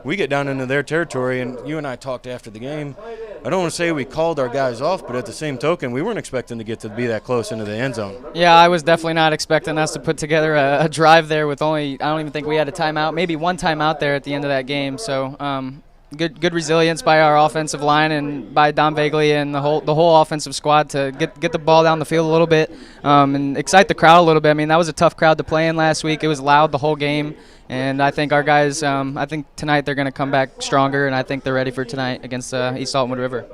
We get down into their territory, and you and I talked after the game. I don't want to say we called our guys off, but at the same token, we weren't expecting to get to be that close into the end zone. Yeah, I was definitely not expecting us to put together a drive there with only, I don't even think we had a timeout, maybe one timeout there at the end of that game. So good resilience by our offensive line and by Don Vagley and the whole offensive squad to get the ball down the field a little bit and excite the crowd a little bit. I mean, that was a tough crowd to play in last week. It was loud the whole game. And I think our guys, I think tonight they're going to come back stronger, and I think they're ready for tonight against East Alton-Wood River.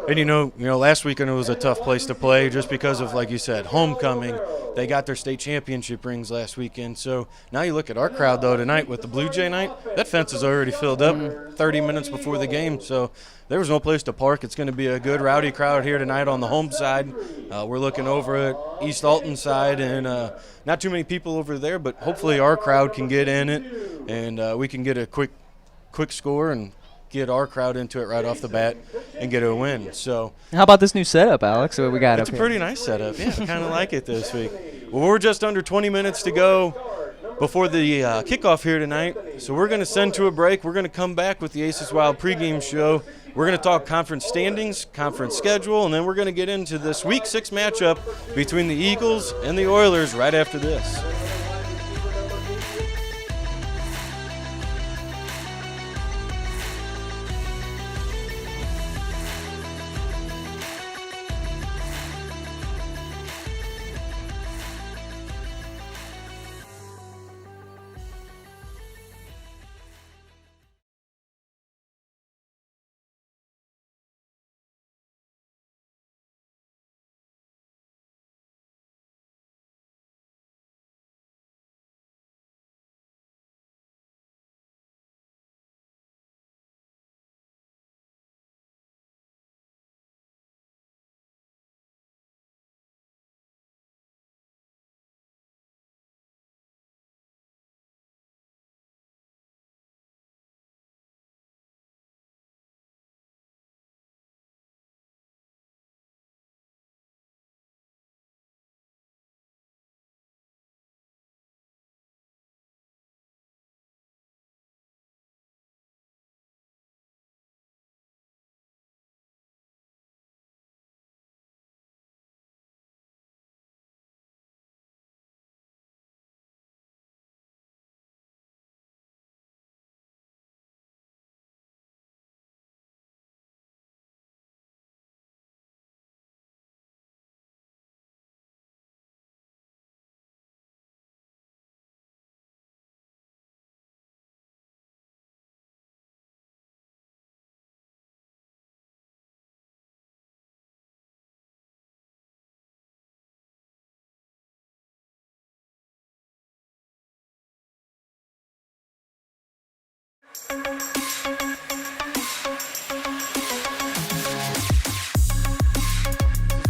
And you know, last weekend it was a tough place to play just because of, like you said, homecoming. They got their state championship rings last weekend. So now you look at our crowd, though, tonight with the Blue Jay night, that fence is already filled up 30 minutes before the game. So there was no place to park. It's going to be a good, rowdy crowd here tonight on the home side. We're looking over at East Alton side, and not too many people over there, but hopefully our crowd can get in it, and we can get a quick score and get our crowd into it right off the bat and get a win. So how about this new setup, Alex? What we got it's up a here? pretty nice setup. Yeah, I kind of like it this week. Well, we're just under 20 minutes to go before the kickoff here tonight. So we're going to send to a break. We're going to come back with the Aces Wild pregame show. We're going to talk conference standings, conference schedule, and then we're going to get into this Week 6 matchup between the Eagles and the Oilers right after this.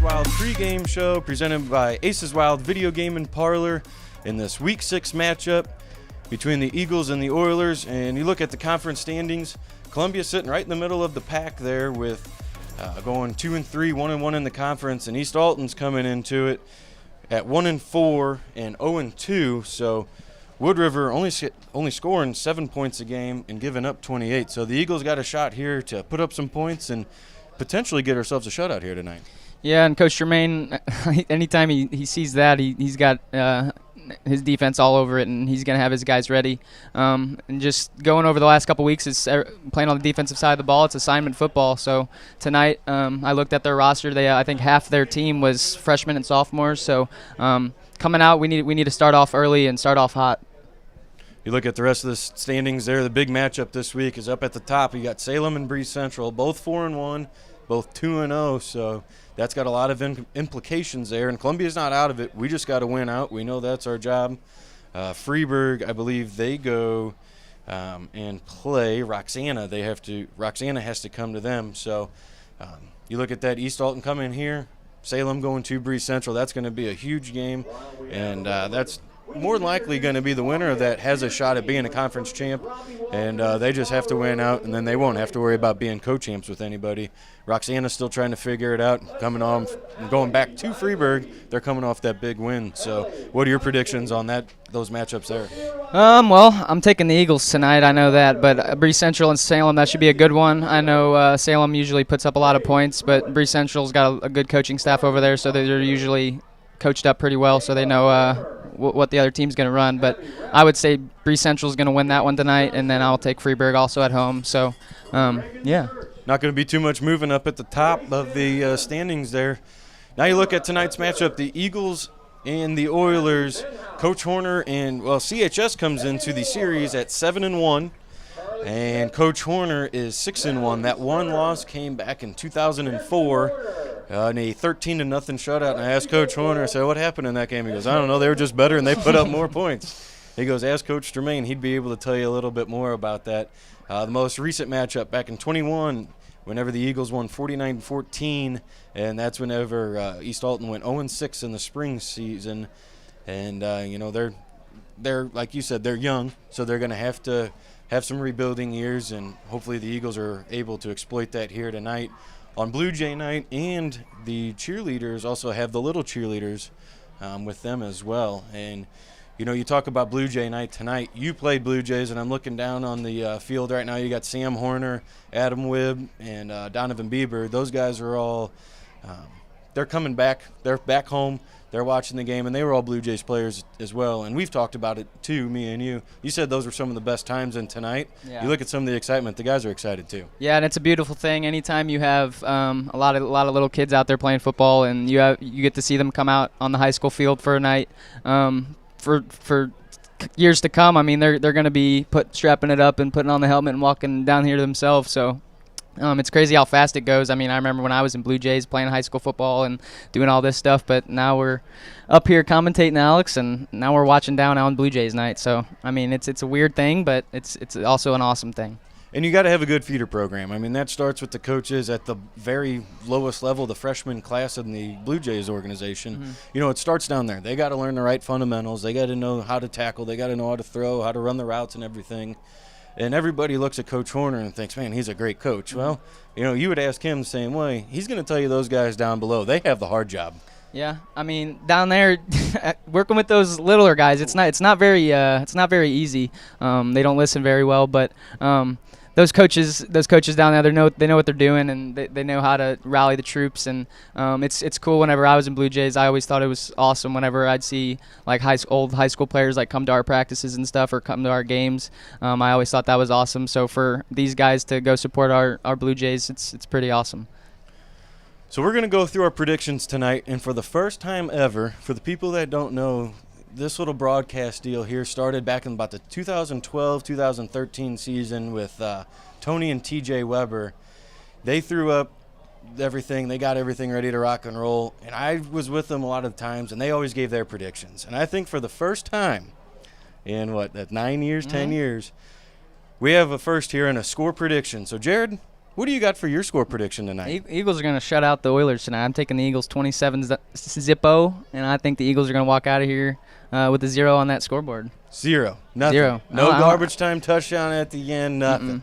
Wild pregame show presented by Aces Wild Video Game and Parlor in this Week 6 matchup between the Eagles and the Oilers. And you look at the conference standings, Columbia sitting right in the middle of the pack there with going 2-3, 1-1 in the conference, and East Alton's coming into it at 1-4 and 0-2. So Wood River only scoring 7 points a game and giving up 28. So the Eagles got a shot here to put up some points and potentially get ourselves a shutout here tonight. Yeah, and Coach Germain, anytime he sees that, he's got his defense all over it, and he's going to have his guys ready. And just going over the last couple weeks is playing on the defensive side of the ball. It's assignment football. So tonight I looked at their roster. I think half their team was freshmen and sophomores. So coming out, we need to start off early and start off hot. You look at the rest of the standings there. The big matchup this week is up at the top. You got Salem and Breeze Central, both 4-1, both 2-0. So that's got a lot of implications there. And Columbia's not out of it. We just got to win out. We know that's our job. Freeburg, I believe they go and play Roxana. Roxana has to come to them. So you look at that. East Alton coming here. Salem going to Breeze Central. That's going to be a huge game. And that's more likely going to be the winner of that has a shot at being a conference champ, and they just have to win out, and then they won't have to worry about being co-champs with anybody. Roxana's still trying to figure it out, going back to Freeburg. They're coming off that big win. So what are your predictions on those matchups there? Well, I'm taking the Eagles tonight. I know that, but Bree Central and Salem, that should be a good one. I know Salem usually puts up a lot of points, but Bree Central's got a good coaching staff over there, so they're usually coached up pretty well, so they know what the other team's going to run. But I would say Bree Central's going to win that one tonight, and then I'll take Freeburg also at home. So, yeah. Not going to be too much moving up at the top of the standings there. Now you look at tonight's matchup, the Eagles and the Oilers. Coach Horner and, CHS comes into the series at 7-1, and Coach Horner is 6-1. That one loss came back in 2004 in a 13-0 shutout. And I asked Coach Horner, I said, what happened in that game? He goes, I don't know, they were just better and they put up more points. He goes, ask Coach Germain, he'd be able to tell you a little bit more about that. The most recent matchup back in 21, whenever the Eagles won 49-14, and that's whenever East Alton went 0-6 in the spring season. And, they're like you said, they're young, so they're going to have some rebuilding years, and hopefully the Eagles are able to exploit that here tonight on Blue Jay night. And the cheerleaders also have the little cheerleaders with them as well. And you talk about Blue Jay night tonight. You played Blue Jays, and I'm looking down on the field right now. You got Sam Horner, Adam Wibb, and Donovan Bieber. Those guys are all they're coming back. They're back home. They're watching the game, and they were all Blue Jays players as well. And we've talked about it too, me and you. You said those were some of the best times in tonight. Yeah. You look at some of the excitement. The guys are excited too. Yeah, and it's a beautiful thing. Anytime you have a lot of little kids out there playing football, and you get to see them come out on the high school field for a night. For years to come, I mean, they're going to be strapping it up and putting on the helmet and walking down here themselves. So it's crazy how fast it goes. I mean, I remember when I was in Blue Jays playing high school football and doing all this stuff, but now we're up here commentating, Alex, and now we're watching down on Blue Jays night. So, I mean, it's a weird thing, but it's also an awesome thing. And you got to have a good feeder program. I mean, that starts with the coaches at the very lowest level, the freshman class in the Blue Jays organization. Mm-hmm. It starts down there. They got to learn the right fundamentals. They got to know how to tackle. They got to know how to throw, how to run the routes and everything. And everybody looks at Coach Horner and thinks, man, he's a great coach. Well, you would ask him the same way. He's going to tell you those guys down below, they have the hard job. Yeah, I mean, down there, working with those littler guys, it's not very easy. They don't listen very well, but those coaches down there, they know what they're doing, and they know how to rally the troops. And it's cool. Whenever I was in Blue Jays, I always thought it was awesome whenever I'd see like old high school players like come to our practices and stuff, or come to our games. I always thought that was awesome. So for these guys to go support our Blue Jays, it's pretty awesome. So we're going to go through our predictions tonight, and for the first time ever, for the people that don't know, this little broadcast deal here started back in about the 2012-2013 season with Tony and TJ Weber. They threw up everything. They got everything ready to rock and roll, and I was with them a lot of the times, and they always gave their predictions. And I think for the first time in, 9 years, 10 years, we have a first here in a score prediction. So, Jared, what do you got for your score prediction tonight? Eagles are going to shut out the Oilers tonight. I'm taking the Eagles 27-0, and I think the Eagles are going to walk out of here with a 0 on that scoreboard. 0. Nothing. 0. No garbage time touchdown at the end, nothing.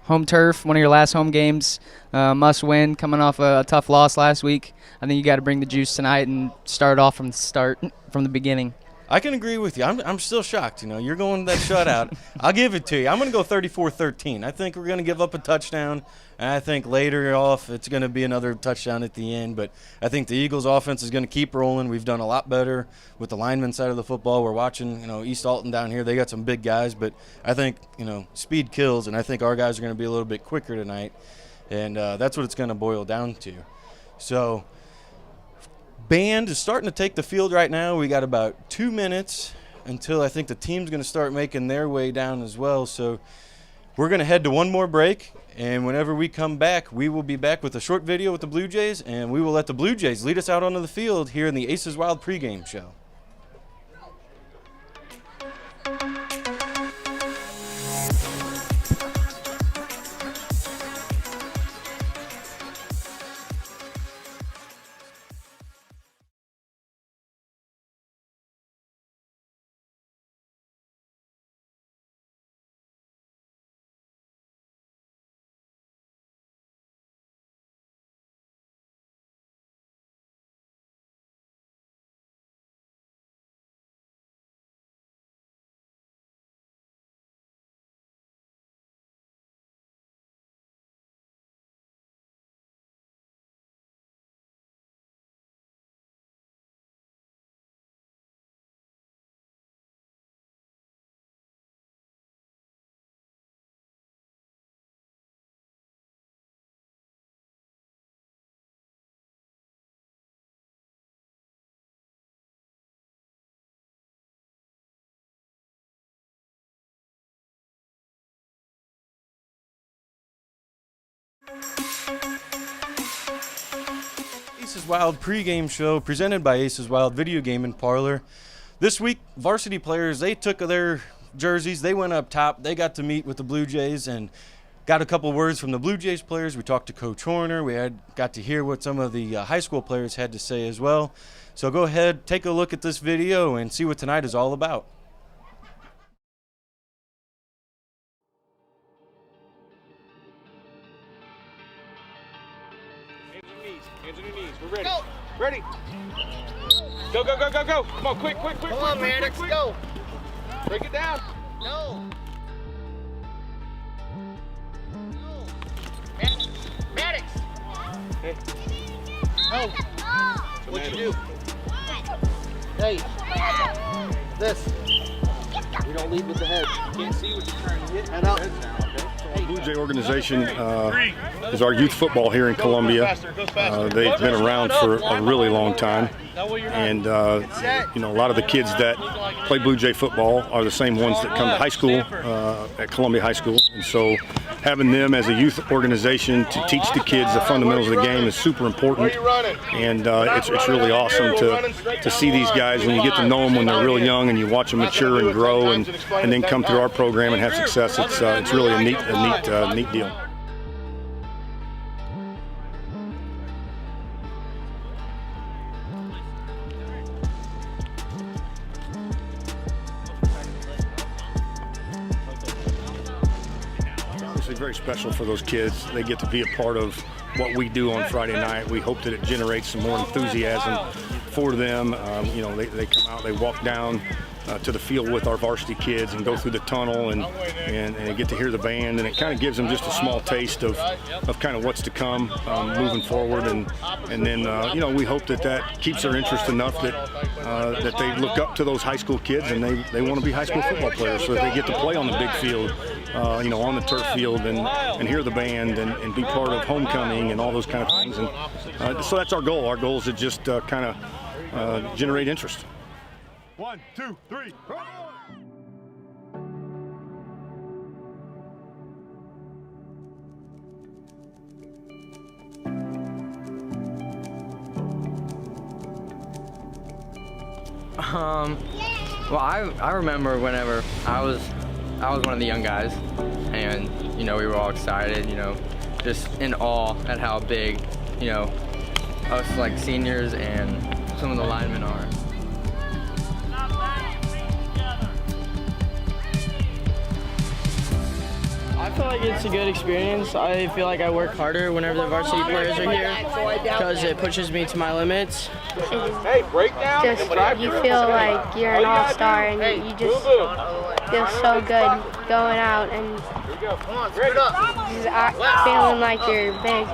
Home turf, one of your last home games, must win, coming off a tough loss last week. I think you got to bring the juice tonight and start off from the beginning. I can agree with you. I'm still shocked. You're going that shutout. I'll give it to you. I'm going to go 34-13. I think we're going to give up a touchdown, and I think later off it's going to be another touchdown at the end. But I think the Eagles' offense is going to keep rolling. We've done a lot better with the lineman side of the football. We're watching, East Alton down here. They got some big guys, but I think, speed kills, and I think our guys are going to be a little bit quicker tonight, and that's what it's going to boil down to. So band is starting to take the field right now. We got about 2 minutes until I think the team's going to start making their way down as well. So we're going to head to one more break, and whenever we come back, we will be back with a short video with the Blue Jays, and we will let the Blue Jays lead us out onto the field here in the Aces Wild pregame show. Aces Wild pregame show presented by Aces Wild Video Game and Parlor. This week, varsity players, they took their jerseys, they went up top, they got to meet with the Blue Jays and got a couple words from the Blue Jays players. We talked to Coach Horner. We got to hear what some of the high school players had to say as well. So go ahead, take a look at this video and see what tonight is all about. Hands on your knees. We're ready. Go. Ready. Go, go, go, go, go. Come on, quick, quick, quick. Come on, man. Let's go. Break it down. No. No. Maddox. Hey. No. What you do? Hey. This. We don't lead with the head. Can't see what you're trying to hit. Head up. Blue Jay organization is our youth football here in Columbia. They've been around for a really long time, and you know, a lot of the kids that play Blue Jay football are the same ones that come to high school at Columbia High School, and so having them as a youth organization to teach the kids the fundamentals of the game is super important, and it's really awesome to see these guys when you get to know them when they're real young and you watch them mature and grow and then come through our program and have success. It's really a neat deal. Obviously very special for those kids. They get to be a part of what we do on Friday night. We hope that it generates some more enthusiasm for them. You know, they come out, they walk down to the field with our varsity kids and go through the tunnel and get to hear the band, and it kind of gives them just a small taste of kind of what's to come moving forward, and then you know, we hope that keeps their interest enough that they look up to those high school kids and they want to be high school football players, so that they get to play on the big field, you know, on the turf field and hear the band and be part of homecoming and all those kind of things, and so that's our goal. Our goal is to just kind of generate interest. 1, 2, 3. Well, I remember whenever I was one of the young guys, and you know, we were all excited, you know, just in awe at how big, you know, us like seniors and some of the linemen are. I feel like it's a good experience. I feel like I work harder whenever the varsity players are here because it pushes me to my limits. Hey, break down. Just you feel like you're an all-star and you just feel so good going out and just feeling like you're big.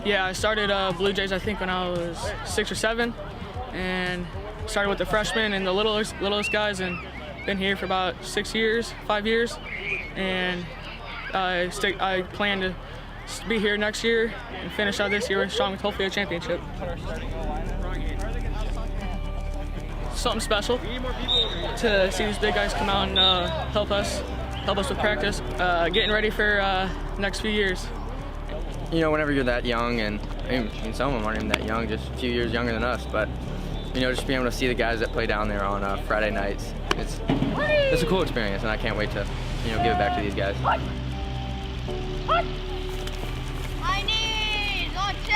Yeah, I started Blue Jays I think when I was 6 or 7, and started with the freshmen and the littlest guys, and been here for about 5 years, and I plan to be here next year and finish out this year strong with hopefully a championship. Something special to see these big guys come out and help us with practice, getting ready for next few years. You know, whenever you're that young, and some of them aren't even that young, just a few years younger than us, but you know, just being able to see the guys that play down there on Friday nights, it's a cool experience, and I can't wait to, you know, give it back to these guys. My knees on two.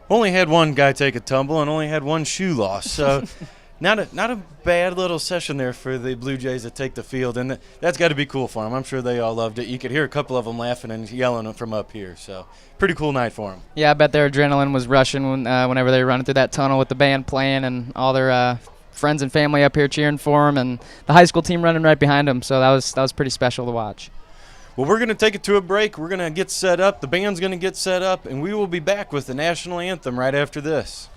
Only had one guy take a tumble and only had one shoe loss. So not a bad little session there for the Blue Jays to take the field, and that's got to be cool for them. I'm sure they all loved it. You could hear a couple of them laughing and yelling from up here, so pretty cool night for them. Yeah, I bet their adrenaline was rushing whenever they were running through that tunnel with the band playing and all their friends and family up here cheering for them, and the high school team running right behind them. So that was pretty special to watch. Well, we're going to take it to a break. We're going to get set up. The band's going to get set up, and we will be back with the national anthem right after this.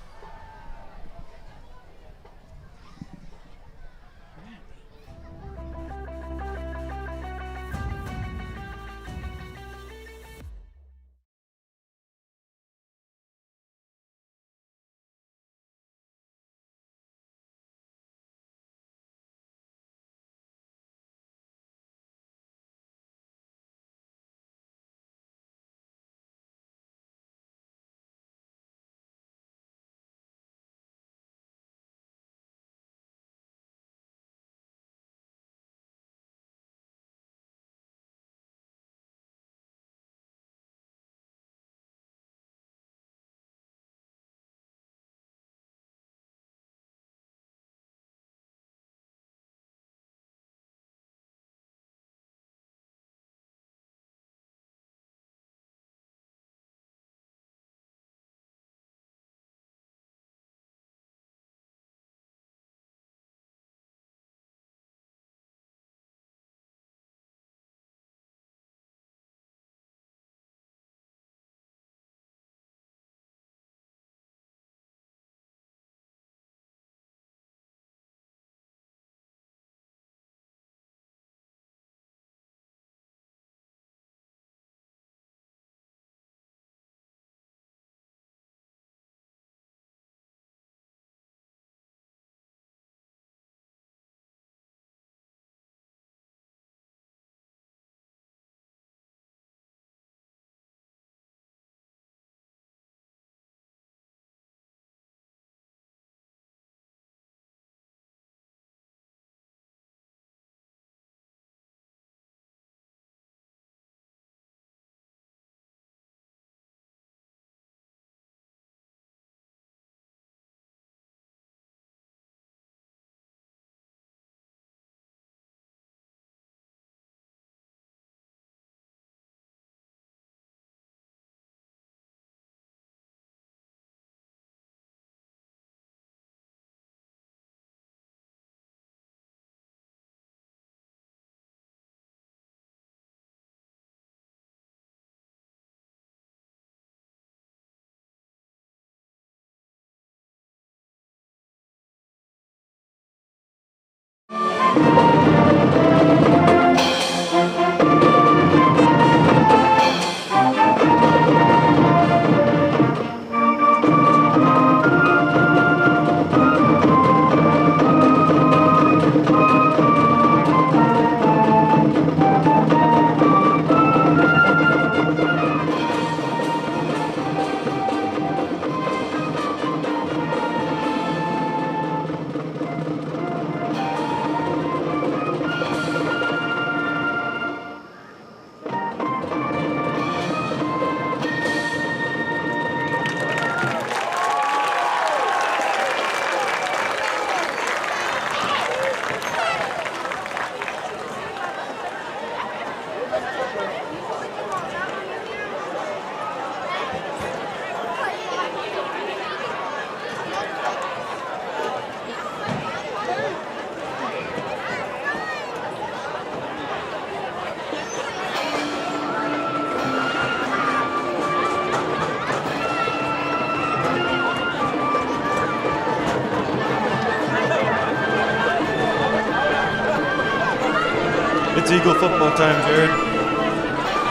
It's Eagle football time, Jared.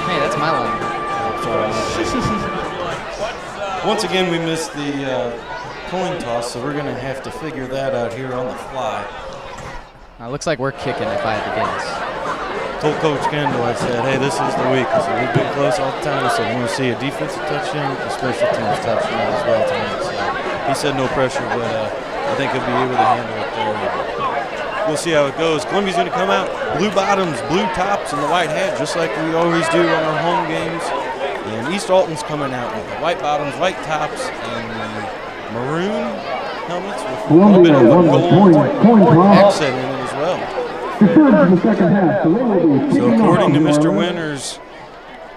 Hey, that's my line. Once again, we missed the coin toss, so we're going to have to figure that out here on the fly. Looks like we're kicking, if I had to guess. Told Coach Kendall, I said, hey, this is the week. I said, we've been close all the time. I said, we want to see a defensive touchdown, a special teams touchdown as well tonight. So he said no pressure, but I think he'll be able to handle it there. We'll see how it goes. Columbia's going to come out, blue bottoms, blue tops, and the white hat, just like we always do on our home games. And East Alton's coming out with the white bottoms, white tops, and the maroon helmets with a little bit of a gold accent in it as well. So according to Mr. Winters,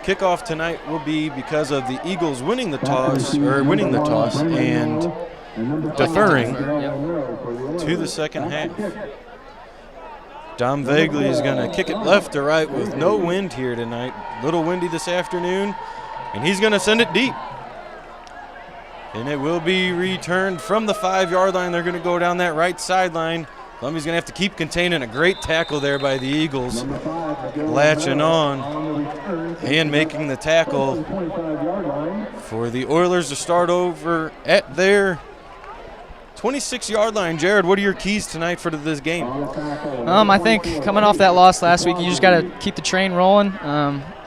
kickoff tonight will be because of the Eagles winning the toss and deferring to the second half. Dom Vagley is going to kick it left to right with no wind here tonight. Little windy this afternoon, and he's going to send it deep. And it will be returned from the 5-yard line. They're going to go down that right sideline. Columbia's going to have to keep containing a great tackle there by the Eagles, latching on and making the tackle for the Oilers to start over at their 26-yard line. Jared, what are your keys tonight for this game? I think coming off that loss last week, you just got to keep the train rolling.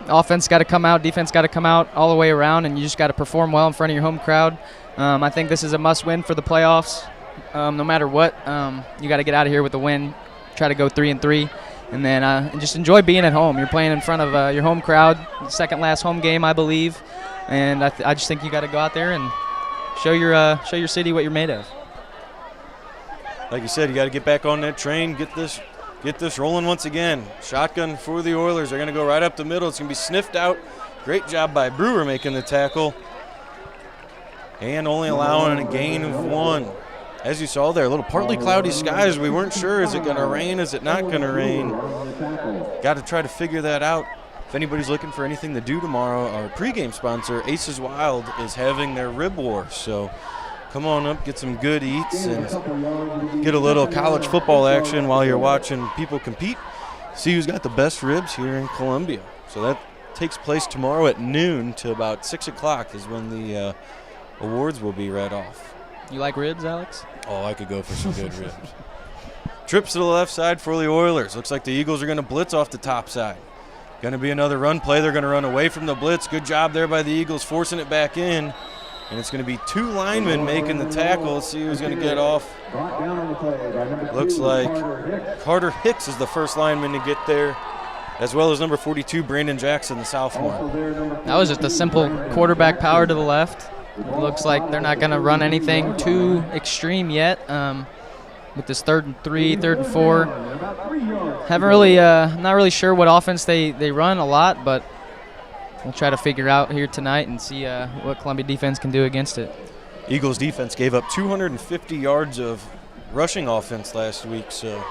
Offense got to come out, defense got to come out all the way around, and you just got to perform well in front of your home crowd. I think this is a must-win for the playoffs. No matter what, you got to get out of here with a win. Try to go 3-3, and then just enjoy being at home. You're playing in front of your home crowd, second last home game, I believe, and I just think you got to go out there and show your city what you're made of. Like you said, you got to get back on that train, get this rolling once again. Shotgun for the Oilers. They're going to go right up the middle. It's going to be sniffed out. Great job by Brewer making the tackle. And only allowing a gain of 1. As you saw there, a little partly cloudy skies. We weren't sure, is it going to rain? Is it not going to rain? Got to try to figure that out. If anybody's looking for anything to do tomorrow, our pregame sponsor, Aces Wild, is having their rib war. So come on up, get some good eats, and get a little college football action while you're watching people compete. See who's got the best ribs here in Columbia. So that takes place tomorrow at noon to about 6 o'clock is when the awards will be read off. You like ribs, Alex? Oh, I could go for some good ribs. Trips to the left side for the Oilers. Looks like the Eagles are going to blitz off the top side. Going to be another run play. They're going to run away from the blitz. Good job there by the Eagles forcing it back in. And it's going to be 2 linemen making the tackle. Let's see who's going to get off. Looks like Carter Hicks is the first lineman to get there, as well as number 42, Brandon Jackson, the sophomore. That was just a simple quarterback power to the left. It looks like they're not going to run anything too extreme yet with this 3rd and 3, 3rd and 4. Not really sure what offense they run a lot, but we'll try to figure out here tonight and see what Columbia defense can do against it. Eagles defense gave up 250 yards of rushing offense last week, so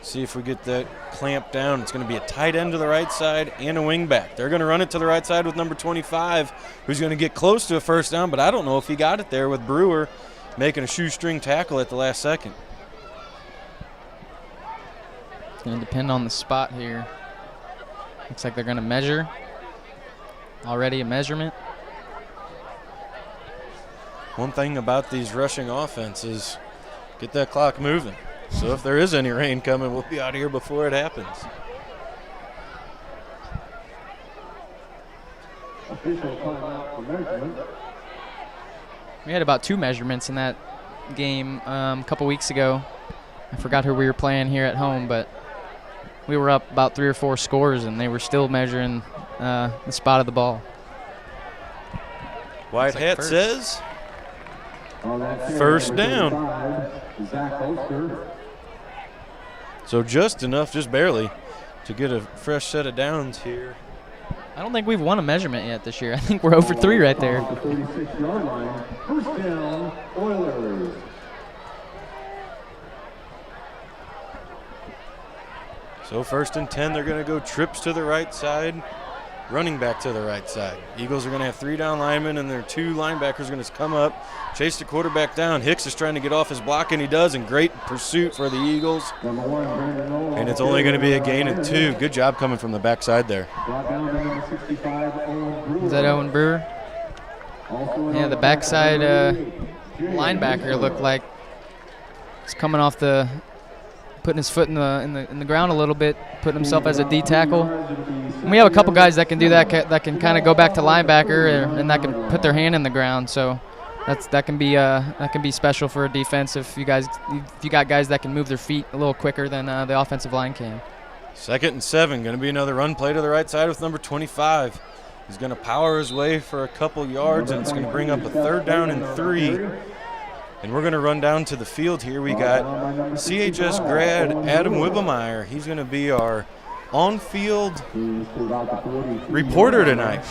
see if we get that clamped down. It's going to be a tight end to the right side and a wing back. They're going to run it to the right side with number 25, who's going to get close to a first down, but I don't know if he got it there with Brewer making a shoestring tackle at the last second. It's going to depend on the spot here. Looks like they're going to measure. Already a measurement. One thing about these rushing offenses, get that clock moving. So if there is any rain coming, we'll be out of here before it happens. We had about 2 measurements in that game a couple weeks ago. I forgot who we were playing here at home, but we were up about 3 or 4 scores, and they were still measuring the spot of the ball. White hat says first down. So just enough, just barely, to get a fresh set of downs here. I don't think we've won a measurement yet this year. I think we're 0 for 3 right there. First down, Oilers. So 1st and 10, they're going to go trips to the right side, running back to the right side. Eagles are going to have 3 down linemen, and their 2 linebackers are going to come up, chase the quarterback down. Hicks is trying to get off his block, and he does, and great pursuit for the Eagles. And it's only going to be a gain of 2. Good job coming from the backside there. Is that Owen Brewer? Yeah, the backside linebacker looked like he's coming off putting his foot in the ground a little bit, putting himself as a D tackle. And we have a couple guys that can do that can kind of go back to linebacker and that can put their hand in the ground. So that can be special for a defense if you got guys that can move their feet a little quicker than the offensive line can. 2nd and 7, going to be another run play to the right side with number 25. He's going to power his way for a couple yards, and it's going to bring up a 3rd down and 3. And we're going to run down to the field here. We got CHS grad Adam Wibbemeyer. He's going to be our on-field reporter tonight.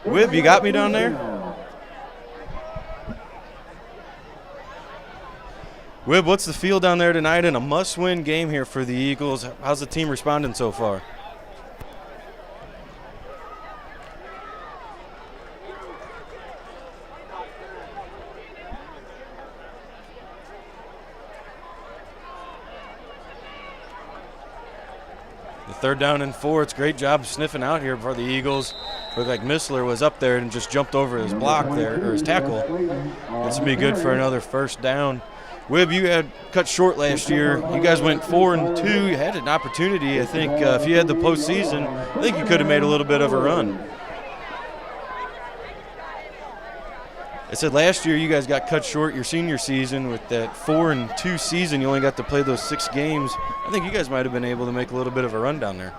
Wib, you got me down there? Wib, what's the feel down there tonight in a must-win game here for the Eagles? How's the team responding so far? The 3rd down and 4. It's a great job sniffing out here for the Eagles. Looked like Missler was up there and just jumped over his block there, or his tackle. This will be good for another 1st down. Wib, you had cut short last year. You guys went 4-2. You had an opportunity, I think, if you had the postseason, I think you could have made a little bit of a run. I said last year you guys got cut short your senior season with that 4-2 season. You only got to play those 6 games. I think you guys might have been able to make a little bit of a run down there.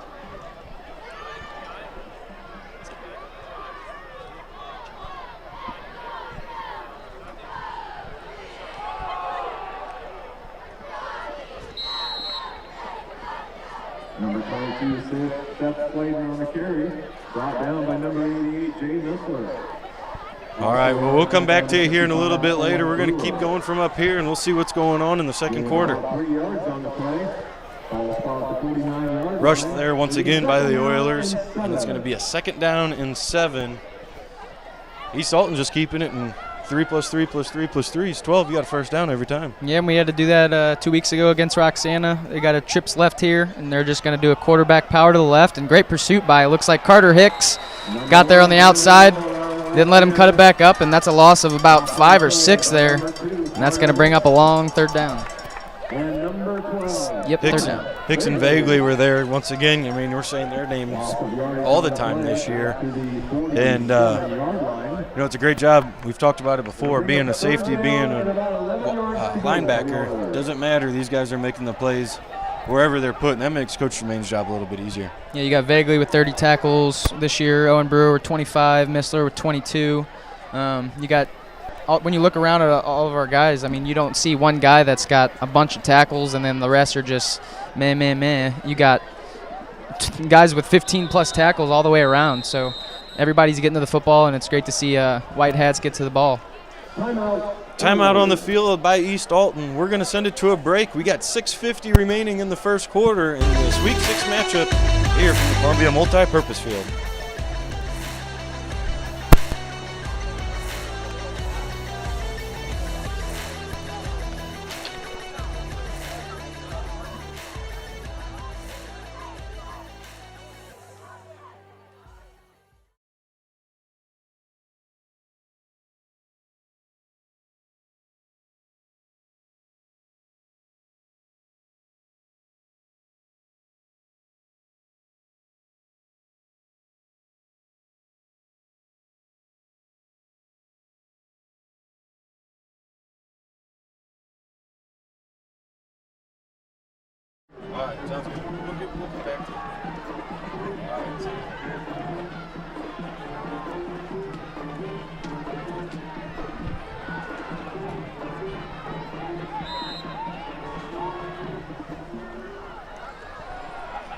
Number 22, Seth Sladen on the carry. Brought down by number 88, Jay Missler. All right, well, we'll come back to you here in a little bit later. We're going to keep going from up here, and we'll see what's going on in the 2nd quarter. 3 yards on the play. Ball spot at the 49-yard Rushed there once again by the Oilers, and it's going to be a 2nd down and 7. East Alton just keeping it, and 3 + 3 + 3 + 3 is 12. You got a 1st down every time. Yeah, and we had to do that 2 weeks ago against Roxana. They got a trips left here, and they're just going to do a quarterback power to the left, and great pursuit by, it looks like Carter Hicks got there on the outside. Didn't let him cut it back up, and that's a loss of about 5 or 6 there. And that's going to bring up a long 3rd down. Yep, 3rd down. Hicks and Vagley were there once again. I mean, we're saying their names all the time this year. And, it's a great job. We've talked about it before, being a safety, being a linebacker. It doesn't matter. These guys are making the plays wherever they're put, and that makes Coach Tremaine's job a little bit easier. Yeah, you got Vagley with 30 tackles this year, Owen Brewer with 25, Missler with 22. You got, when you look around at all of our guys, I mean, you don't see one guy that's got a bunch of tackles and then the rest are just meh. You got guys with 15-plus tackles all the way around, so everybody's getting to the football, and it's great to see white hats get to the ball. Timeout on the field by East Alton. We're going to send it to a break. We got 6:50 remaining in the 1st quarter in this Week 6 matchup here from the Columbia Multi-Purpose Field. All right, sounds good. We'll come back to it. All right.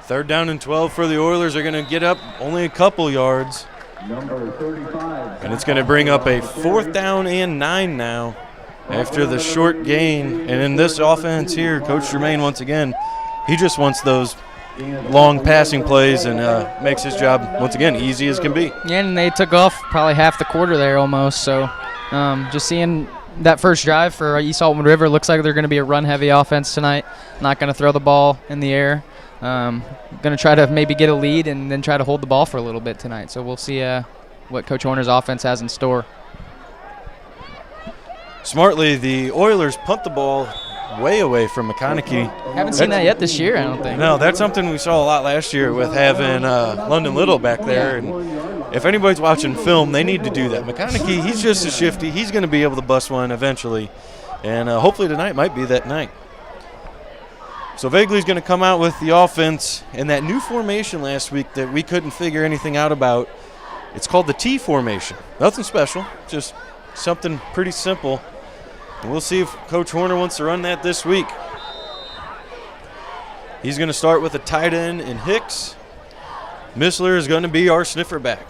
Third down and 12 for the Oilers. Are going to get up only a couple yards. Number 35. And it's going to bring up a 4th down and 9 now after the short gain. And in this offense here, Coach Tremaine, once again, he just wants those long passing plays and makes his job, once again, easy as can be. Yeah, and they took off probably half the quarter there almost. So just seeing that first drive for East Alton-Wood River, looks like they're going to be a run-heavy offense tonight. Not going to throw the ball in the air. Going to try to maybe get a lead and then try to hold the ball for a little bit tonight. So we'll see what Coach Horner's offense has in store. Smartly, the Oilers punt the ball way away from McConaughey. Haven't seen that yet this year, I don't think. No, that's something we saw a lot last year with having London Little back there. And if anybody's watching film, they need to do that. McConaughey, he's just as shifty. He's going to be able to bust one eventually. And hopefully tonight might be that night. So Vagley's going to come out with the offense in that new formation last week that we couldn't figure anything out about. It's called the T formation. Nothing special, just something pretty simple. And we'll see if Coach Horner wants to run that this week. He's going to start with a tight end in Hicks. Missler is going to be our sniffer back.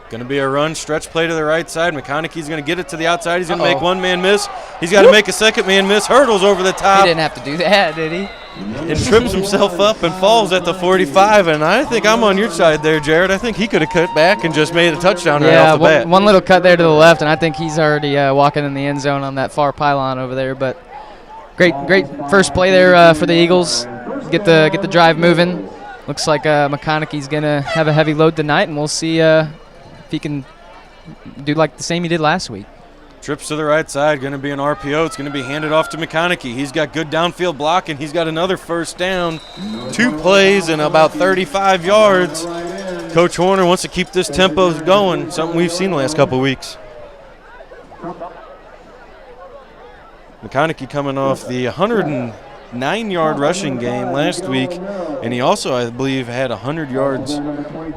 Going to be a run, stretch play to the right side. McConaughey's going to get it to the outside. He's going to make one man miss. He's got to make a second man miss. Hurdles over the top. He didn't have to do that, did he? And trips himself up and falls at the 45. And I think I'm on your side there, Jared. I think he could have cut back and just made a touchdown right off the bat. One little cut there to the left, and I think he's already walking in the end zone on that far pylon over there. But great first play there for the Eagles. Get the drive moving. Looks like McConaughey's going to have a heavy load tonight, and we'll see if he can do like the same he did last week. Trips to the right side, going to be an RPO. It's going to be handed off to McConaughey. He's got good downfield block, and he's got another first down. 2 plays and about 35 yards. Coach Horner wants to keep this tempo going, something we've seen the last couple weeks. McConaughey coming off the 109-yard rushing game last week, and he also, I believe, had 100 yards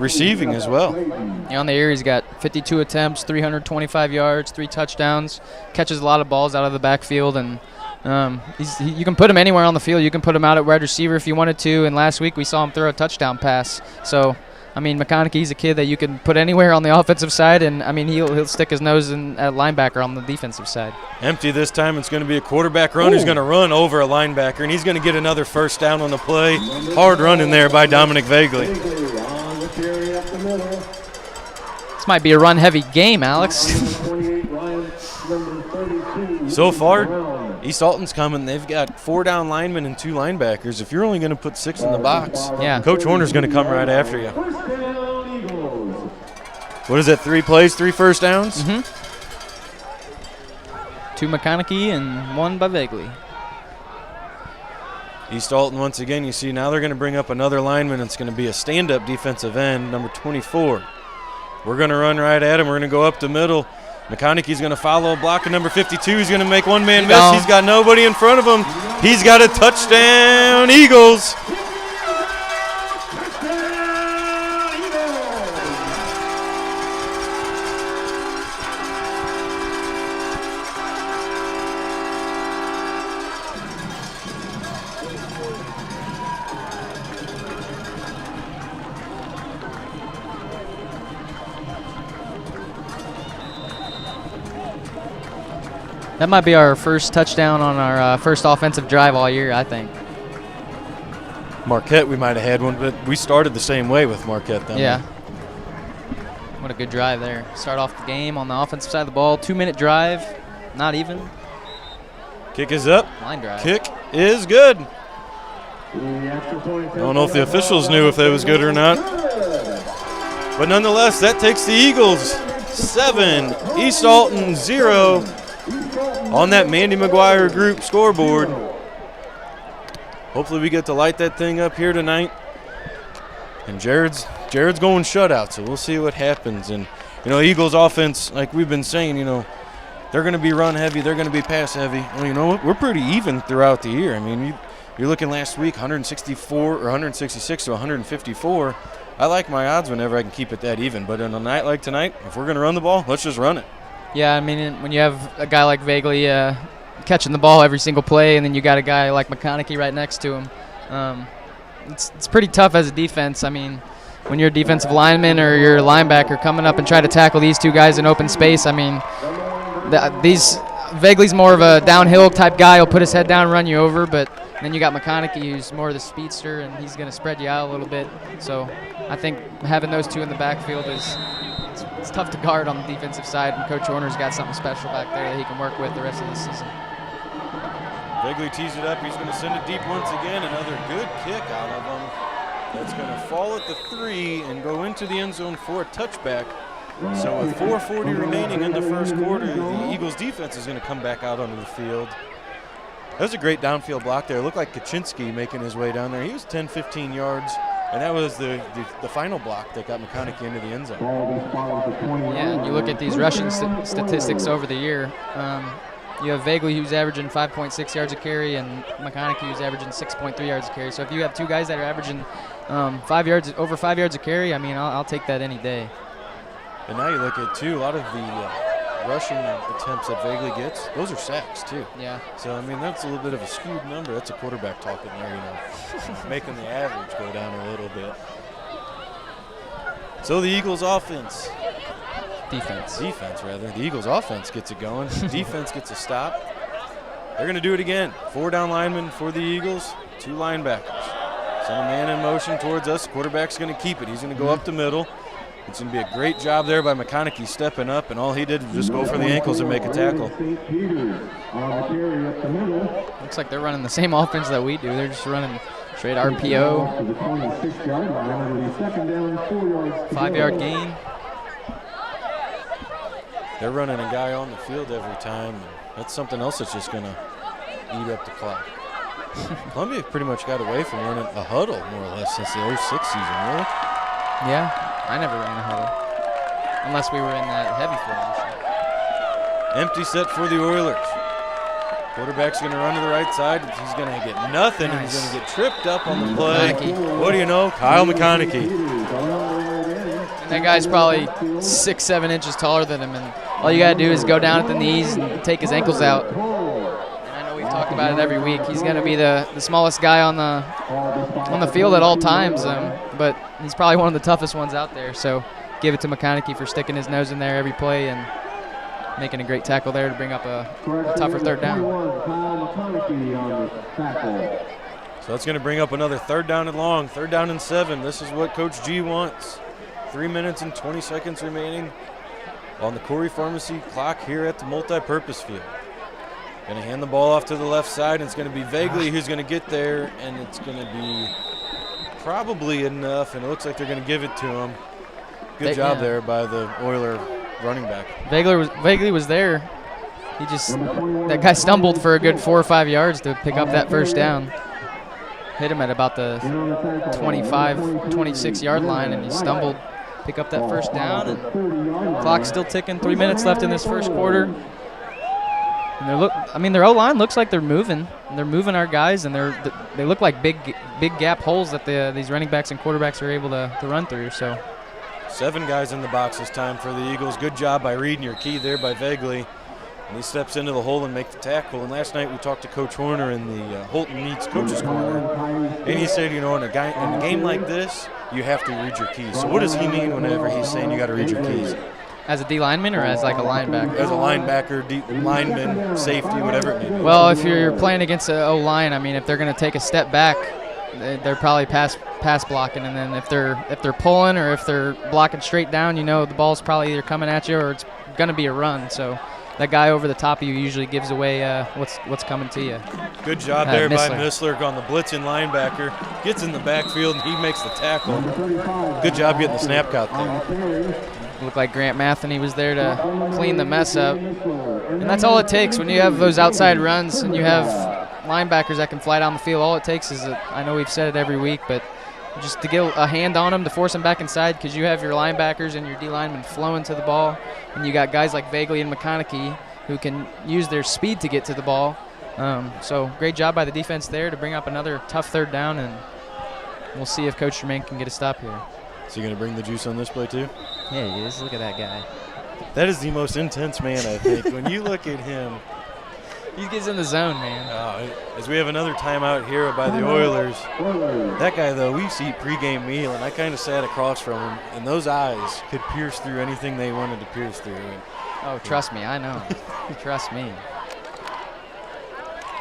receiving as well. Yeah, on the year, he's got 52 attempts, 325 yards, 3 touchdowns, catches a lot of balls out of the backfield, and you can put him anywhere on the field. You can put him out at wide receiver if you wanted to, and last week we saw him throw a touchdown pass. So, I mean, McConaughey's a kid that you can put anywhere on the offensive side, and, I mean, he'll stick his nose in at linebacker on the defensive side. Empty this time. It's going to be a quarterback run. He's going to run over a linebacker, and he's going to get another first down on the play. Hard run in there by Dominic Vagley. This might be a run-heavy game, Alex. So far, East Alton's coming. They've got 4 down linemen and 2 linebackers. If you're only going to put 6 in the box, Coach Horner's going to come right after you. What is that, 3 plays, 3 first downs? 2 McConaughey and 1 by Vagley. East Alton, once again, you see now they're going to bring up another lineman. It's going to be a stand-up defensive end, number 24. We're going to run right at him. We're going to go up the middle. McConaughey's going to follow a block at number 52. He's going to make one man miss. He's got nobody in front of him. He's got a touchdown, Eagles. That might be our first touchdown on our first offensive drive all year, I think. Marquette, we might have had one, but we started the same way with Marquette then. Yeah. What a good drive there. Start off the game on the offensive side of the ball. 2-minute drive, not even. Kick is up. Line drive. Kick is good. I don't know if the officials knew if that was good or not. But nonetheless, that takes the Eagles 7, East Alton 0 on that Mandy McGuire group scoreboard. Hopefully we get to light that thing up here tonight. And Jared's going shutout, so we'll see what happens. And, you know, Eagles offense, like we've been saying, you know, they're going to be run heavy. They're going to be pass heavy. Well, you know what? We're pretty even throughout the year. I mean, you're looking last week, 164 or 166 to 154. I like my odds whenever I can keep it that even. But on a night like tonight, if we're going to run the ball, let's just run it. Yeah, I mean, when you have a guy like Vagley catching the ball every single play, and then you got a guy like McConaughey right next to him, it's pretty tough as a defense. I mean, when you're a defensive lineman or you're a linebacker coming up and try to tackle these two guys in open space, I mean, Vagley's more of a downhill type guy. He'll put his head down, run you over, but then you got McConaughey, who's more of the speedster, and he's going to spread you out a little bit. So I think having those two in the backfield it's tough to guard on the defensive side, and Coach Horner's got something special back there that he can work with the rest of the season. Vagley tees it up. He's going to send it deep once again. Another good kick out of him. That's going to fall at the 3 and go into the end zone for a touchback. So with 4:40 remaining in the first quarter, the Eagles defense is going to come back out onto the field. That was a great downfield block there. It looked like Kaczynski making his way down there. He was 10, 15 yards. And that was the final block that got McConaughey into the end zone. Yeah, and you look at these rushing statistics over the year. You have Vagley, who's averaging 5.6 yards a carry, and McConaughey, who's averaging 6.3 yards a carry. So if you have two guys that are averaging over 5 yards a carry, I mean, I'll take that any day. And now you look at, too, a lot of the rushing attempts that Vagley gets, those are sacks too. Yeah. So, I mean, that's a little bit of a skewed number. That's a quarterback talking there, you know, making the average go down a little bit. So the Eagles offense. Defense, rather. The Eagles offense gets it going. Defense gets a stop. They're going to do it again. 4 down linemen for the Eagles, 2 linebackers. Send a man in motion towards us. Quarterback's going to keep it. He's going to go up the middle. It's going to be a great job there by McConaughey stepping up, and all he did was just go for the ankles and make a tackle. Looks like they're running the same offense that we do. They're just running straight RPO. 5-yard gain. They're running a guy on the field every time. And that's something else that's just going to eat up the clock. Columbia pretty much got away from running a huddle, more or less, since the 06 season, really. Yeah, I never ran a huddle, unless we were in that heavy formation. Empty set for the Oilers. Quarterback's going to run to the right side. He's going to get nothing. Nice. He's going to get tripped up on the play. What do you know? Kyle McConaughey. And that guy's probably 6-7 inches taller than him, and all you got to do is go down at the knees and take his ankles out. We've talked about it every week. He's going to be the smallest guy on the field at all times, but he's probably one of the toughest ones out there. So give it to McConaughey for sticking his nose in there every play and making a great tackle there to bring up a tougher 3rd down. So that's going to bring up another 3rd down and long, 3rd down and 7. This is what Coach G wants. 3 minutes and 20 seconds remaining on the Corey Pharmacy clock here at the multi-purpose field. Going to hand the ball off to the left side, and it's going to be Vagley who's going to get there, and it's going to be probably enough, and it looks like they're going to give it to him. Good job there by the Oiler running back. Vagley was there. That guy stumbled for a good 4 or 5 yards to pick up that 1st down. Hit him at about the 25, 26-yard line, and he stumbled, pick up that 1st down, and clock's still ticking. 3 minutes left in this 1st quarter. And their O-line looks like they're moving. And they're moving our guys, and they look like big gap holes that these running backs and quarterbacks are able to run through. So 7 guys in the box this time for the Eagles. Good job by reading your key there by Vagley. And he steps into the hole and makes the tackle. And last night we talked to Coach Horner in the Holton Meets Coaches Corner. And he said, you know, in a game like this, you have to read your keys. So what does he mean whenever he's saying you got to read your keys? As a D lineman or as like a linebacker? As a linebacker, D lineman, safety, whatever it may be. Well, if you're playing against an O-line, I mean, if they're going to take a step back, they're probably pass blocking, and then if they're pulling or if they're blocking straight down, you know the ball's probably either coming at you or it's going to be a run. So that guy over the top of you usually gives away what's coming to you. Good job there by Missler on the blitzing linebacker. Gets in the backfield and he makes the tackle. Good job getting the snap count there. Looked like Grant Matheny was there to clean the mess up. And that's all it takes when you have those outside runs and you have linebackers that can fly down the field. All it takes is, I know we've said it every week, but just to get a hand on them to force them back inside, because you have your linebackers and your D linemen flowing to the ball, and you got guys like Vagley and McConaughey who can use their speed to get to the ball. So great job by the defense there to bring up another tough 3rd down, and we'll see if Coach Jermaine can get a stop here. Is he going to bring the juice on this play too? Yeah, he is. Look at that guy. That is the most intense man, I think. When you look at him, he gets in the zone, man. As we have another timeout here by the Oilers. That guy, though, we see pregame meal, and I kind of sat across from him, and those eyes could pierce through anything they wanted to pierce through. Oh, trust me, I know. Trust me.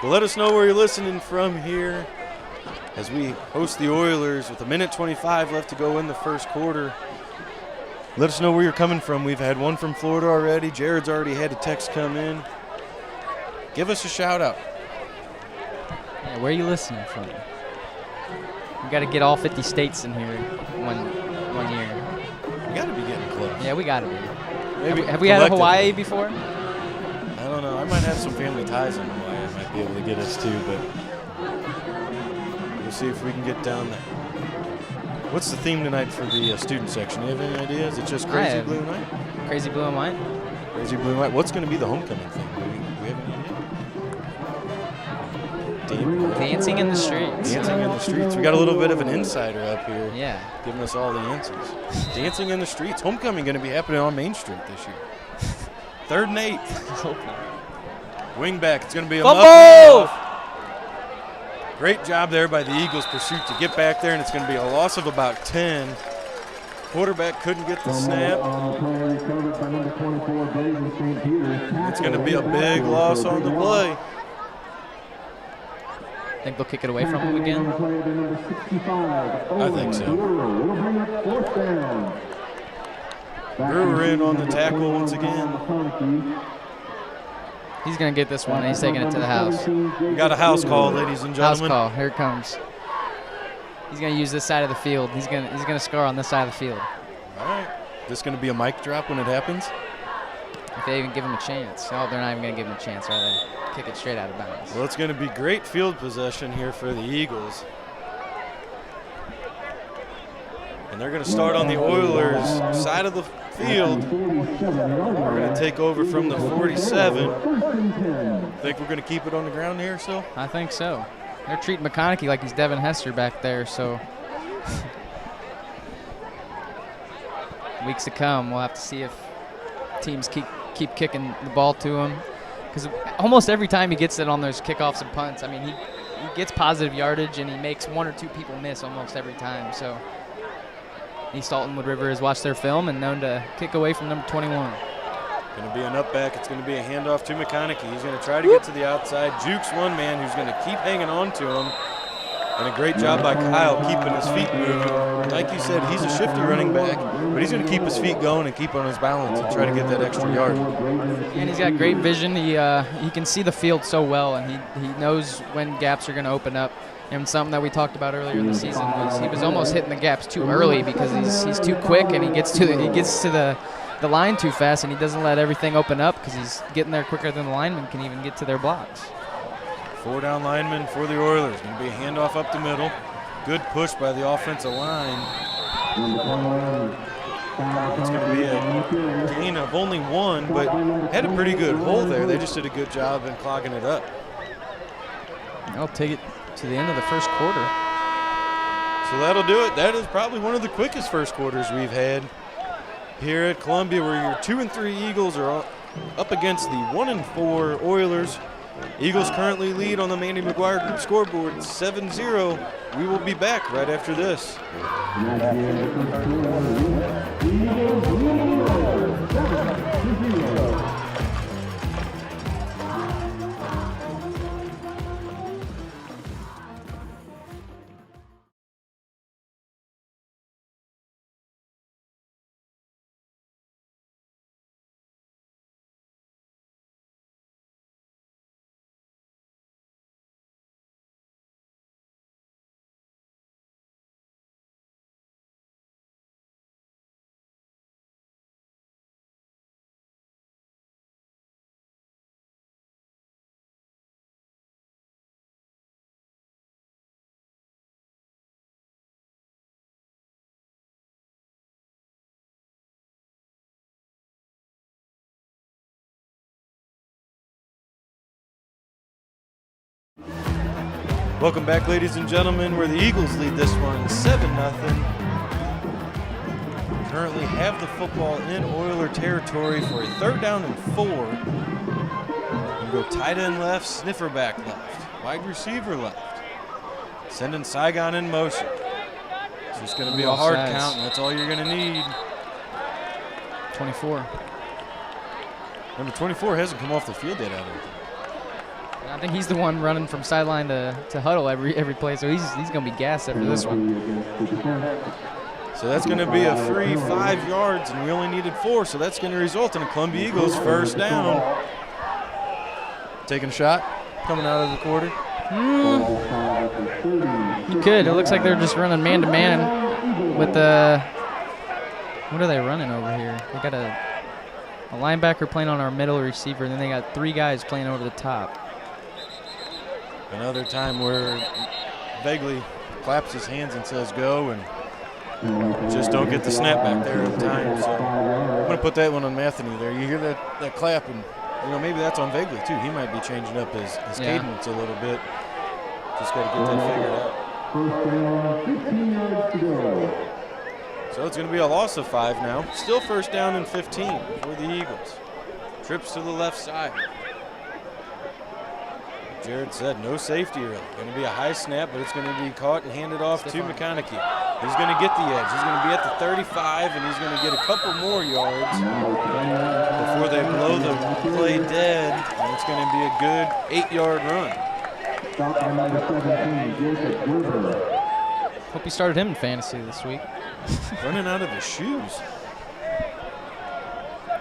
Well, let us know where you're listening from here as we host the Oilers with 1:25 left to go in the 1st quarter. Let us know where you're coming from. We've had one from Florida already. Jared's already had a text come in. Give us a shout out. Yeah, where are you listening from? We got to get all 50 states in here one year. We got to be getting close. Yeah, we got to be. Maybe have we had a Hawaii before? I don't know. I might have some family ties in Hawaii. I might be able to get us too, but we'll see if we can get down there. What's the theme tonight for the student section? Do you have any idea? Is it just Crazy Blue and White? Crazy Blue and White? Crazy Blue and White. What's going to be the homecoming thing? Do we have any idea? Dancing in the streets. Dancing in the streets. We got a little bit of an insider up here. Yeah. Giving us all the answers. Dancing in the streets. Homecoming going to be happening on Main Street this year. 3rd and 8. Wing back. It's going to be a fumble. Great job there by the Eagles pursuit to get back there, and it's going to be a loss of about 10. Quarterback couldn't get the snap. It's going to be a big loss on the play. Think they'll kick it away from him again? I think so. Brewer in on the tackle once again. He's going to get this one, and he's taking it to the house. We got a house call, ladies and gentlemen. House call. Here it comes. He's going to use this side of the field. He's going to score on this side of the field. All right. This going to be a mic drop when it happens? If they even give him a chance. Oh, they're not even going to give him a chance, are they? Kick it straight out of bounds. Well, it's going to be great field possession here for the Eagles. And they're going to start on the Oilers' side of the field. We're going to take over from the 47. Think we're going to keep it on the ground here still? I think so. They're treating McConaughey like he's Devin Hester back there, so weeks to come, we'll have to see if teams keep kicking the ball to him. Because almost every time he gets it on those kickoffs and punts, I mean, he gets positive yardage and he makes 1 or 2 people miss almost every time. So East Alton-Wood River has watched their film and known to kick away from number 21. Going to be an up back. It's going to be a handoff to McConaughey. He's going to try to get to the outside. Jukes one man who's going to keep hanging on to him. And a great job by Kyle keeping his feet moving. Like you said, he's a shifty running back, but he's going to keep his feet going and keep on his balance and try to get that extra yard. And he's got great vision. He can see the field so well, and he knows when gaps are going to open up. And something that we talked about earlier in the season was he was almost hitting the gaps too early because he's too quick and he gets to the line too fast, and he doesn't let everything open up because he's getting there quicker than the linemen can even get to their blocks. 4 down linemen for the Oilers. Going to be a handoff up the middle. Good push by the offensive line. It's going to be a gain of only 1, but had a pretty good hole there. They just did a good job in clogging it up. I'll take it to the end of the first quarter. So that'll do it. That is probably one of the quickest first quarters we've had here at Columbia, where your 2 and 3 Eagles are up against the 1 and 4 Oilers. Eagles currently lead on the Mandy McGuire Group scoreboard 7-0. We will be back right after this. Welcome back, ladies and gentlemen, where the Eagles lead this one 7-0. Currently have the football in Oiler territory for a 3rd down and 4. You go tight end left, sniffer back left, wide receiver left. Sending Saigon in motion. It's just going to be a hard count, and that's all you're going to need. 24. Number 24 hasn't come off the field yet, I don't think. I think he's the one running from sideline to huddle every play, so he's going to be gassed after this one. So that's going to be a free 5 yards, and we only needed 4, so that's going to result in a Columbia Eagles 1st down. Taking a shot, coming out of the quarter. You could. It looks like they're just running man-to-man with the – what are they running over here? They got a linebacker playing on our middle receiver, and then they got 3 guys playing over the top. Another time where Vaguely claps his hands and says go, and just don't get the snap back there at the time. So I'm going to put that one on Matheny there. You hear that clap, and maybe that's on Vaguely too. He might be changing up his cadence a little bit. Just got to get that figured out. So it's going to be a loss of 5 now. Still 1st down and 15 for the Eagles. Trips to the left side. Jared said no safety early. Going to be a high snap, but it's going to be caught and handed off to McConaughey. He's going to get the edge. He's going to be at the 35, and he's going to get a couple more yards before they blow the play dead, and it's going to be a good 8-yard run. Hope you started him in fantasy this week. Running out of his shoes.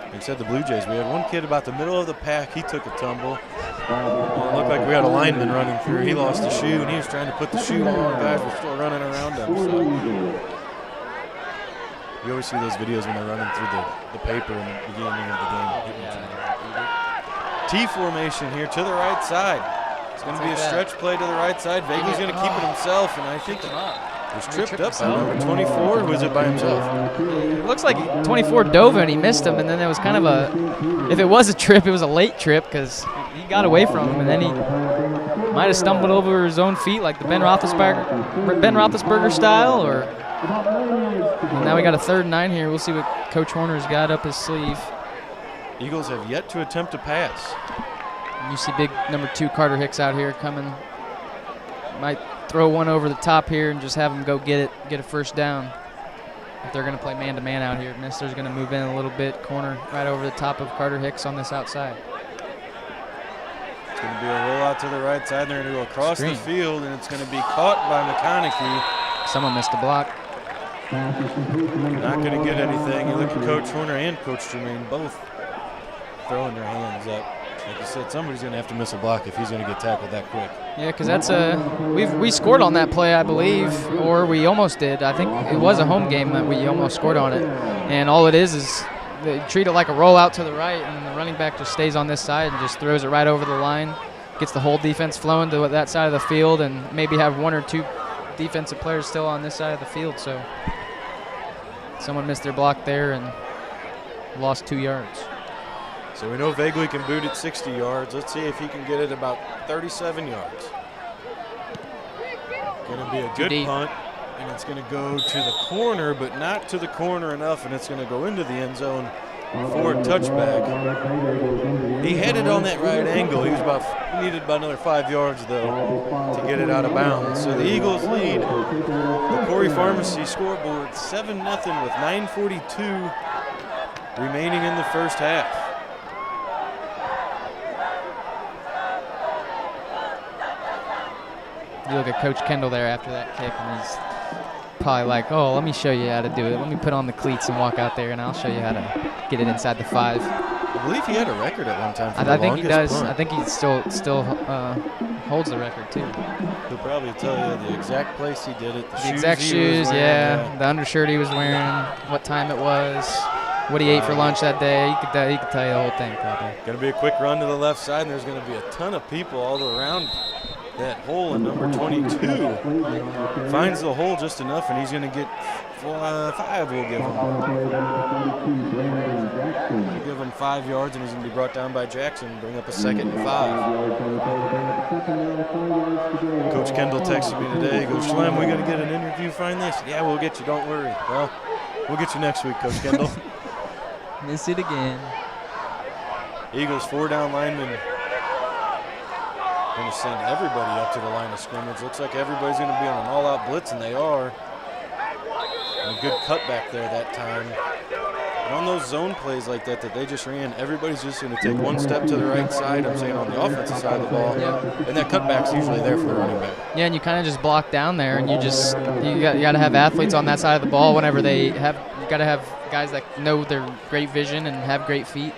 Like I said, the Blue Jays, we had one kid about the middle of the pack. He took a tumble. It looked like we had a lineman running through. He lost the shoe, and he was trying to put the shoe on. Guys were still running around him. So you always see those videos when they're running through the paper in the beginning of the game. T formation here to the right side. It's going to be a stretch play to the right side. Vega's going to keep it himself, and I think he was tripped up by number 24. Was it by himself? It looks like 24 dove and he missed him, and then there was kind of a, if it was a trip, it was a late trip because he got away from him, and then he might have stumbled over his own feet like the Ben Roethlisberger style, or now we got a 3rd and 9 here. We'll see what Coach Horner's got up his sleeve. Eagles have yet to attempt a pass. And you see big number 2 Carter Hicks out here coming. Might throw one over the top here and just have him go get a first down. If they're going to play man-to-man out here, Mister's going to move in a little bit, corner right over the top of Carter Hicks on this outside. It's going to be a rollout to the right side. They're going to go across the field, and it's going to be caught by McConaughey. Someone missed a block. Not going to get anything. You look at Coach Horner and Coach Jermaine both throwing their hands up. Like you said, somebody's going to have to miss a block if he's going to get tackled that quick. Yeah, because that's we scored on that play, I believe, or we almost did. I think it was a home game that we almost scored on it. And all it is they treat it like a rollout to the right, and the running back just stays on this side and just throws it right over the line, gets the whole defense flowing to that side of the field, and maybe have 1 or 2 defensive players still on this side of the field. So someone missed their block there and lost 2 yards. So we know Vaguely can boot it 60 yards. Let's see if he can get it about 37 yards. Going to be a good punt, and it's going to go to the corner, but not to the corner enough, and it's going to go into the end zone for a touchback. He had it on that right angle. He needed about another 5 yards, though, to get it out of bounds. So the Eagles lead the Corey Pharmacy scoreboard 7-0 with 9:42 remaining in the first half. You look at Coach Kendall there after that kick, and he's probably like, oh, let me show you how to do it. Let me put on the cleats and walk out there, and I'll show you how to get it inside the 5. I believe he had a record at one time for I think he does. Punt. I think he still holds the record, too. He'll probably tell you the exact place he did it, the exact shoes, yeah, the undershirt he was wearing, what time it was, what he ate for lunch that day. He could tell you the whole thing, probably. Going to be a quick run to the left side, and there's going to be a ton of people all around that hole, in number 22 finds the hole just enough, and he's going to get 5. We'll give him. We'll give him 5 yards, and he's going to be brought down by Jackson, bring up a 2nd and 5. Coach Kendall texted me today. He goes, Schlem, we going to get an interview? Find this? Yeah, we'll get you. Don't worry. Well, we'll get you next week, Coach Kendall. Miss it again. Eagles 4-down linemen. Going to send everybody up to the line of scrimmage. Looks like everybody's going to be on an all-out blitz, and they are. And a good cutback there that time. And on those zone plays like that they just ran, everybody's just going to take 1 step to the right side. I'm saying on the offensive side of the ball. And that cutback's usually there for the running back. Yeah, and you kind of just block down there, and you got to have athletes on that side of the ball whenever they have. You got to have guys that know their great vision and have great feet.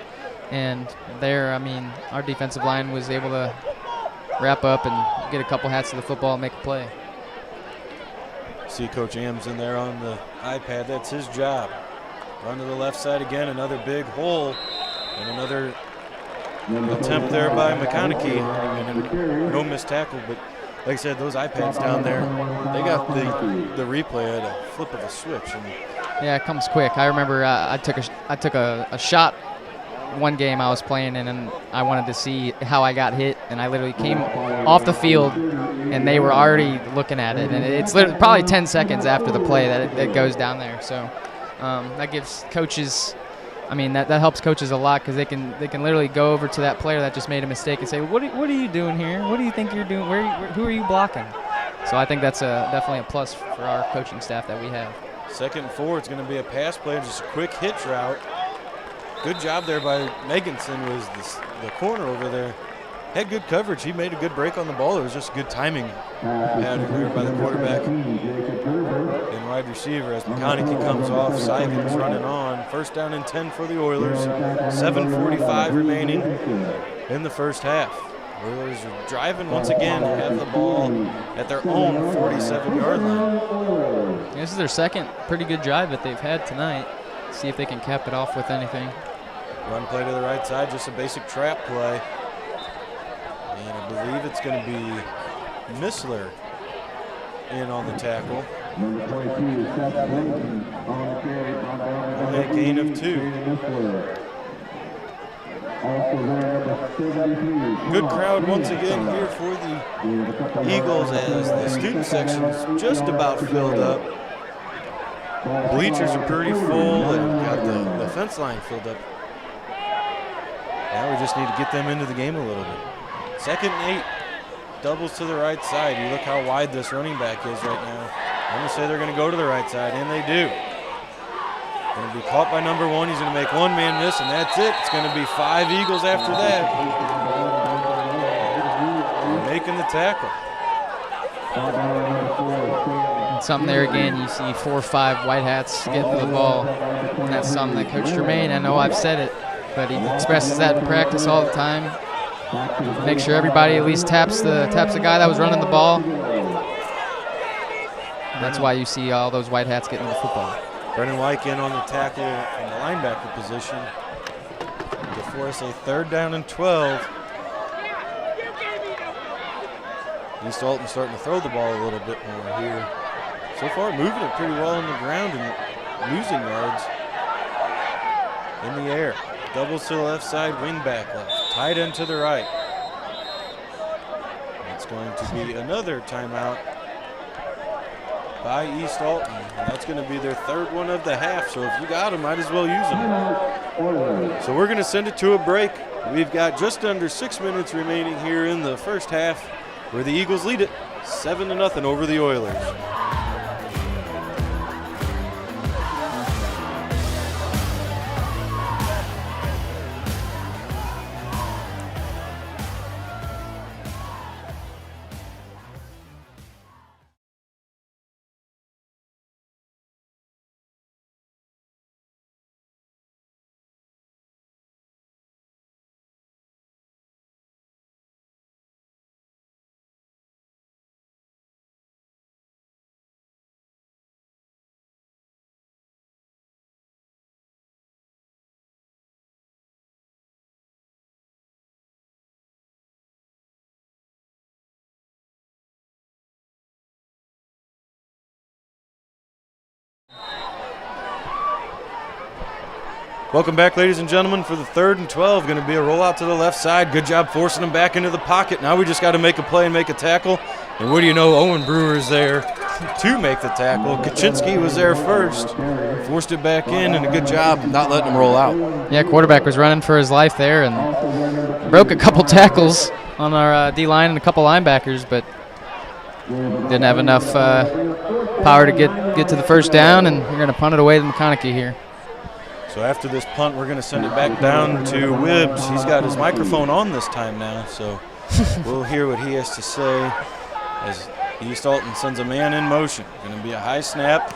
And there, I mean, our defensive line was able to wrap up and get a couple hats to the football and make a play. See Coach Ames in there on the iPad. That's his job. Run to the left side again, another big hole, and another attempt there by McConaughey. No missed tackle, but like I said, those iPads down there, they got the replay at a flip of a switch. And yeah, it comes quick. I remember I took a shot one game I was playing in, and I wanted to see how I got hit, and I literally came off the field, and they were already looking at it, and it's literally probably 10 seconds after the play that it goes down there. So that gives coaches I mean, that helps coaches a lot because they can literally go over to that player that just made a mistake and say, what are you doing here? What do you think you're doing? Who are you blocking? So I think that's definitely a plus for our coaching staff that we have. 2nd and 4, it's going to be a pass play, just a quick hitch route. Good job there by Meganson, was the corner over there. Had good coverage. He made a good break on the ball. It was just good timing pattern there by the quarterback and wide receiver as McConaughey comes off. Sivans running on. 1st down and 10 for the Oilers. 7:45 remaining in the first half. Oilers are driving once again, have the ball at their own 47-yard line. This is their second pretty good drive that they've had tonight. See if they can cap it off with anything. Run play to the right side, just a basic trap play. And I believe it's going to be Missler in on the tackle. Number 22, Seth Clayton on the carry. Only a gain of 2. Also there, number 73. Good crowd once again here for the Eagles as the student section is just about filled up. Bleachers are pretty full and got the fence line filled up. Now we just need to get them into the game a little bit. 2nd and 8, doubles to the right side. You look how wide this running back is right now. I'm going to say they're going to go to the right side, and they do. Going to be caught by number 1. He's going to make one man miss, and that's it. It's going to be 5 Eagles after that. Making the tackle. And something there again, you see 4 or 5 white hats getting to the ball. And that's something that Coach Germain, I know I've said it, but he expresses that in practice all the time. Make sure everybody at least taps the guy that was running the ball. And that's why you see all those white hats getting the football. Brennan Wyke in on the tackle in the linebacker position to force a 3rd down and 12. East Alton starting to throw the ball a little bit more here. So far moving it pretty well on the ground and losing yards in the air. Doubles to the left side, wing back left. Tight end to the right. It's going to be another timeout by East Alton. And that's going to be their 3rd one of the half. So if you got them, might as well use them. So we're going to send it to a break. We've got just under 6 minutes remaining here in the first half, where the Eagles lead it 7-0 over the Oilers. Welcome back, ladies and gentlemen, for the 3rd and 12. Going to be a rollout to the left side. Good job forcing them back into the pocket. Now we just got to make a play and make a tackle. And what do you know, Owen Brewer's there to make the tackle. Kaczynski was there first. Forced it back in, and a good job not letting them roll out. Yeah, quarterback was running for his life there and broke a couple tackles on our D-line and a couple linebackers, but didn't have enough power to get to the 1st down, and we're going to punt it away to McConaughey here. So after this punt, we're going to send it back down to Wibbs. He's got his microphone on this time now, so we'll hear what he has to say as East Alton sends a man in motion. Going to be a high snap.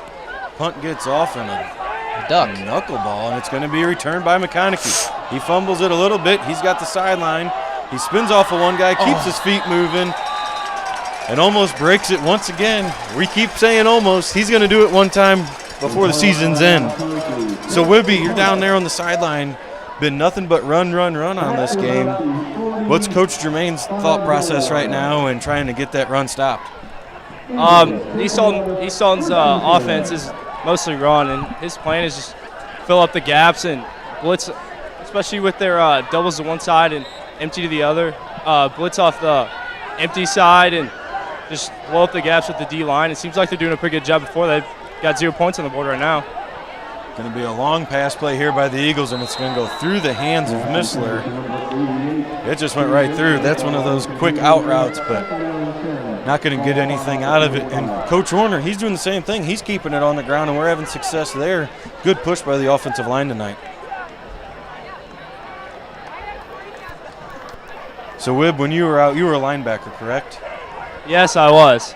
Punt gets off and a duck knuckleball, and it's going to be returned by McConaughey. He fumbles it a little bit. He's got the sideline. He spins off of one guy, keeps his feet moving, and almost breaks it once again. We keep saying almost. He's going to do it one time before the season's end. So, Wibby, you're down there on the sideline. Been nothing but run on this game. What's Coach Germain's thought process right now in trying to get that run stopped? East Alton's offense is mostly run, and his plan is just fill up the gaps and blitz, especially with their doubles to one side and empty to the other. Blitz off the empty side and just blow up the gaps with the D-line. It seems like they're doing a pretty good job before. They've got 0 points on the board right now. Going to be a long pass play here by the Eagles, and it's going to go through the hands of Missler. It just went right through. That's one of those quick out routes, but not going to get anything out of it. And Coach Horner, he's doing the same thing. He's keeping it on the ground, and we're having success there. Good push by the offensive line tonight. So, Wib, when you were out, you were a linebacker, correct? Yes, I was.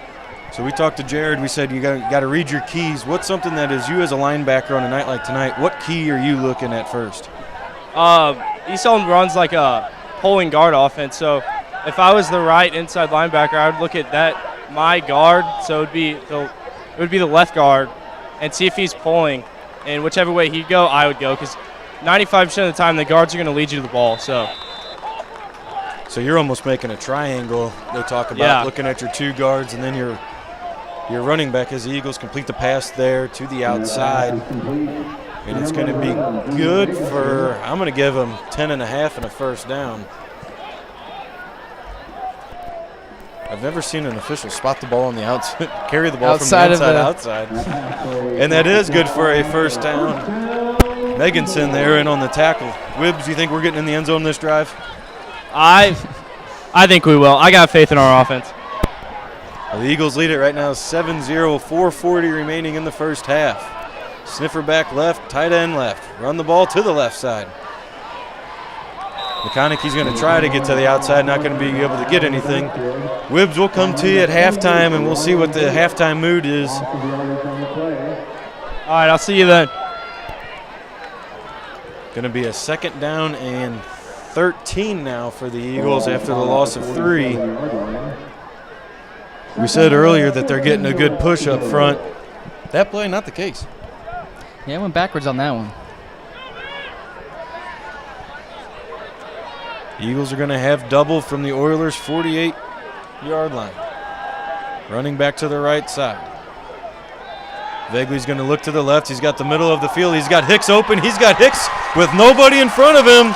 So we talked to Jared. We said you got to read your keys. What's something that is you as a linebacker on a night like tonight? What key are you looking at first? East Alton runs like a pulling guard offense. So if I was the right inside linebacker, I would look at that my guard. So it would be the left guard, and see if he's pulling. And whichever way he'd go, I would go, because 95% of the time the guards are going to lead you to the ball. So you're almost making a triangle. They talk about looking at your two guards, and then your running back as the Eagles complete the pass there to the outside. And it's going to be good for, I'm going to give them 10.5 and a first down. I've never seen an official spot the ball on the outside, carry the ball outside from the outside. And that is good for a first down. Meganson there in on the tackle. Wibbs, do you think we're getting in the end zone this drive? I think we will. I got faith in our offense. Well, the Eagles lead it right now 7-0, 4:40 remaining in the first half. Sniffer back left, tight end left. Run the ball to the left side. McConaughey's going to try to get to the outside, not going to be able to get anything. Wibbs will come to you at halftime, and we'll see what the halftime mood is. All right, I'll see you then. Going to be a second down and 13 now for the Eagles after the loss of 3. We said earlier that they're getting a good push up front. That play, not the case. Yeah, I went backwards on that one. The Eagles are going to have double from the Oilers' 48-yard line. Running back to the right side. Vegley's going to look to the left. He's got the middle of the field. He's got Hicks open. He's got Hicks with nobody in front of him.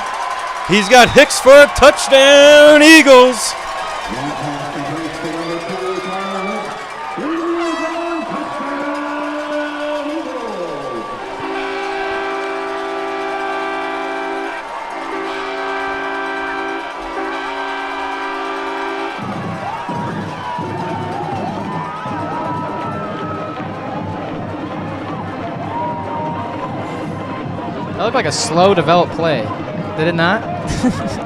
He's got Hicks for a touchdown, Eagles. That looked like a slow developed play. Did it not?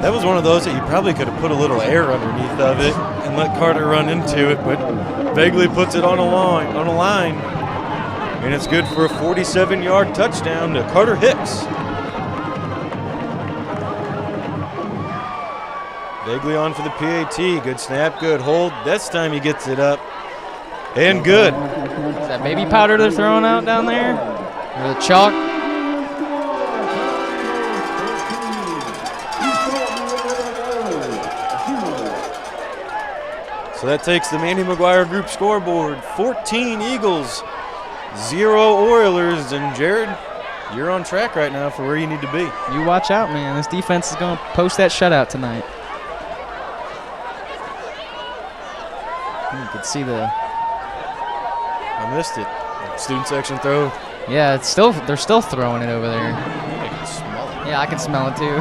That was one of those that you probably could have put a little air underneath of it and let Carter run into it, but Vegley puts it on a line, and it's good for a 47-yard touchdown to Carter Hicks. Vegley on for the PAT. Good snap, good hold. This time he gets it up. And good. Is that baby powder they're throwing out down there? Or the chalk? So that takes the Manny McGuire Group scoreboard. 14 Eagles, 0 Oilers. And Jared, you're on track right now for where you need to be. You watch out, man. This defense is going to post that shutout tonight. You could see I missed it. Student section throw. Yeah, they're still throwing it over there. I can smell it. Yeah, I can smell it too.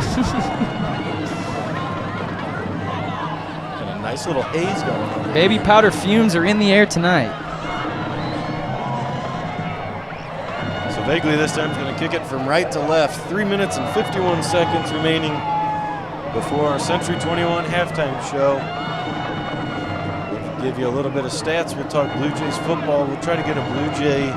Got a nice little haze going on. Baby powder fumes are in the air tonight. So Vegley this time is going to kick it from right to left. 3 minutes and 51 seconds remaining before our Century 21 halftime show. Give you a little bit of stats. We'll talk Blue Jays football. We'll try to get a Blue Jay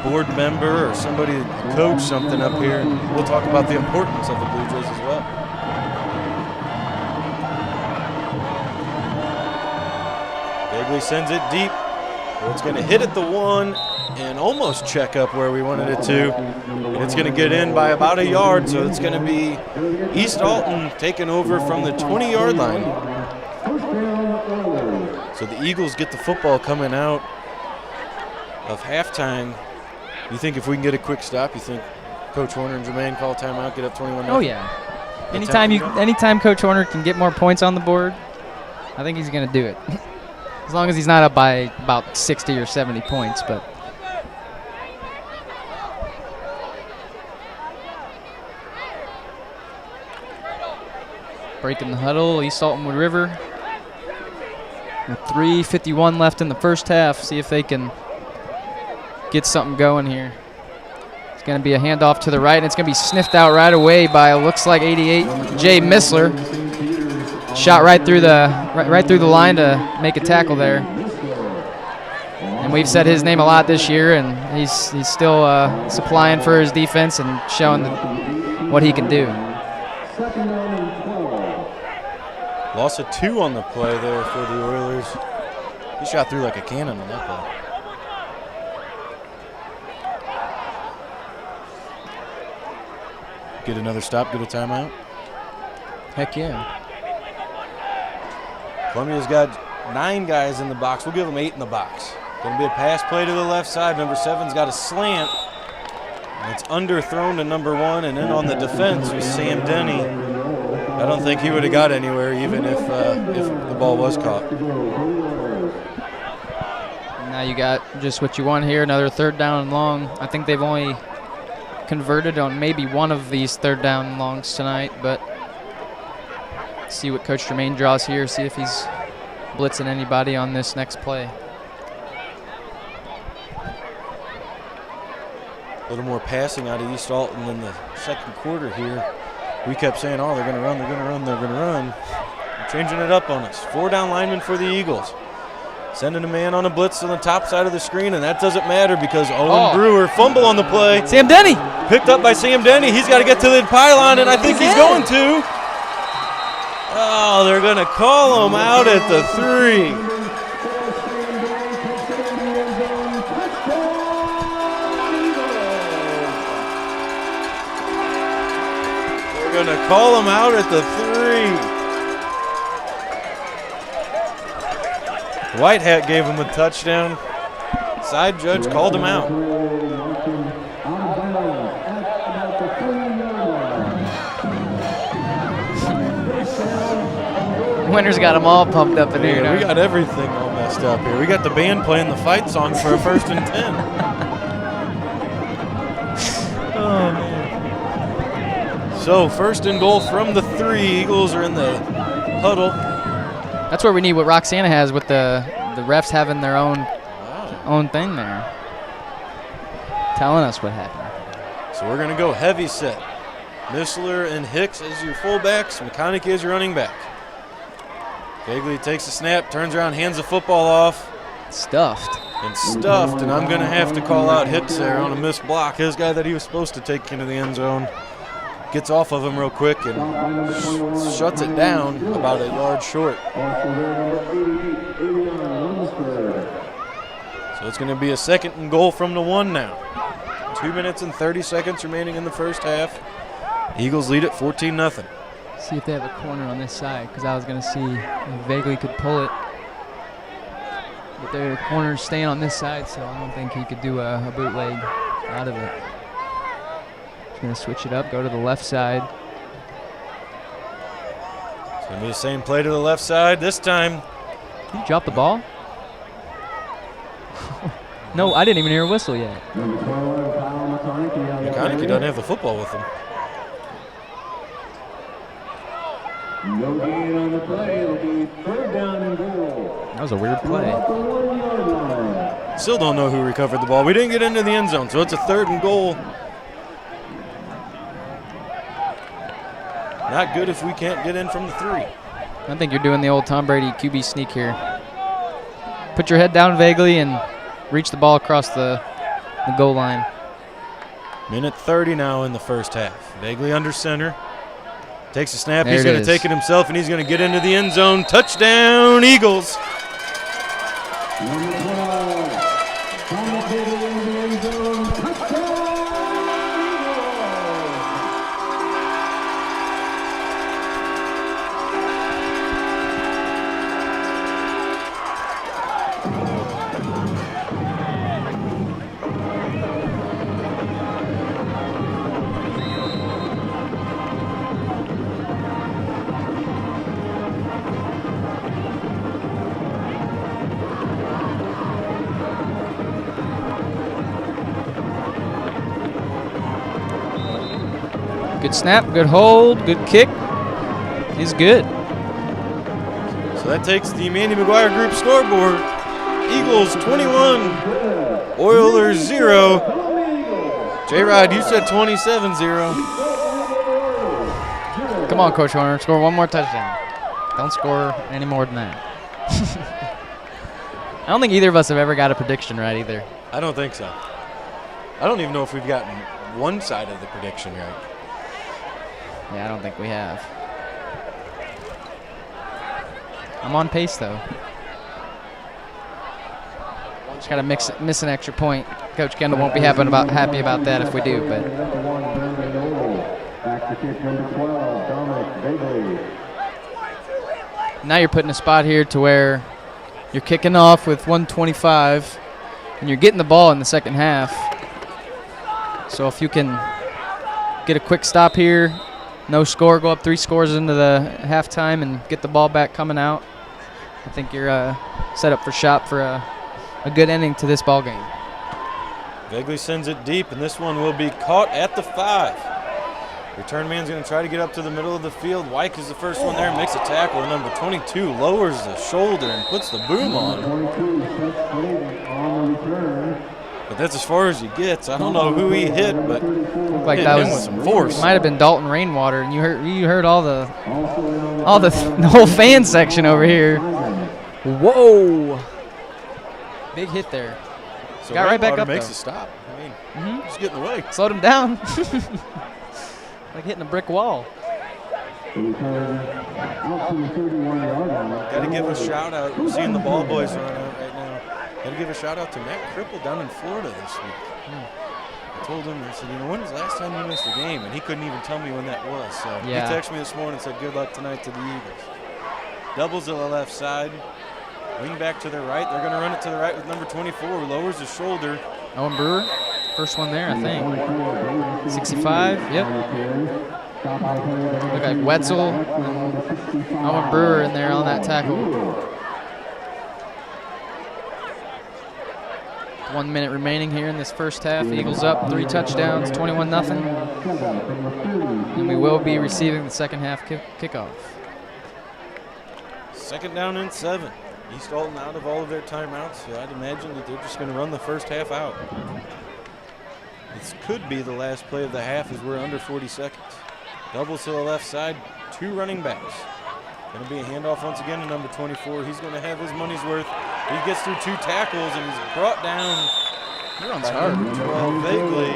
board member or somebody to coach something up here. We'll talk about the importance of the Blue Jays as well. Vegley sends it deep. It's going to hit at the 1 and almost check up where we wanted it to. And it's going to get in by about a yard, so it's going to be East Alton taking over from the 20-yard line. So the Eagles get the football coming out of halftime. You think if we can get a quick stop, you think Coach Horner and Jermaine call timeout, get up 21-0? Oh, yeah. Anytime Coach Horner can get more points on the board, I think he's going to do it. As long as he's not up by about 60 or 70 points. But Breaking the huddle, East Alton-Wood River. With 3:51 left in the first half. See if they can get something going here. It's going to be a handoff to the right, and it's going to be sniffed out right away by, looks like 88, Jay Missler. Shot right through the line to make a tackle there. And we've said his name a lot this year, and he's still supplying for his defense and showing what he can do. Loss of 2 on the play there for the Oilers. He shot through like a cannon on that play. Get another stop, get a timeout. Heck yeah. Columbia's got 9 guys in the box. We'll give them 8 in the box. Going to be a pass play to the left side. Number 7's got a slant. And it's underthrown to number 1, and then on the defense was Sam Denny. I don't think he would have got anywhere even if the ball was caught. Now you got just what you want here, another 3rd down and long. I think they've only converted on maybe one of these 3rd down and longs tonight, but see what Coach Jermaine draws here, see if he's blitzing anybody on this next play. A little more passing out of East Alton in the second quarter here. We kept saying, oh, they're going to run, they're going to run, they're going to run. They're changing it up on us. 4 down linemen for the Eagles. Sending a man on a blitz on the top side of the screen, and that doesn't matter because Owen Brewer fumble on the play. Sam Denny. Picked up by Sam Denny. He's got to get to the pylon, and I think he's going to. Oh, they're going to call him out at the 3. They're going to call him out at the 3. White Hat gave him a touchdown. Side judge called him out. Winter's got them all pumped up in here. Yeah, we got everything all messed up here. We got the band playing the fight song for a 1st and 10. Oh, man. So 1st and goal from the 3. Eagles are in the huddle. That's where we need what Roxana has with the refs having their own thing there, telling us what happened. So we're going to go heavy set. Missler and Hicks as your fullbacks. McConaughey as your running back. Bagley takes a snap, turns around, hands the football off. Stuffed. And I'm going to have to call out Hicks there on a missed block. His guy that he was supposed to take into the end zone gets off of him real quick and shuts it down about a yard short. So it's going to be a 2nd and goal from the 1 now. 2 minutes and 30 seconds remaining in the first half. Eagles lead it 14-0. See if they have a corner on this side, because I was going to see if Vaguely could pull it. But their corner's staying on this side, so I don't think he could do a bootleg out of it. He's going to switch it up, go to the left side. It's going to be the same play to the left side. This time. Did he drop the ball? No, I didn't even hear a whistle yet. McConaughey doesn't have the football with him. No gain on the play. It'll be 3rd down and goal. That was a weird play. Still don't know who recovered the ball. We didn't get into the end zone, so it's a 3rd and goal. Not good if we can't get in from the 3. I think you're doing the old Tom Brady QB sneak here. Put your head down vaguely and reach the ball across the goal line. Minute 30 now in the first half. Vaguely under center. Takes a snap. There He's going to take it himself, and he's going to get into the end zone. Touchdown, Eagles. Good snap, good hold, good kick. is good. So that takes the Mandy McGuire Group scoreboard. Eagles 21, Oilers 0. J-Rod, you said 27-0. Come on, Coach Horner, score one more touchdown. Don't score any more than that. I don't think either of us have ever got a prediction right either. I don't think so. I don't even know if we've gotten one side of the prediction right. Yeah, I don't think we have. I'm on pace, though. Just got to miss an extra point. Coach Kendall won't be happy about that if we do, but now you're putting a spot here to where you're kicking off with 1:25 and you're getting the ball in the second half. So if you can get a quick stop here, no score, go up 3 scores into the halftime and get the ball back coming out, I think you're set up for shop for a good ending to this ball game. Vegley sends it deep, and this one will be caught at the 5. Return man's going to try to get up to the middle of the field. Wyke is the first one there, makes a tackle. Number 22 lowers the shoulder and puts the boom on. But that's as far as he gets. I don't know who he hit, but looked like hit that him was with some force. Might have been Dalton Rainwater, and you heard all the whole fan section over here. Whoa! Big hit there. So got right back Rainwater up. Makes though. a stop. I mean, just get in the way. Slowed him down. Like hitting a brick wall. Got to give a shout out. We're seeing the ball boys run out right now. Got to give a shout out to Matt Cripple down in Florida this week. I told him, I said, when was the last time you missed a game? And he couldn't even tell me when that was. So yeah. He texted me this morning and said, good luck tonight to the Eagles. Doubles to the left side. Wing back to the right. They're going to run it to the right with number 24, who lowers his shoulder. Owen Brewer, first one there, I think. 65, yep. Look like Wetzel and Owen Brewer in there on that tackle. 1 minute remaining here in this first half. Eagles up 3 touchdowns, 21-0. And we will be receiving the second half kickoff. Second down and 7. East Alton out of all of their timeouts, so I'd imagine that they're just going to run the first half out. This could be the last play of the half as we're under 40 seconds. Doubles to the left side, 2 running backs. Going to be a handoff once again to number 24. He's going to have his money's worth. He gets through 2 tackles and he's brought down. He runs hard. 12 vaguely.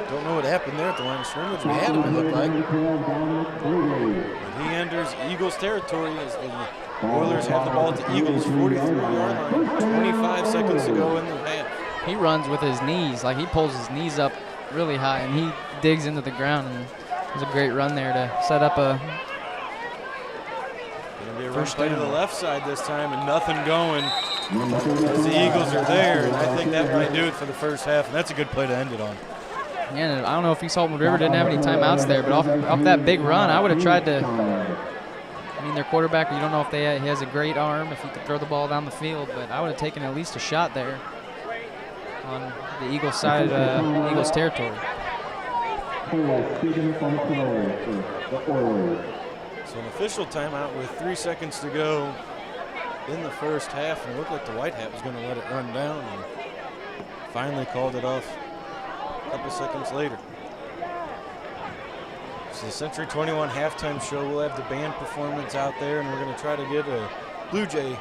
Don't know what happened there at the line of scrimmage. We had him, it looked like. But he enters Eagles territory as the Oilers have the ball at the Eagles' 43-yard line. 25 seconds to go in the half. He runs with his knees, like he pulls his knees up really high and he digs into the ground, and it was a great run there to set up a first play to the left side this time and nothing going as the Eagles are there, and I think that might do it for the first half, and that's a good play to end it on. Yeah, and I don't know if East Alton River didn't have any timeouts there, but off that big run, I would have tried to. I mean, their quarterback, you don't know if he has a great arm, if he could throw the ball down the field, but I would have taken at least a shot there on the Eagles side of Eagles territory. So an official timeout with 3 seconds to go in the first half, and it looked like the White Hat was going to let it run down and finally called it off a couple seconds later. So the Century 21 halftime show, we'll have the band performance out there, and we're going to try to get a Blue Jay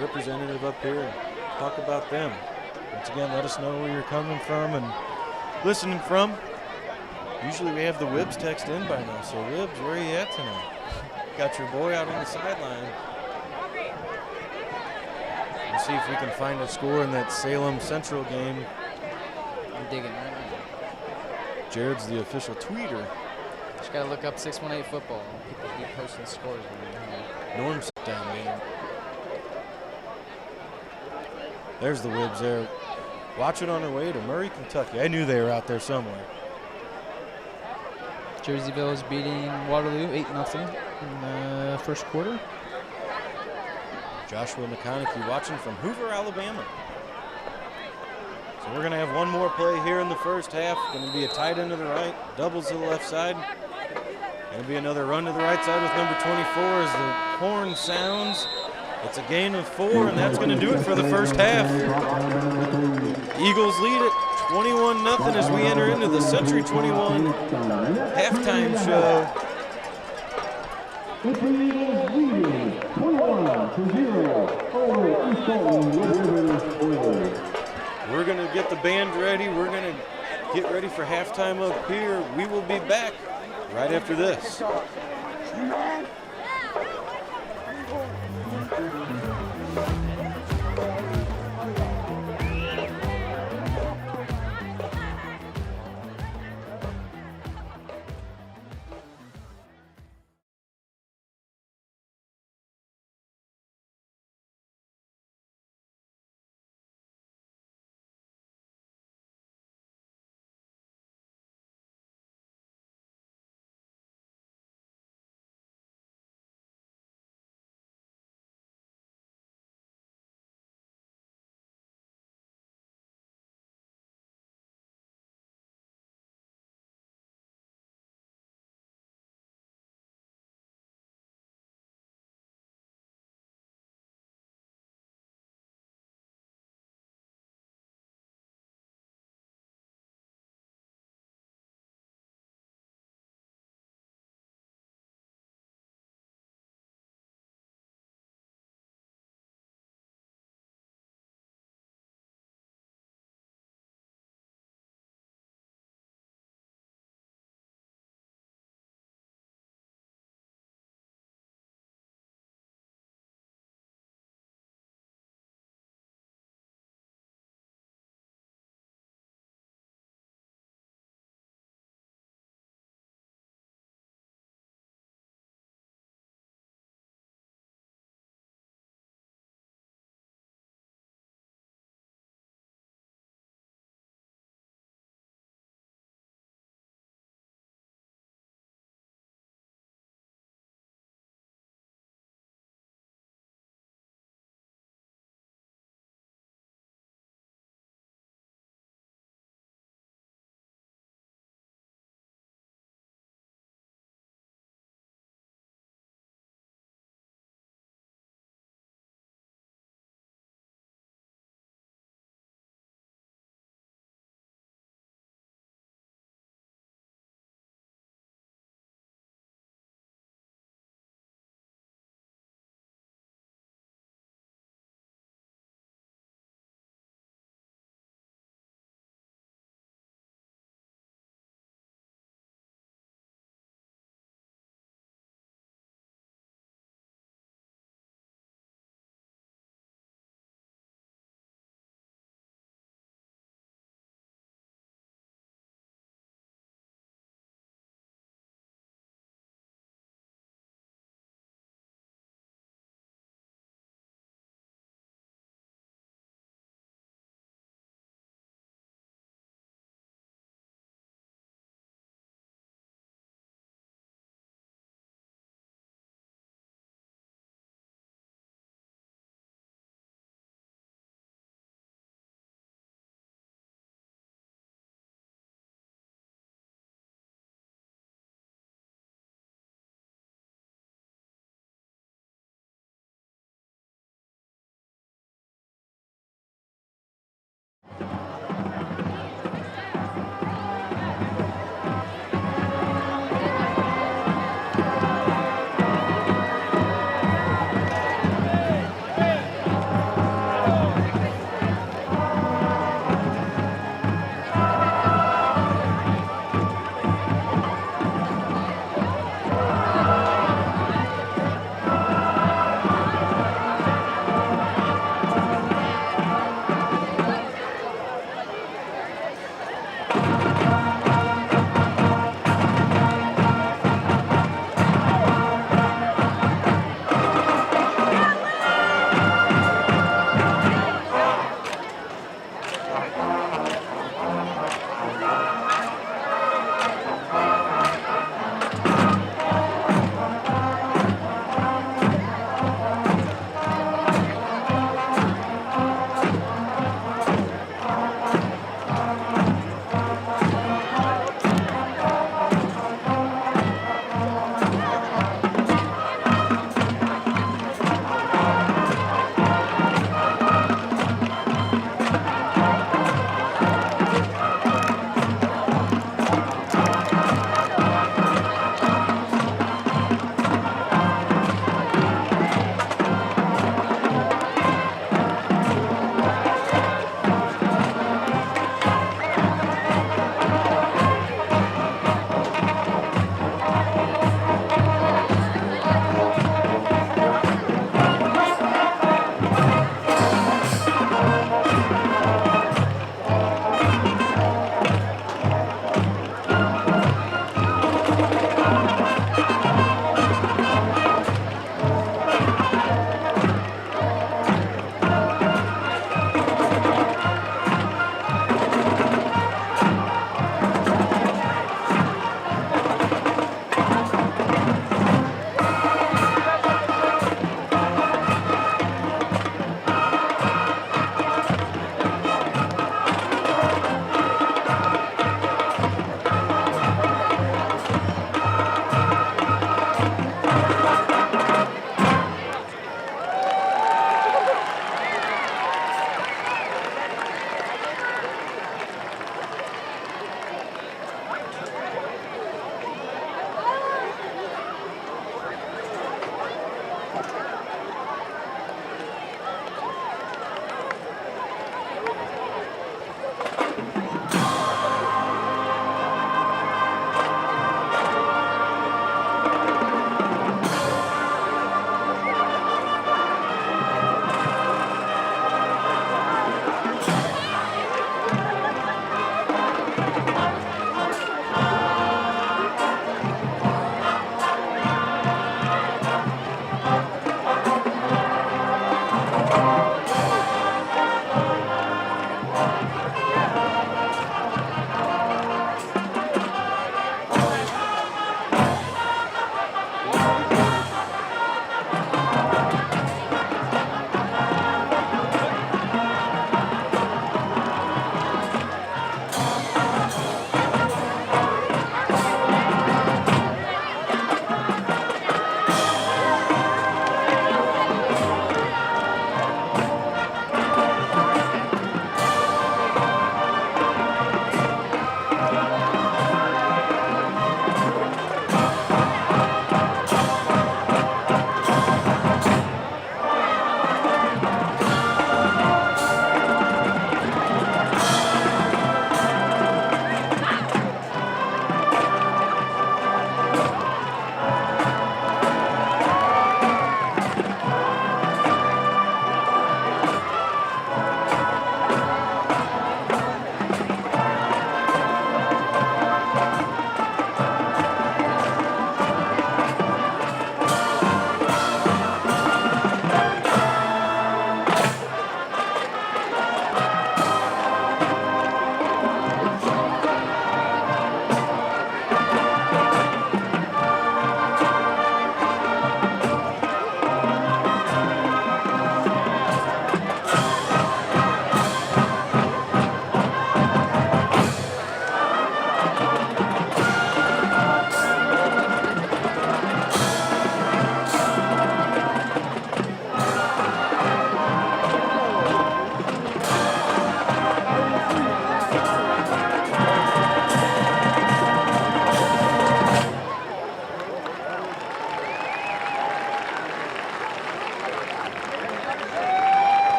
representative up here and talk about them. Once again, let us know where you're coming from and listening from. Usually we have the Wibbs text in by now, so Wibbs, where are you at tonight? Got your boy out on the sideline. We'll see if we can find a score in that Salem Central game. I'm digging right now. Jared's the official tweeter. Just got to look up 618 football. People keep posting scores. Norm's down game. There's the Wibbs there. Watch it on their way to Murray, Kentucky. I knew they were out there somewhere. Jerseyville is beating Waterloo 8-0 in the first quarter. Joshua McConaughey watching from Hoover, Alabama. So We're going to have one more play here in the first half. Going to be a tight end to the right, doubles to the left side. Going to be another run to the right side with number 24 as the horn sounds. It's a gain of 4, and that's going to do it for the first half. Eagles lead it 21-0 as we enter into the Century 21 halftime show. We're going to get the band ready. We're going to get ready for halftime up here. We will be back right after this.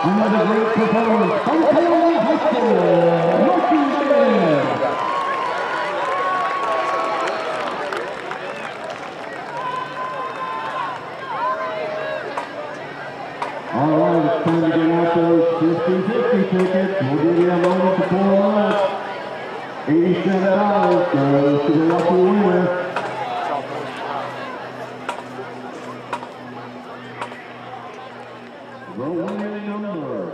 Another great performance from Alton-Wood High School, Varsity. All right, it's time to get out those 50-50 tickets. We'll give you a moment to pull them out. $87 goes to the lucky winner. The winning number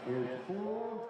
is 4.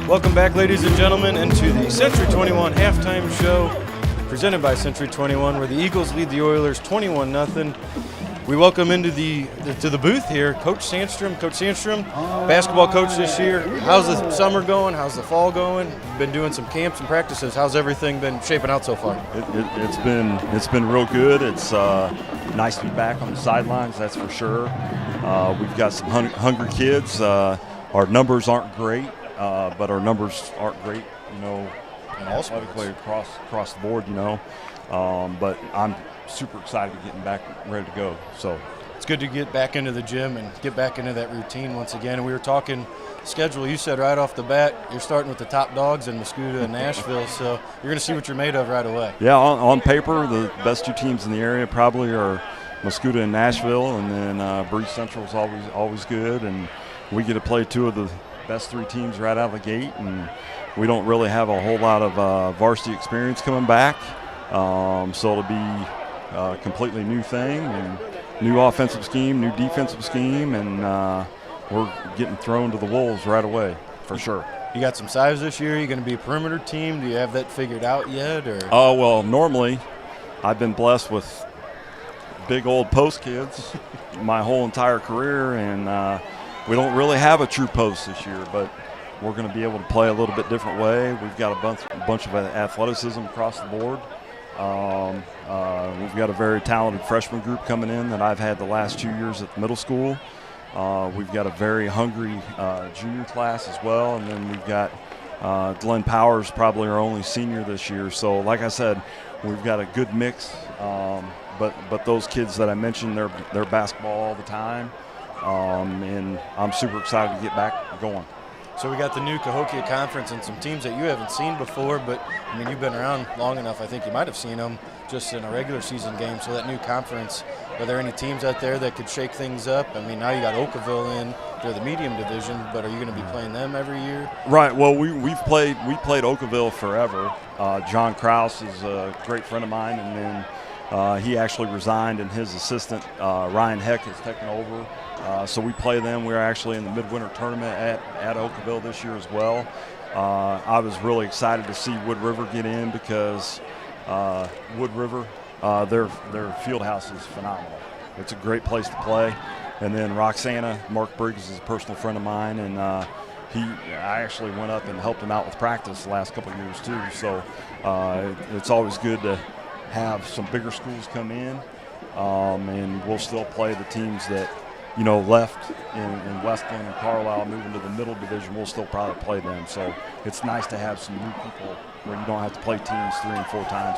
Welcome back, ladies and gentlemen, into the Century 21 halftime show presented by Century 21, where the Eagles lead the Oilers 21-0. We welcome into the booth here Coach Sandstrom. Coach Sandstrom, basketball coach this year. How's the summer going? How's the fall going? You've been doing some camps and practices. How's everything been shaping out so far? It's been real good. It's nice to be back on the sidelines, that's for sure. We've got some hungry kids. Our numbers aren't great, but our numbers aren't great, athletically across the board, But I'm super excited to getting back ready to go. So it's good to get back into the gym and get back into that routine once again. And we were talking schedule. You said right off the bat you're starting with the top dogs in Mascoutah and Nashville, so you're going to see what you're made of right away. Yeah, on paper, the best two teams in the area probably are Mascoutah and Nashville, and then Breeze Central is always good, and we get to play two of the best three teams right out of the gate, and we don't really have a whole lot of varsity experience coming back, so it'll be a completely new thing, and new offensive scheme, new defensive scheme, and we're getting thrown to the wolves right away for sure. You got some size this year. You're going to be a perimeter team. Do you have that figured out yet? Or? Oh, well, normally I've been blessed with big old post kids my whole entire career, and we don't really have a true post this year, but we're going to be able to play a little bit different way. We've got a bunch of athleticism across the board. We've got a very talented freshman group coming in that I've had the last 2 years at the middle school. We've got a very hungry junior class as well, and then we've got Glenn Powers, probably our only senior this year. So like I said, we've got a good mix, but those kids that I mentioned, they're basketball all the time, and I'm super excited to get back going. So we got the new Cahokia Conference and some teams that you haven't seen before, but I mean, you've been around long enough. I think you might have seen them just in a regular season game. So that new conference, are there any teams out there that could shake things up? I mean, now you got Oakville in, they're the medium division, but are you going to be playing them every year? Right. Well, we played Oakville forever. John Krause is a great friend of mine, and then he actually resigned, and his assistant Ryan Heck has taken over. So we play them. We're actually in the midwinter tournament at Oakville this year as well. I was really excited to see Wood River get in because Wood River, their field house is phenomenal. It's a great place to play. And then Roxana, Mark Briggs is a personal friend of mine, and I actually went up and helped him out with practice the last couple of years too. So it's always good to have some bigger schools come in, and we'll still play the teams that left in Westland and Carlisle, moving to the middle division. We'll still probably play them. So it's nice to have some new people where you don't have to play teams 3 and 4 times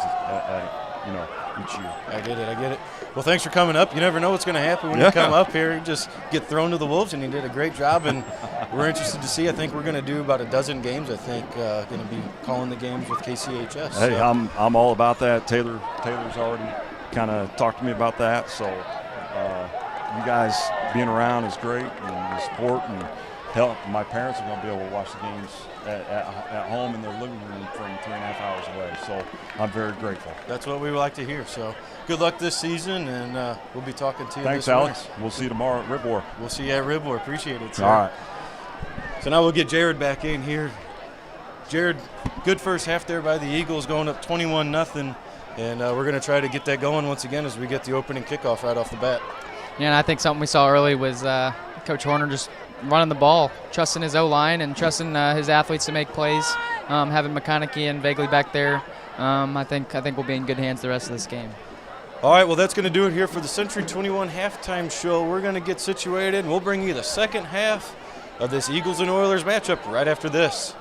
each year. I get it. Well, thanks for coming up. You never know what's going to happen when you come up here. You just get thrown to the wolves, and you did a great job, and we're interested to see. I think we're going to do about a dozen games, I think, going to be calling the games with KCHS. Hey, so. I'm all about that. Taylor's already kind of talked to me about that, so you guys being around is great, and the support and help. My parents are going to be able to watch the games at home in their living room from 3.5 hours away. So I'm very grateful. That's what we would like to hear. So good luck this season, and we'll be talking to you. Thanks, this Alex. winter. We'll see you tomorrow at Rib War. We'll see you at Rib War. Appreciate it, sir. All right. So now we'll get Jared back in here. Jared, good first half there by the Eagles, going up 21-0, and we're going to try to get that going once again as we get the opening kickoff right off the bat. Yeah, and I think something we saw early was Coach Horner just running the ball, trusting his O-line and trusting his athletes to make plays. Having McConaughey and Vaguely back there, I think we'll be in good hands the rest of this game. All right, well, that's going to do it here for the Century 21 halftime show. We're going to get situated, and we'll bring you the second half of this Eagles and Oilers matchup right after this.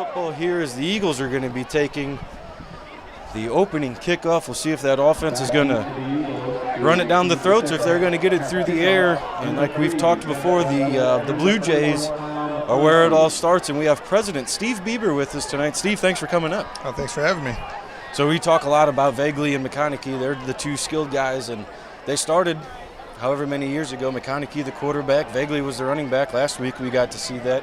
football here as the Eagles are going to be taking the opening kickoff. We'll see if that offense is going to run it down the throats or if they're going to get it through the air. And like we've talked before, the Blue Jays are where it all starts. And we have President Steve Bieber with us tonight. Steve, thanks for coming up. Oh, thanks for having me. So we talk a lot about Vagley and McConaughey. They're the two skilled guys, and they started however many years ago. McConaughey, the quarterback. Vagley was the running back. Last week we got to see that.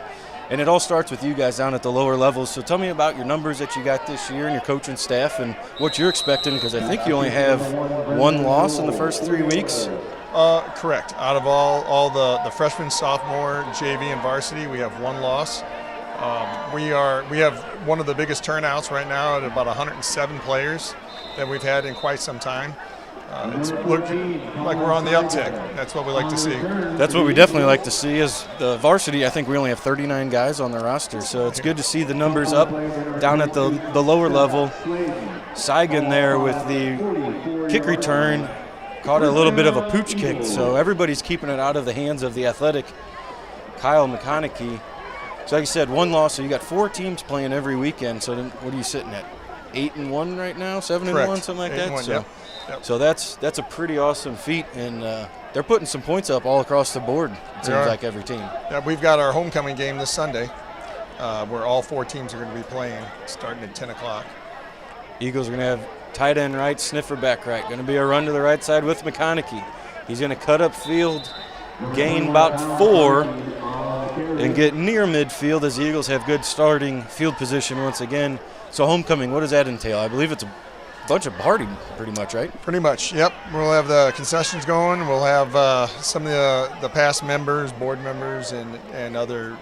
And it all starts with you guys down at the lower levels. So tell me about your numbers that you got this year and your coaching staff and what you're expecting, because I think you only have one loss in the first 3 weeks. Correct. Out of all the freshmen, sophomore, JV, and varsity, we have one loss. We have one of the biggest turnouts right now at about 107 players that we've had in quite some time. It's looking like we're on the uptick. That's what we like to see. That's what we definitely like to see. Is the varsity, I think we only have 39 guys on the roster, so it's good to see the numbers up down at the lower level. Saigon there with the kick return caught a little bit of a pooch kick, so everybody's keeping it out of the hands of the athletic Kyle McConaughey. So like I said, one loss, so you got 4 teams playing every weekend. So then what are you sitting at? 8-1 right now, 7-1, something like that. 8-1, so, yep. So that's a pretty awesome feat, and they're putting some points up all across the board. It seems like every team. Yeah, we've got our homecoming game this Sunday, where all 4 teams are going to be playing, starting at 10 o'clock. Eagles are going to have tight end right, sniffer back right. Going to be a run to the right side with McConaughey. He's going to cut up field, gain about 4, and get near midfield as the Eagles have good starting field position once again. So homecoming, what does that entail? I believe it's a bunch of party pretty much, right? Pretty much, yep. We'll have the concessions going. We'll have some of the past members, board members, and other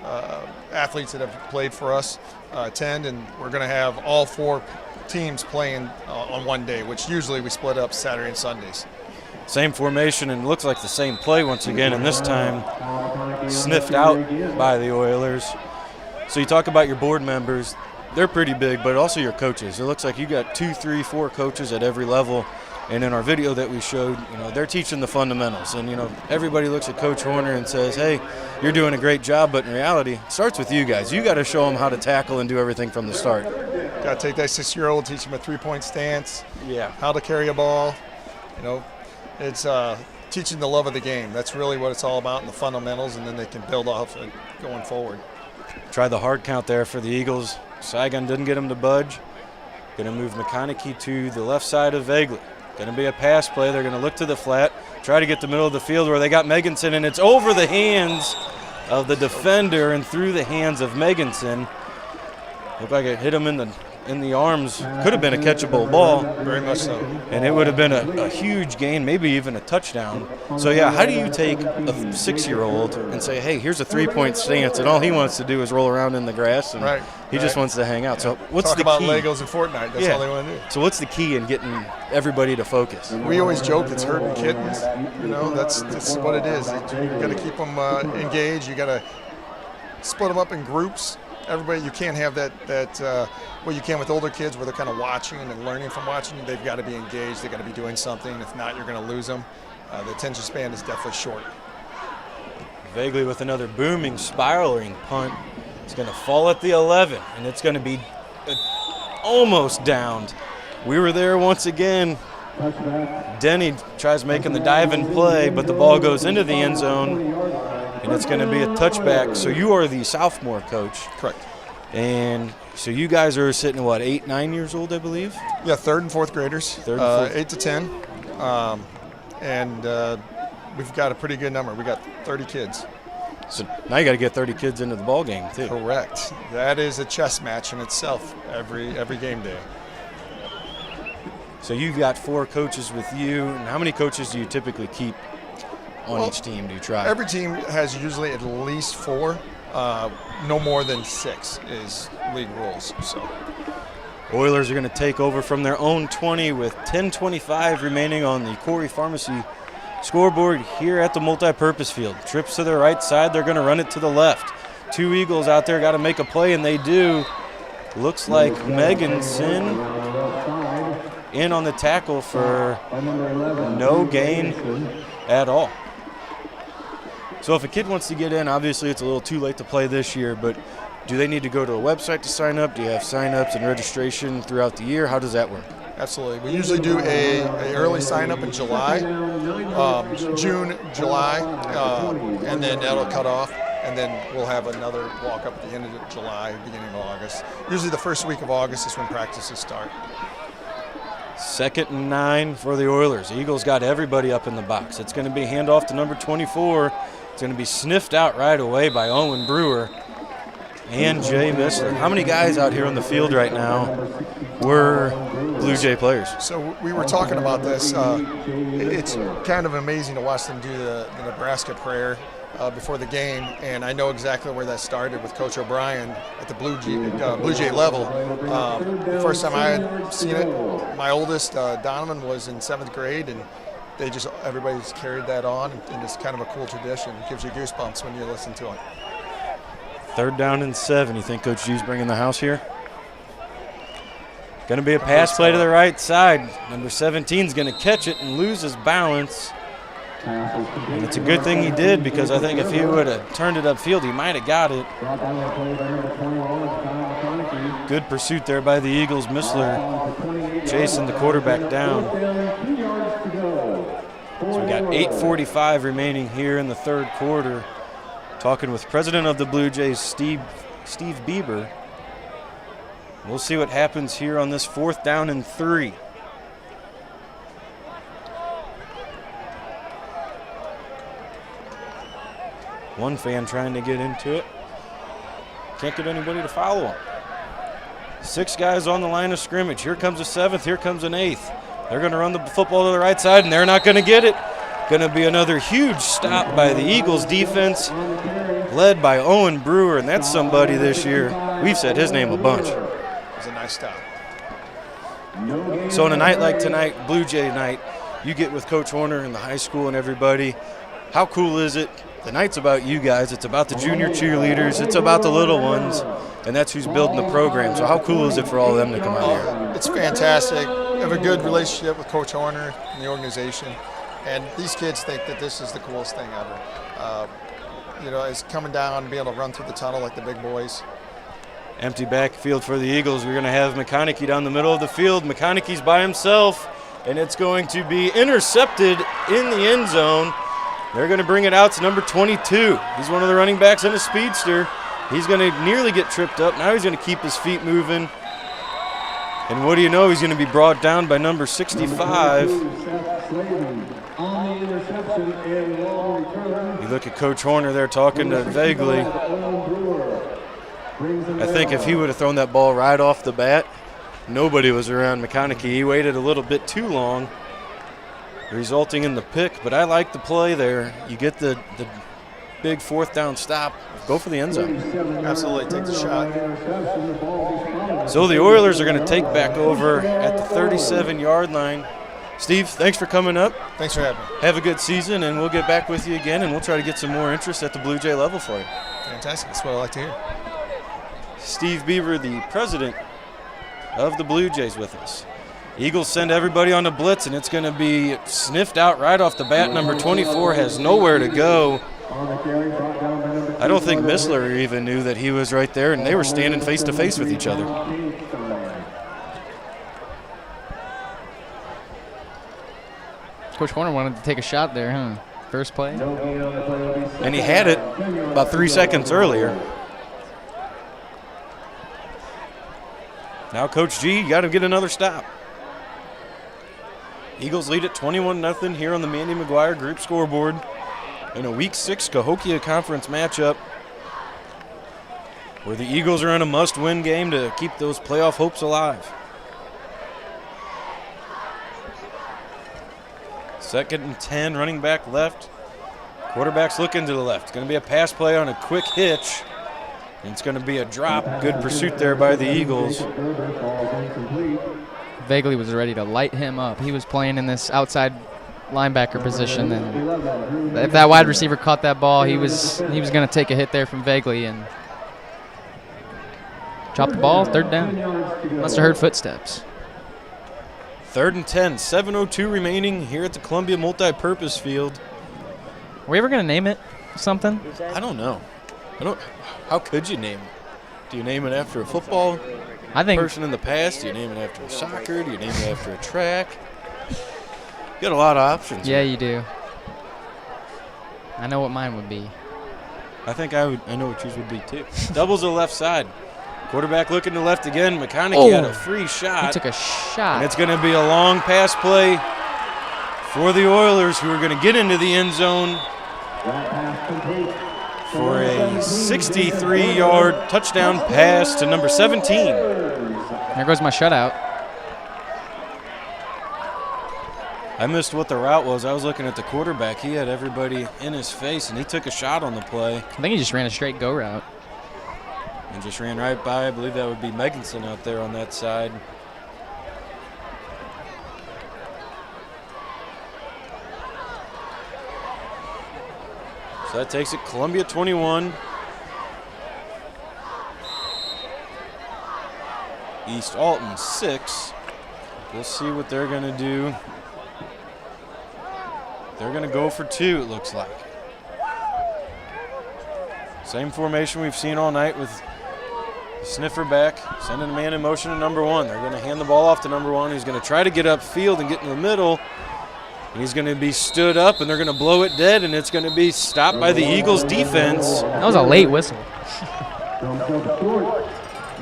athletes that have played for us attend, and we're going to have all 4 teams playing on one day, which usually we split up Saturday and Sundays. Same formation and looks like the same play once again, and this time sniffed out by the Oilers. So you talk about your board members. They're pretty big, but also your coaches. It looks like you got 2, 3, 4 coaches at every level. And in our video that we showed, they're teaching the fundamentals. And, everybody looks at Coach Horner and says, hey, you're doing a great job. But in reality, it starts with you guys. You got to show them how to tackle and do everything from the start. Got to take that 6-year-old, teach them a 3-point stance, how to carry a ball. It's teaching the love of the game. That's really what it's all about, and the fundamentals, and then they can build off it going forward. Try the hard count there for the Eagles. Saigon didn't get him to budge. Going to move McConaughey to the left side of Vagley. Going to be a pass play. They're going to look to the flat, try to get the middle of the field where they got Meganson, and it's over the hands of the defender and through the hands of Meganson. Looked like it hit him in the arms. Could have been a catchable ball. Very much so. And it would have been a huge gain, maybe even a touchdown. So, yeah, how do you take a 6-year-old and say, hey, here's a 3-point stance, and all he wants to do is roll around in the grass, and he just wants to hang out. So what's the key? Talk about Legos and Fortnite. That's all they want to do. So what's the key in getting everybody to focus? We always joke it's herding kittens. That's what it is. You got to keep them engaged. You got to split them up in groups. Everybody, you can't have that what you can with older kids where they're kind of watching and learning from watching. They've got to be engaged. They've got to be doing something. If not, you're going to lose them. The attention span is definitely short. Vaguely with another booming, spiraling punt. It's going to fall at the 11, and it's going to be almost downed. We were there once again. Denny tries making the diving play, but the ball goes into the end zone, and it's going to be a touchback. So you are the sophomore coach. Correct. And so you guys are sitting at, 8, 9 years old, I believe? Yeah, 3rd and 4th graders, 8 to 10. And we've got a pretty good number. We got 30 kids. So now you got to get 30 kids into the ball game, too. Correct. That is a chess match in itself every game day. So you've got 4 coaches with you. And how many coaches do you typically keep on each team? Do you try? Every team has usually at least 4. No more than 6 is league rules. So Oilers are going to take over from their own 20 with 10:25 remaining on the Corey Pharmacy scoreboard here at the multi-purpose field. Trips to the right side. They're going to run it to the left. 2 Eagles out there got to make a play, and they do. Looks like Meganson in on the tackle for no gain at all. So if a kid wants to get in, obviously it's a little too late to play this year, but Do they need to go to a website to sign up? Do you have sign-ups and registration throughout the year? How does that work? Absolutely. We usually do a early sign up in July, June, July, and then that'll cut off. And then we'll have another walk up at the end of July, beginning of August. Usually the first week of August is when practices start. 2nd and 9 for the Oilers. Eagles got everybody up in the box. It's going to be handoff to number 24. It's going to be sniffed out right away by Owen Brewer and Jay Missler. How many guys out here on the field right now were Blue Jay players? So we were talking about this. It's kind of amazing to watch them do the Nebraska prayer before the game, and I know exactly where that started with Coach O'Brien at the Blue Jay level. The first time I had seen it, my oldest, Donovan, was in 7th grade, and everybody's carried that on, and it's kind of a cool tradition. It gives you goosebumps when you listen to it. 3rd down and 7. You think Coach G's bringing the house here? Going to be a pass play to the right side. Number 17 is going to catch it and lose his balance. And it's a good thing he did, because I think if he would have turned it upfield, he might have got it. Good pursuit there by the Eagles. Missler chasing the quarterback down. So we got 8:45 remaining here in the 3rd quarter. Talking with president of the Blue Jays, Steve Bieber. We'll see what happens here on this 4th down and 3. One fan trying to get into it. Can't get anybody to follow him. 6 guys on the line of scrimmage. Here comes a 7th. Here comes an 8th. They're going to run the football to the right side, and they're not going to get it. Going to be another huge stop by the Eagles defense, led by Owen Brewer, and that's somebody this year. We've said his name a bunch. It was a nice stop. So on a night like tonight, Blue Jay night, you get with Coach Horner and the high school and everybody. How cool is it? The night's about you guys. It's about the junior cheerleaders. It's about the little ones, and that's who's building the program. So how cool is it for all of them to come out here? It's fantastic. We have a good relationship with Coach Horner and the organization, and these kids think that this is the coolest thing ever. It's coming down and being able to run through the tunnel like the big boys. Empty backfield for the Eagles. We're going to have McConaughey down the middle of the field. McConaughey's by himself, and it's going to be intercepted in the end zone. They're going to bring it out to number 22. He's one of the running backs in a speedster. He's going to nearly get tripped up. Now he's going to keep his feet moving. And what do you know? He's going to be brought down by number 65. You look at Coach Horner there talking to Vaguely. I think if he would have thrown that ball right off the bat, nobody was around McConaughey. He waited a little bit too long, resulting in the pick, but I like the play there. You get the big 4th down stop, go for the end zone. Absolutely, take the shot. So the Oilers are going to take back over at the 37-yard line. Steve, thanks for coming up. Thanks for having me. Have a good season, and we'll get back with you again, and we'll try to get some more interest at the Blue Jay level for you. Fantastic, that's what I like to hear. Steve Bieber, the president of the Blue Jays, with us. Eagles send everybody on a blitz, and it's going to be sniffed out right off the bat. Number 24 has nowhere to go. I don't think Missler even knew that he was right there, and they were standing face-to-face with each other. Coach Horner wanted to take a shot there, huh? First play. And he had it about 3 seconds earlier. Now Coach G, you got to get another stop. Eagles lead at 21-0 here on the Mandy McGuire Group scoreboard in a Week 6 Cahokia Conference matchup where the Eagles are in a must-win game to keep those playoff hopes alive. 2nd and 10, running back left. Quarterback's looking to the left. It's going to be a pass play on a quick hitch. And it's going to be a drop. Good pursuit there by the Eagles. Vaguely was ready to light him up. He was playing in this outside linebacker position, and if that wide receiver caught that ball, he was going to take a hit there from Vaguely and drop the ball. 3rd down. Must have heard footsteps. 3rd and 10, 7:02 remaining here at the Columbia Multi-Purpose Field. Are we ever going to name it something? I don't know. How could you name it? Do you name it after a football I think person in the past? Do you name it after a soccer? Do you name it after a track? You got a lot of options. Yeah, here. you do. I know what mine would be. I think I know what yours would be too. Doubles the left side. Quarterback looking to left again. McConaughey had a free shot. He took a shot. And it's going to be a long pass play for the Oilers, who are going to get into the end zone for a 63-yard touchdown pass to number 17. There goes my shutout. I missed what the route was. I was looking at the quarterback. He had everybody in his face, and he took a shot on the play. I think he just ran a straight go route. And just ran right by. I believe that would be Megginson out there on that side. So that takes it Columbia 21. East Alton 6. We'll see what they're going to do. They're going to go for 2, it looks like. Same formation we've seen all night with Sniffer back, sending a man in motion to number 1. They're going to hand the ball off to number 1. He's going to try to get upfield and get in the middle. And he's going to be stood up, and they're going to blow it dead, and it's going to be stopped by the Eagles defense. That was a late whistle.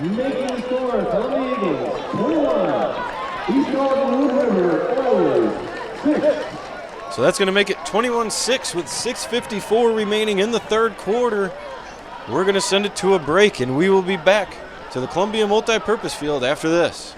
Making the score for the Eagles, 21. East Alton-Wood River Oilers, 6. So that's going to make it 21-6 with 6:54 remaining in the third quarter. We're going to send it to a break, and we will be back to the Columbia Multipurpose Field after this.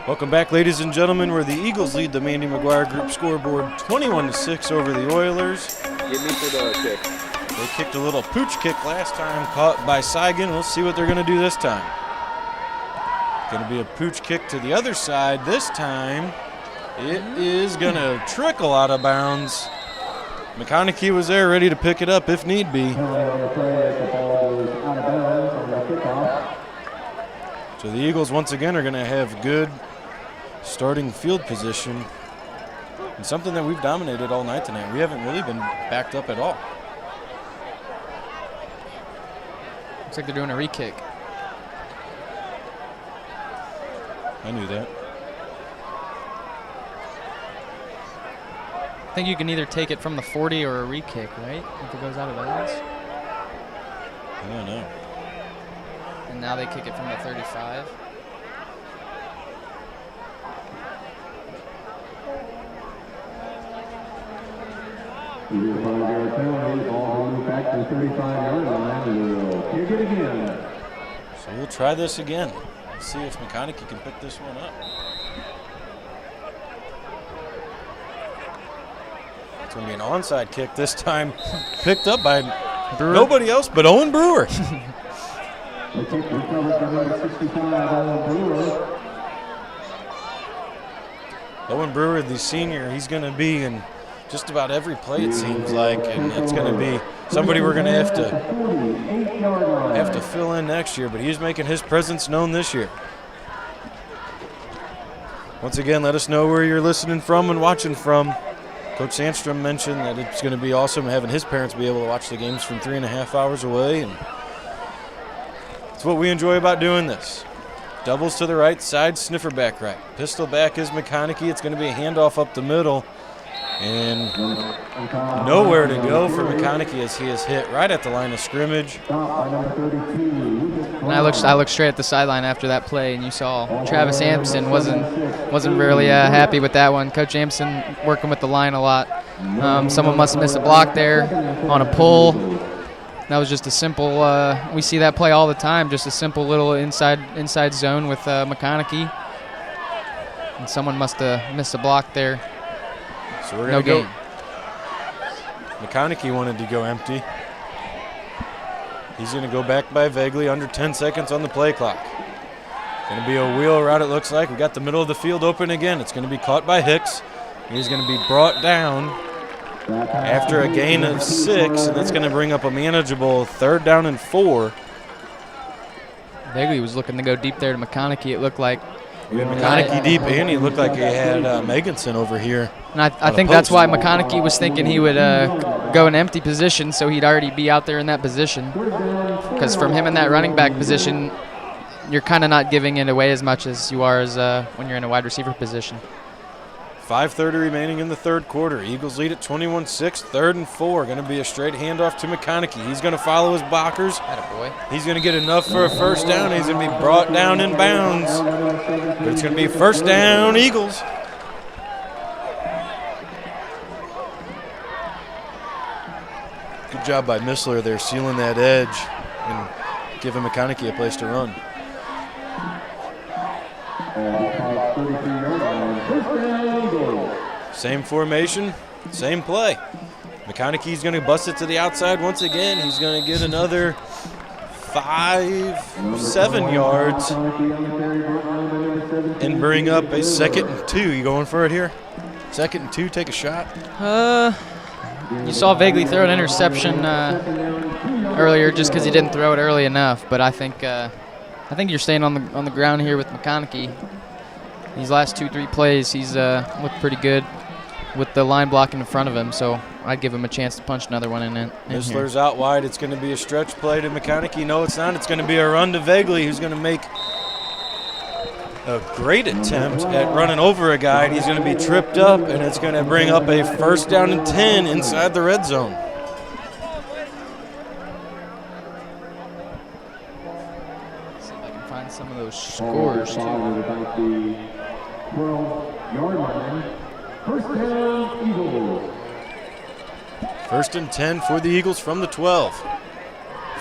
Welcome back, ladies and gentlemen, where the Eagles lead the Mandy McGuire Group scoreboard 21-6 over the Oilers. Give me for the kick. They kicked a little pooch kick last time, caught by Seigan. We'll see what they're going to do this time. Going to be a pooch kick to the other side. This time, it is going to trickle out of bounds. McConaughey was there ready to pick it up if need be. So the Eagles once again are going to have good starting field position, and something that we've dominated all night tonight. We haven't really been backed up at all. Looks like they're doing a re-kick. I knew that. I think you can either take it from the 40 or a re-kick, right? If it goes out of bounds. I don't know. And now they kick it from the 35. Kick it again. So we'll try this again. Let's see if McConaughey can pick this one up. It's going to be an onside kick this time, picked up by Brewer. Nobody else but Owen Brewer. Owen Brewer, the senior, he's going to be in just about every play, it seems like, and it's going to be somebody we're going to have to fill in next year, but he's making his presence known this year. Once again, let us know where you're listening from and watching from. Coach Sandstrom mentioned that it's going to be awesome having his parents be able to watch the games from 3.5 hours away, and it's what we enjoy about doing this. Doubles to the right side, sniffer back right. Pistol back is McConaughey. It's going to be a handoff up the middle. And nowhere to go for McConaughey as he is hit right at the line of scrimmage. And I looked straight at the sideline after that play, and you saw Travis Ampson wasn't really happy with that one. Coach Ampson working with the line a lot. Someone must have missed a block there on a pull. That was just a simple. We see that play all the time. Just a simple little inside zone with McConaughey, and someone must have missed a block there. So we're no gonna gain. McConaughey wanted to go empty. He's going to go back by Vagley, under 10 seconds on the play clock. Going to be a wheel route, it looks like. We got the middle of the field open again. It's going to be caught by Hicks. He's going to be brought down after a gain of 6, and that's going to bring up a manageable 3rd down and 4. Vagley was looking to go deep there to McConaughey, it looked like. We had McConaughey deep, and he looked like he had Meganson over here. And I think that's why McConaughey was thinking he would go in empty position, so he'd already be out there in that position. Because from him in that running back position, you're kind of not giving it away as much as you are as when you're in a wide receiver position. 5:30 remaining in the 3rd quarter. Eagles lead at 21-6, 3rd and 4. Going to be a straight handoff to McConaughey. He's going to follow his blockers. Attaboy. He's going to get enough for a 1st down. He's going to be brought down in bounds. But it's going to be 1st down, Eagles. Good job by Missler there, sealing that edge and giving McConaughey a place to run. Same formation, same play. McConaughey's going to bust it to the outside once again. He's going to get another 5-7 yards and bring up a 2nd and 2. You going for it here? 2nd and 2, take a shot. You saw Vagley throw an interception earlier just because he didn't throw it early enough. But I think you're staying on the ground here with McConaughey. These last 2-3 plays, he's looked pretty good with the line blocking in front of him. So I'd give him a chance to punch another one in Missler's out wide. It's going to be a stretch play to McConaughey. No, it's not. It's going to be a run to Vagley, who's going to make a great attempt at running over a guy. And he's going to be tripped up, and it's going to bring up a 1st down and 10 inside the red zone. See if I can find some of those scores too. 12-yard line. 1st down, Eagles. 1st and 10 for the Eagles from the 12.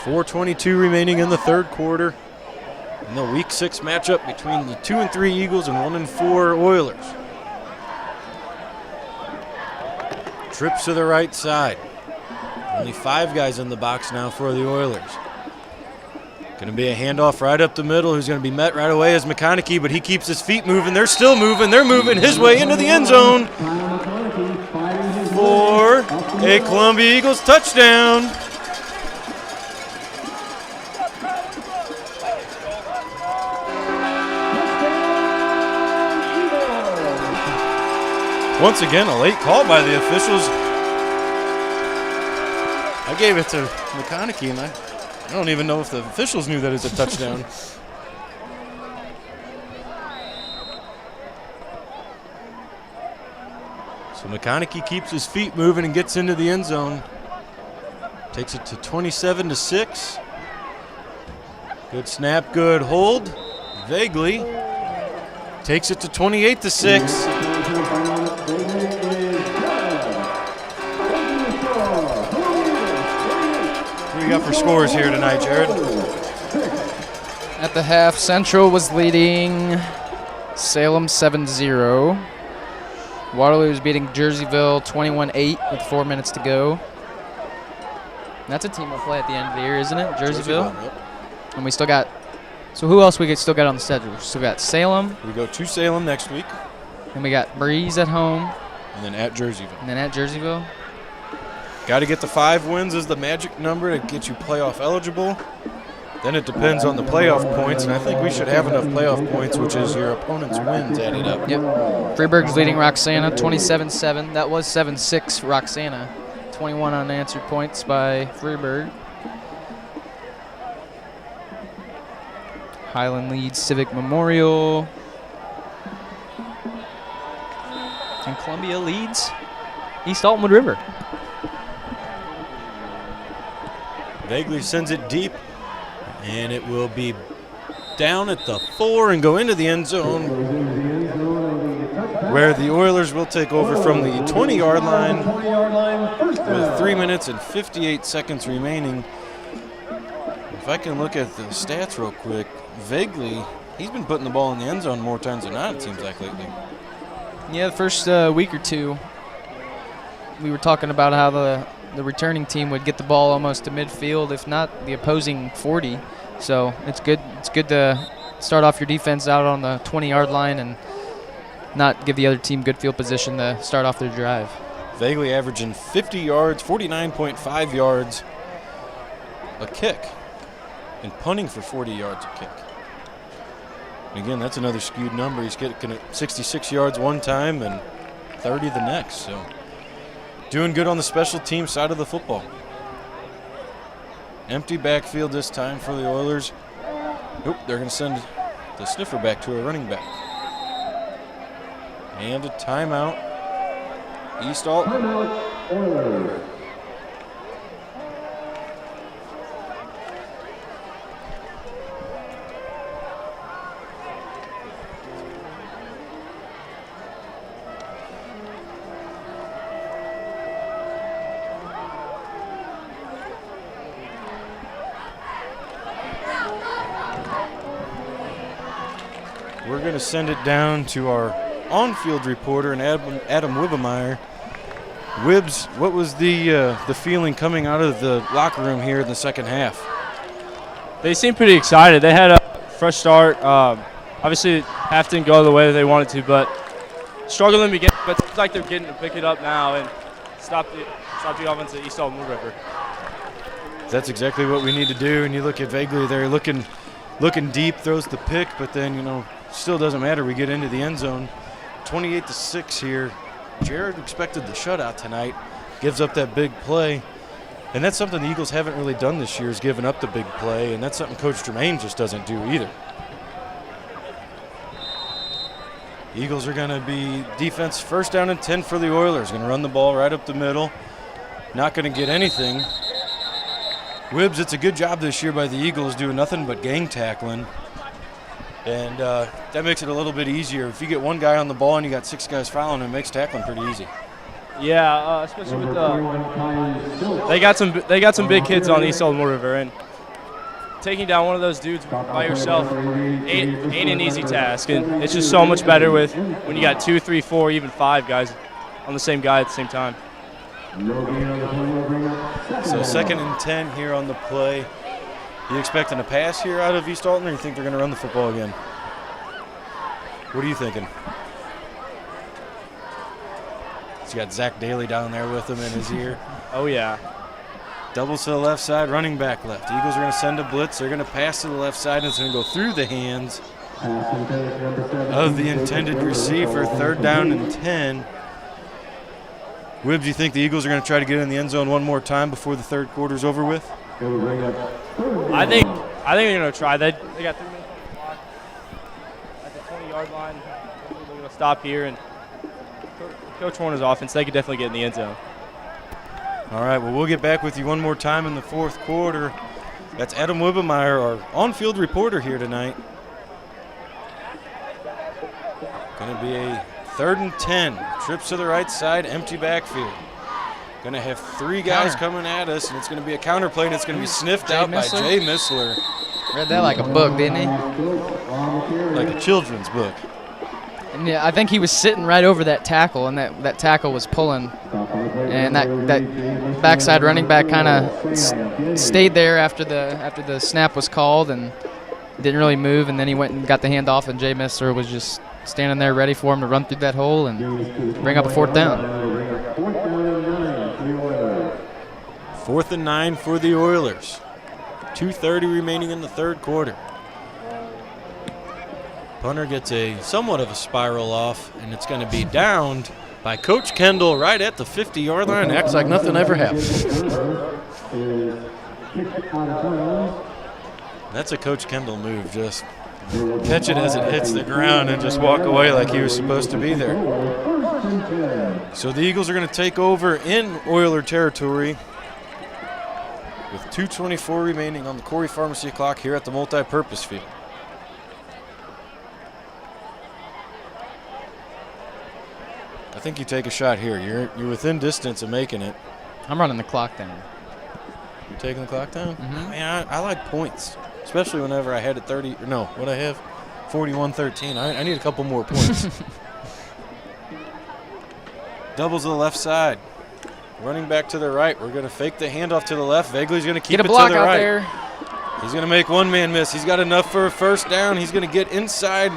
4:22 remaining in the 3rd quarter. In the Week 6 matchup between the 2 and 3 Eagles and 1 and 4 Oilers. Trips to the right side. Only 5 guys in the box now for the Oilers. Going to be a handoff right up the middle, who's going to be met right away as McConaughey, but he keeps his feet moving. They're still moving. They're moving his way into the end zone for a Columbia Eagles touchdown. Once again, a late call by the officials. I gave it to McConaughey, and I don't even know if the officials knew that it's a touchdown. So McConaughey keeps his feet moving and gets into the end zone. Takes it to 27-6. Good snap, good hold. Vagley takes it to 28-6. What do we got for scores here tonight, Jared? At the half, Central was leading Salem 7-0. Waterloo is beating Jerseyville 21-8 with 4 minutes to go. That's a team we'll play at the end of the year, isn't it? Jerseyville. Yep. And we still got. So who else we still got on the schedule? We still got Salem. We go to Salem next week. And we got Breeze at home. And then at Jerseyville. Got to get the 5 wins as the magic number to get you playoff eligible. Then it depends on the playoff points, and I think we should have enough playoff points, which is your opponent's wins added up. Yep. Freeburg's leading Roxana 27-7. That was 7-6 Roxana. 21 unanswered points by Freeburg. Highland leads Civic Memorial. And Columbia leads East Alton-Wood River. Vaguely sends it deep, and it will be down at the 4 and go into the end zone, where the Oilers will take over from the 20-yard line with 3 minutes and 58 seconds remaining. If I can look at the stats real quick, Vaguely, he's been putting the ball in the end zone more times than not, it seems like, lately. Yeah, the first week or two, we were talking about how the returning team would get the ball almost to midfield, if not the opposing 40. So it's good. It's good to start off your defense out on the 20-yard line and not give the other team good field position to start off their drive. Vaguely averaging 50 yards, 49.5 yards a kick, and punting for 40 yards a kick. And again, that's another skewed number. He's getting 66 yards one time and 30 the next. So doing good on the special team side of the football. Empty backfield this time for the Oilers. Nope, they're going to send the sniffer back to a running back. And a timeout. East Alton. Oilers. We're going to send it down to our on-field reporter, and Adam Wibbemeyer. Wibbs, what was the feeling coming out of the locker room here in the second half? They seemed pretty excited. They had a fresh start. Obviously, half didn't go the way that they wanted to, but struggling to begin. But it's like they're getting to pick it up now and stop the offense at East Alton-Wood River. That's exactly what we need to do. And you look at Vaguely there, looking deep, throws the pick, but then still doesn't matter. We get into the end zone, 28-6 here. Jared expected the shutout tonight, gives up that big play. And that's something the Eagles haven't really done this year, is giving up the big play, and that's something Coach Germain just doesn't do either. Eagles are going to be defense first down and 10 for the Oilers. Going to run the ball right up the middle. Not going to get anything. Wibbs, it's a good job this year by the Eagles doing nothing but gang tackling. And that makes it a little bit easier. If you get one guy on the ball and you got 6 guys following, it makes tackling pretty easy. Yeah, especially with they got some big kids on East Alton-Wood River, and taking down one of those dudes by yourself ain't an easy task. And it's just so much better when you got 2, 3, 4, even 5 guys on the same guy at the same time. So 2nd and 10 here on the play. You expecting a pass here out of East Alton, or you think they're going to run the football again? What are you thinking? He's got Zach Daly down there with him in his ear. Oh, yeah. Doubles to the left side, running back left. Eagles are going to send a blitz. They're going to pass to the left side, and it's going to go through the hands of the intended receiver. 3rd down and 10. Wibbs, you think the Eagles are going to try to get in the end zone one more time before the third quarter's over with? I think they're going to try. They got 3 minutes on the clock at the 20-yard line. They're going to stop here, and Coach Warner's offense, they could definitely get in the end zone. All right, well, we'll get back with you one more time in the 4th quarter. That's Adam Wibbemeyer, our on-field reporter here tonight. Going to be a 3rd and 10. Trips to the right side, empty backfield. Going to have 3 guys coming at us, and it's going to be a counter play, and it's going to be sniffed out by Jay Missler. Read that like a book, didn't he? Like a children's book. And yeah, I think he was sitting right over that tackle, and that tackle was pulling. And that backside running back kind of stayed there after the snap was called and didn't really move, and then he went and got the handoff, and Jay Missler was just standing there ready for him to run through that hole and bring up a 4th down. 4th and 9 for the Oilers. 2:30 remaining in the 3rd quarter. Punter gets a somewhat of a spiral off, and it's going to be downed by Coach Kendall right at the 50-yard line. Acts like nothing ever happened. That's a Coach Kendall move. Just catch it as it hits the ground and just walk away like he was supposed to be there. So the Eagles are going to take over in Oiler territory with 2:24 remaining on the Corey Pharmacy clock here at the multi-purpose field. I think you take a shot here. You're within distance of making it. I'm running the clock down. You're taking the clock down? Mm-hmm. Man, I like points, especially whenever I had it 30. No, what I have, 41-13. I need a couple more points. Doubles to the left side. Running back to the right. We're going to fake the handoff to the left. Vagley's going to keep Get a it block to the out right. there. He's going to make one man miss. He's got enough for a first down. He's going to get inside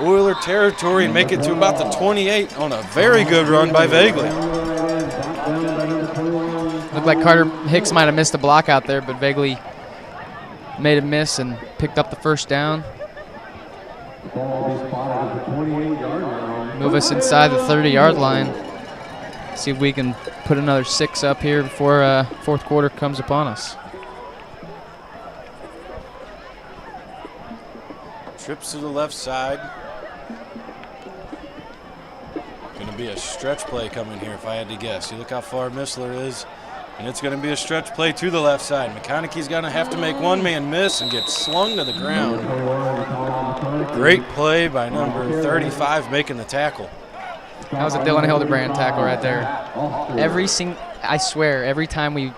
Oiler territory and make it to about the 28 on a very good run by Vagley. Looked like Carter Hicks might have missed a block out there, but Vagley made a miss and picked up the first down. Move us inside the 30-yard line. See if we can put another 6 up here before fourth quarter comes upon us. Trips to the left side. Going to be a stretch play coming here if I had to guess. You look how far Missler is, and it's going to be a stretch play to the left side. McConaughey's going to have to make one man miss and get slung to the ground. Great play by number 35 making the tackle. That was a Dylan Hildebrand tackle right there. I swear, every time we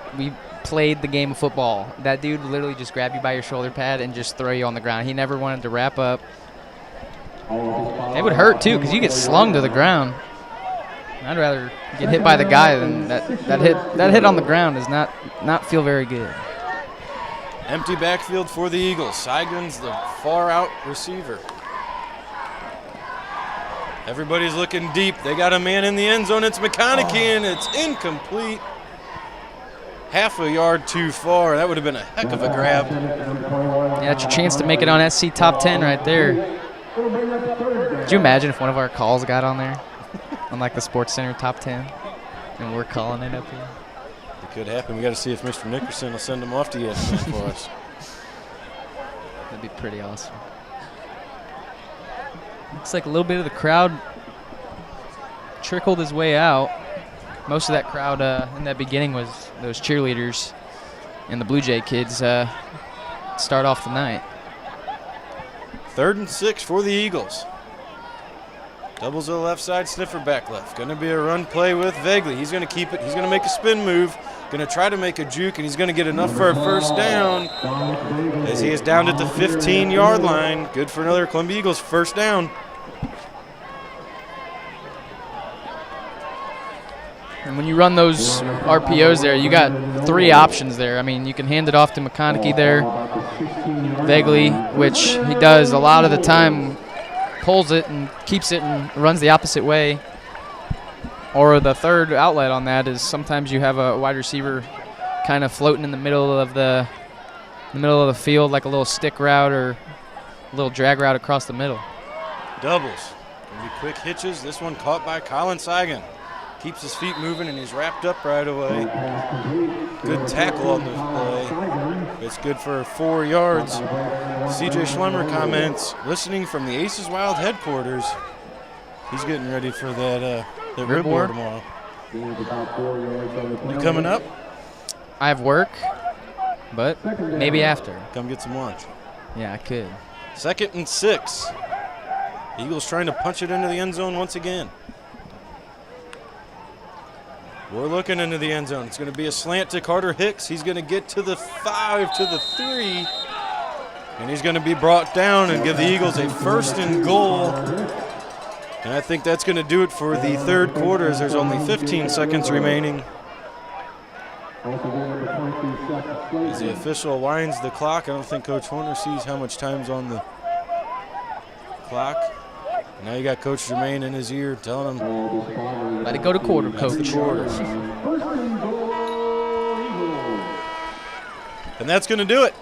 played the game of football, that dude literally just grab you by your shoulder pad and just throw you on the ground. He never wanted to wrap up. It would hurt too because you get slung to the ground. I'd rather get hit by the guy than that hit on the ground does not feel very good. Empty backfield for the Eagles. Seigen's the far out receiver. Everybody's looking deep. They got a man in the end zone. It's McConaughey, and it's incomplete. Half a yard too far. That would have been a heck of a grab. Yeah, that's your chance to make it on SC top 10 right there. Could you imagine if one of our calls got on there? On like the Sports Center top 10, and we're calling it up here. It could happen. We got to see if Mr. Nickerson will send him off to ESPN for us. That'd be pretty awesome. Looks like a little bit of the crowd trickled his way out. Most of that crowd in that beginning was those cheerleaders and the Blue Jay kids start off the night. 3rd and 6 for the Eagles. Doubles to the left side, sniffer back left. Going to be a run play with Vagley. He's going to keep it. He's going to make a spin move. Going to try to make a juke, and he's going to get enough for a first down as he is down at the 15-yard line. Good for another Columbia Eagles first down. And when you run those RPOs there, you got 3 options there. I mean, you can hand it off to McConaughey there, Vagley, which he does a lot of the time, pulls it and keeps it and runs the opposite way. Or the third outlet on that is sometimes you have a wide receiver kind of floating in the middle of the field like a little stick route or a little drag route across the middle. Doubles. Gonna be quick hitches. This one caught by Colin Seigen. Keeps his feet moving and he's wrapped up right away. Good tackle on the play. It's good for 4 yards. CJ Schlemmer comments, listening from the Aces Wild headquarters. He's getting ready for that rib war tomorrow. You coming up? I have work, but maybe after. Come get some lunch. Yeah, I could. 2nd and 6. Eagles trying to punch it into the end zone once again. We're looking into the end zone. It's going to be a slant to Carter Hicks. He's going to get to the 5, to the 3, and he's going to be brought down and give the Eagles a 1st and goal. And I think that's going to do it for the 3rd quarter as there's only 15 seconds remaining. As the official winds the clock, I don't think Coach Horner sees how much time's on the clock. Now you got Coach Jermaine in his ear telling him, let it go to quarter, Coach. The quarter. And that's going to do it.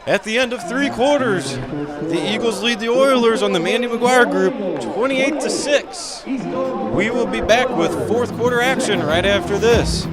At the end of 3 quarters, the Eagles lead the Oilers on the Mandy McGuire group 28-6. We will be back with 4th quarter action right after this.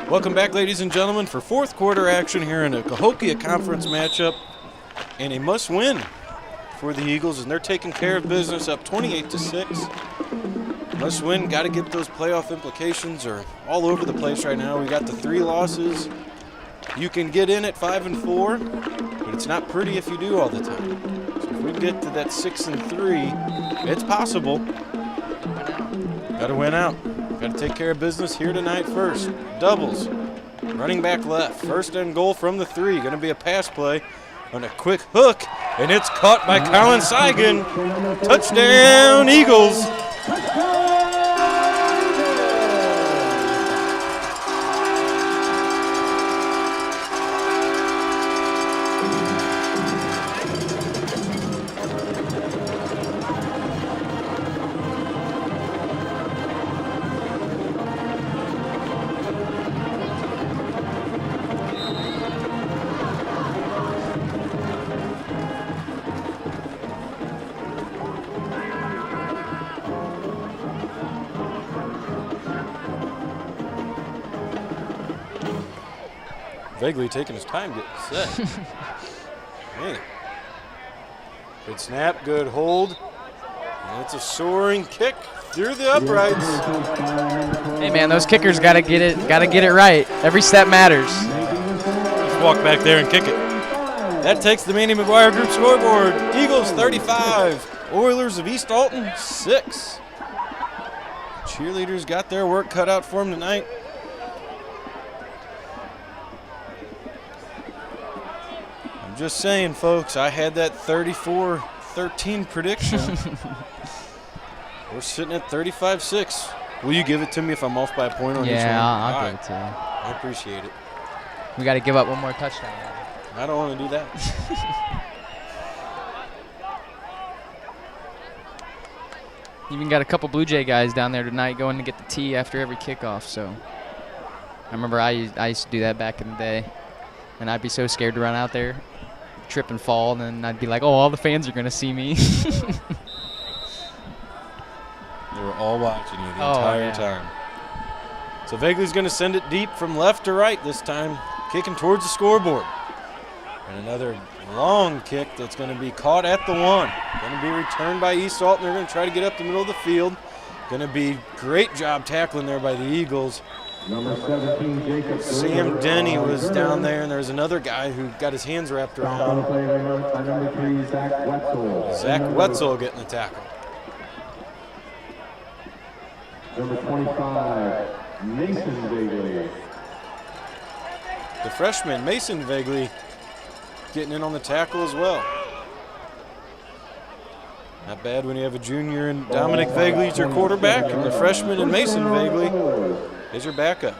Welcome back, ladies and gentlemen, for fourth quarter action here in a Cahokia Conference matchup and a must-win for the Eagles, and they're taking care of business up 28-6. Must-win, got to get those playoff implications are all over the place right now. We got the 3 losses. You can get in at 5-4, but it's not pretty if you do all the time. So if we get to that 6-3, it's possible. Got to win out. Got to take care of business here tonight first. Doubles. Running back left. First and goal from the 3. Going to be a pass play on a quick hook, and it's caught by Colin Seigan. Touchdown, Eagles. Vaguely taking his time getting set. Man. Good snap, good hold. And it's a soaring kick through the uprights. Hey man, those kickers gotta get it right. Every step matters. Just walk back there and kick it. That takes the Manny McGuire Group scoreboard. Eagles 35, Oilers of East Alton 6. Cheerleaders got their work cut out for them tonight. Just saying, folks, I had that 34-13 prediction. We're sitting at 35-6. Will you give it to me if I'm off by a point on each one? Yeah, I'll give it to you. I appreciate it. We got to give up one more touchdown. I don't want to do that. Even got a couple Blue Jay guys down there tonight going to get the tee after every kickoff. So I remember I used to do that back in the day, and I'd be so scared to run out there, trip and fall, and then I'd be like, oh, all the fans are going to see me. They were all watching you the entire time. So Vagley's going to send it deep from left to right this time, kicking towards the scoreboard. And another long kick that's going to be caught at the 1. Going to be returned by East Alton. They're going to try to get up the middle of the field. Going to be great job tackling there by the Eagles. Number 17, Jacob. Sam Denny was down there, and there's another guy who got his hands wrapped around. Number 3, Zach Wetzel. Zach Wetzel getting the tackle. Number 25, Mason Vagley. The freshman, Mason Vagley, getting in on the tackle as well. Not bad when you have a junior and Dominic Vagley's your quarterback, and the freshman and Mason Vagley is your backup.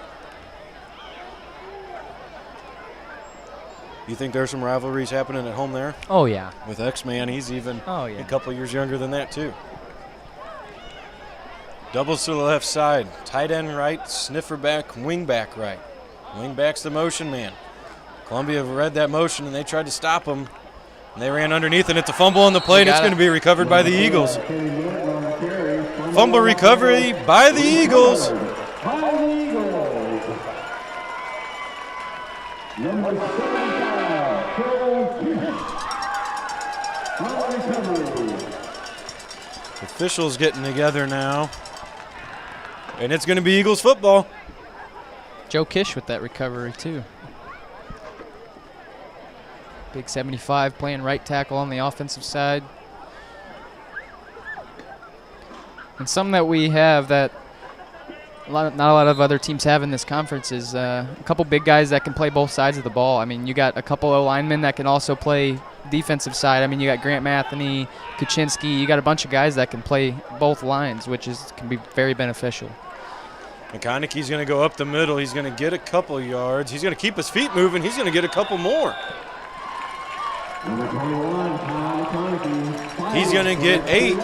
You think there's some rivalries happening at home there? Oh, yeah. With X-Man, he's even a couple years younger than that, too. Doubles to the left side. Tight end right, sniffer back, wing back right. Wing back's the motion man. Columbia read that motion, and they tried to stop him. And they ran underneath, and it's a fumble on the play, and it's going to be recovered by the Eagles. Fumble recovery by the Eagles. Number 75, Officials getting together now. And it's going to be Eagles football. Joe Kish with that recovery, too. Big 75 playing right tackle on the offensive side. And something that we have that not a lot of other teams have in this conference is a couple big guys that can play both sides of the ball. I mean, you got a couple of linemen that can also play defensive side. I mean, you got Grant Matheny, Kuczynski. You got a bunch of guys that can play both lines, which can be very beneficial. McConaughey's going to go up the middle. He's going to get a couple yards. He's going to keep his feet moving. He's going to get a couple more. He's going to get 8.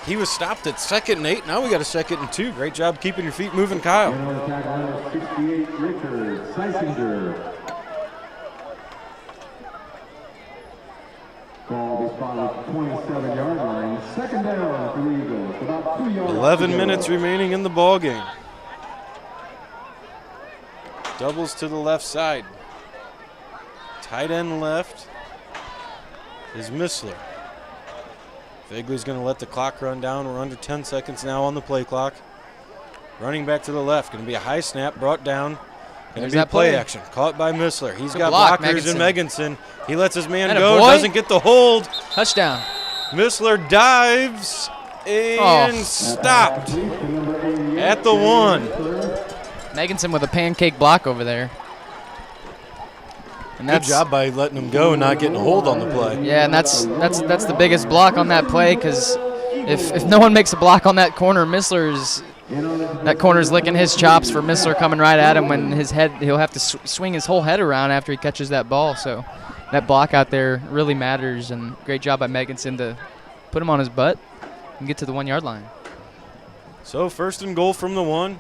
He was stopped at 2nd and 8. Now we got a 2nd and 2. Great job keeping your feet moving, Kyle. 68, Richard Seisinger. Ball be spotted 27-yard line, Second down for the Eagles. About 2 yards. 11 minutes remaining in the ball game. Doubles to the left side. Tight end left is Missler. Vagley's going to let the clock run down. We're under 10 seconds now on the play clock. Running back to the left. Going to be a high snap brought down. Going to be play action. Caught by Missler. He's got block, blockers in Meganson. He lets his man Atta go. boy. Doesn't get the hold. Touchdown. Missler dives and stopped at the 1. Meganson with a pancake block over there. And Good job by letting him go and not getting a hold on the play. Yeah, and that's the biggest block on that play, because if no one makes a block on that corner, that corner's licking his chops for Missler coming right at him when he'll have to swing his whole head around after he catches that ball. So that block out there really matters, and great job by Meganson to put him on his butt and get to the 1 yard line. So 1st and goal from the 1.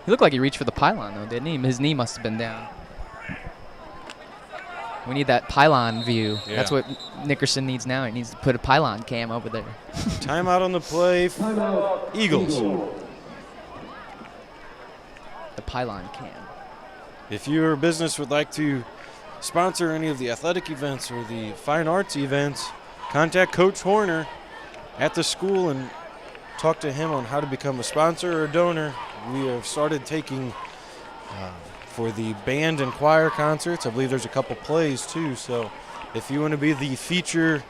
He looked like he reached for the pylon though, didn't he? His knee must have been down. We need that pylon view. Yeah. That's what Nickerson needs now. He needs to put a pylon cam over there. Timeout on the play. Eagles. The pylon cam. If your business would like to sponsor any of the athletic events or the fine arts events, contact Coach Horner at the school and talk to him on how to become a sponsor or a donor. We have started taking for the band and choir concerts. I believe there's a couple plays too, so if you want to be the feature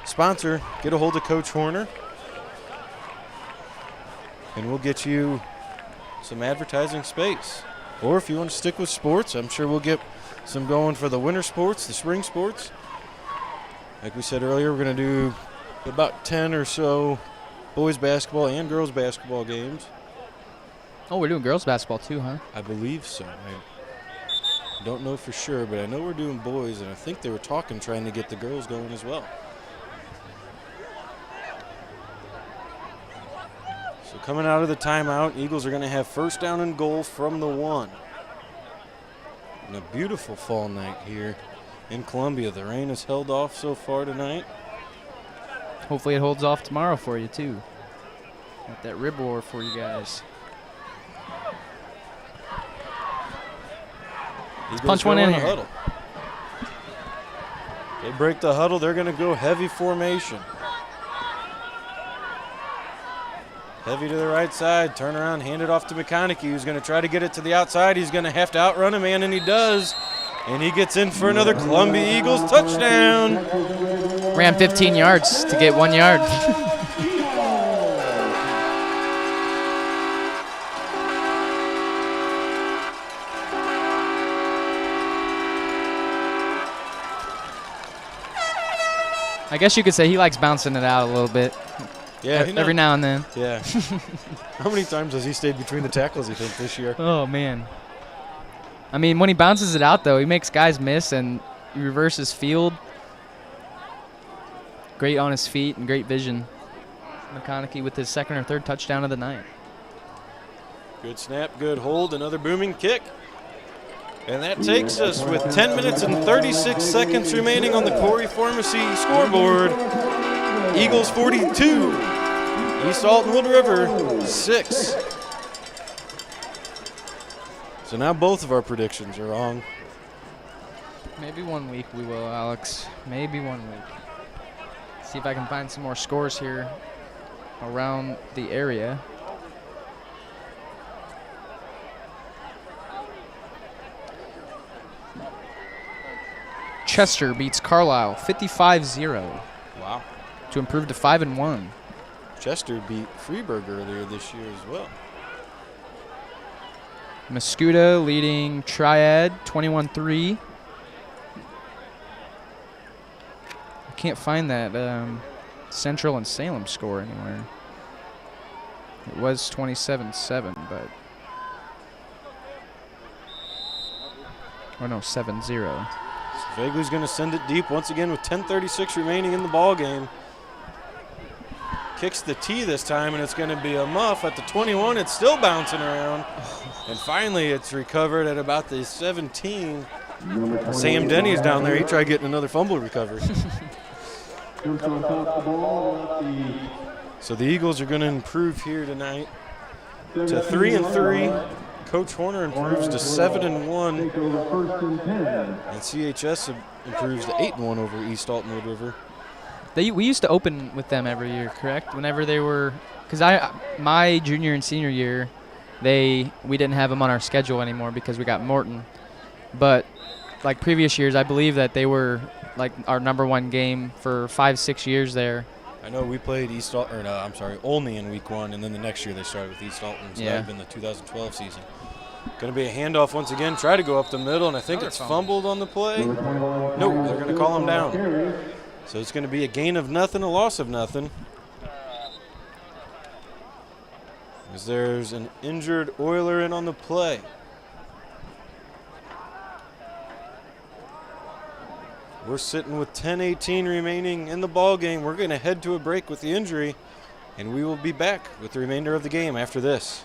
sponsor, get a hold of Coach Horner and we'll get you some advertising space. Or if you want to stick with sports, I'm sure we'll get some going for the winter sports, the spring sports. Like we said earlier, we're going to do about 10 or so boys basketball and girls basketball games. Oh, we're doing girls basketball too, huh? I believe so. I don't know for sure, but I know we're doing boys, and I think they were trying to get the girls going as well. So coming out of the timeout, Eagles are going to have 1st down and goal from the 1. And a beautiful fall night here in Columbia. The rain has held off so far tonight. Hopefully it holds off tomorrow for you too. Got that rib roar for you guys. Let's punch one in here. Huddle. They break the huddle. They're going to go heavy formation. Heavy to the right side. Turn around, hand it off to McConaughey, who's going to try to get it to the outside. He's going to have to outrun a man, and he does. And he gets in for another Columbia Eagles touchdown. Ran 15 yards to get 1 yard. I guess you could say he likes bouncing it out a little bit. Yeah, every now and then. Yeah. How many times has he stayed between the tackles, you think, this year? Oh, man. I mean, when he bounces it out, though, he makes guys miss and he reverses field. Great on his feet and great vision. McConaughey with his 2nd or 3rd touchdown of the night. Good snap, good hold, another booming kick. And that takes us with 10 minutes and 36 seconds remaining on the Corey Pharmacy scoreboard. Eagles 42, East Alton-Wood River 6. So now both of our predictions are wrong. Maybe 1 week we will, Alex. Maybe 1 week. See if I can find some more scores here around the area. Chester beats Carlisle 55-0. Wow. To improve to 5-1. Chester beat Freeburg earlier this year as well. Mascuda leading Triad 21-3. I can't find that Central and Salem score anywhere. It was 27-7, but... Oh no, 7-0. Vagley's going to send it deep once again with 10:36 remaining in the ball game. Kicks the tee this time, and it's going to be a muff at the 21. It's still bouncing around. And finally, it's recovered at about the 17. Sam Denny's down there. He tried getting another fumble recovery. Jumps on top of the ball at the So the Eagles are going to improve here tonight to 3-3. Coach Horner improves to 7-1. take over 1st and 10. And CHS improves to 8-1 over East Alton-Wood River. We used to open with them every year, correct? Whenever they were, because my junior and senior year, we didn't have them on our schedule anymore because we got Morton. But like previous years, I believe that they were like our #1 game for 5-6 years there. I know we played Olney in week 1, and then the next year they started with East Alton. So that would have been the 2012 season. Going to be a handoff once again. Try to go up the middle, and I think it's fumbled on the play. No, they're going to call him down. So it's going to be a gain of nothing, a loss of nothing. As there's an injured Oiler in on the play. We're sitting with 10:18 remaining in the ball game. We're going to head to a break with the injury, and we will be back with the remainder of the game after this.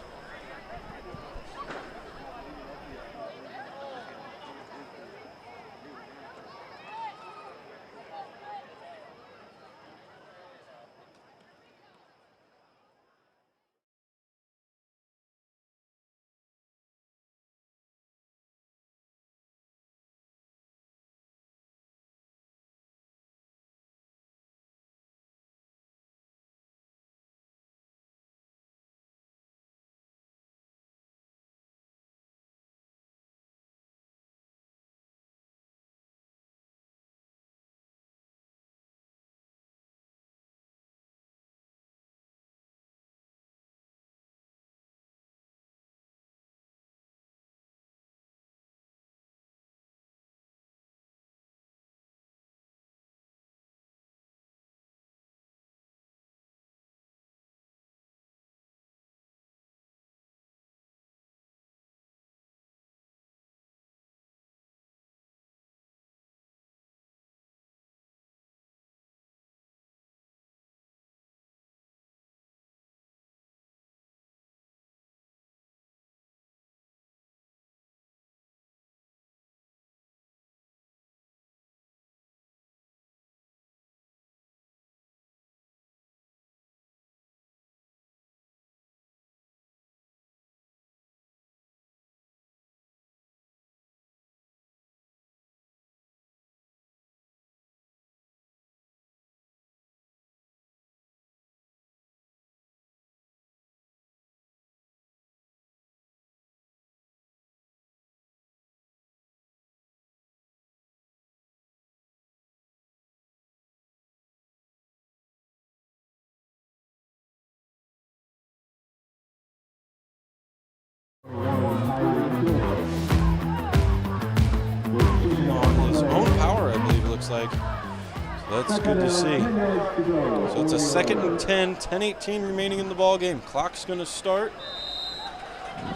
On his own power, I believe it looks like. So that's good to see. So it's a 2nd and 10, 10:18 remaining in the ball game. Clock's going to start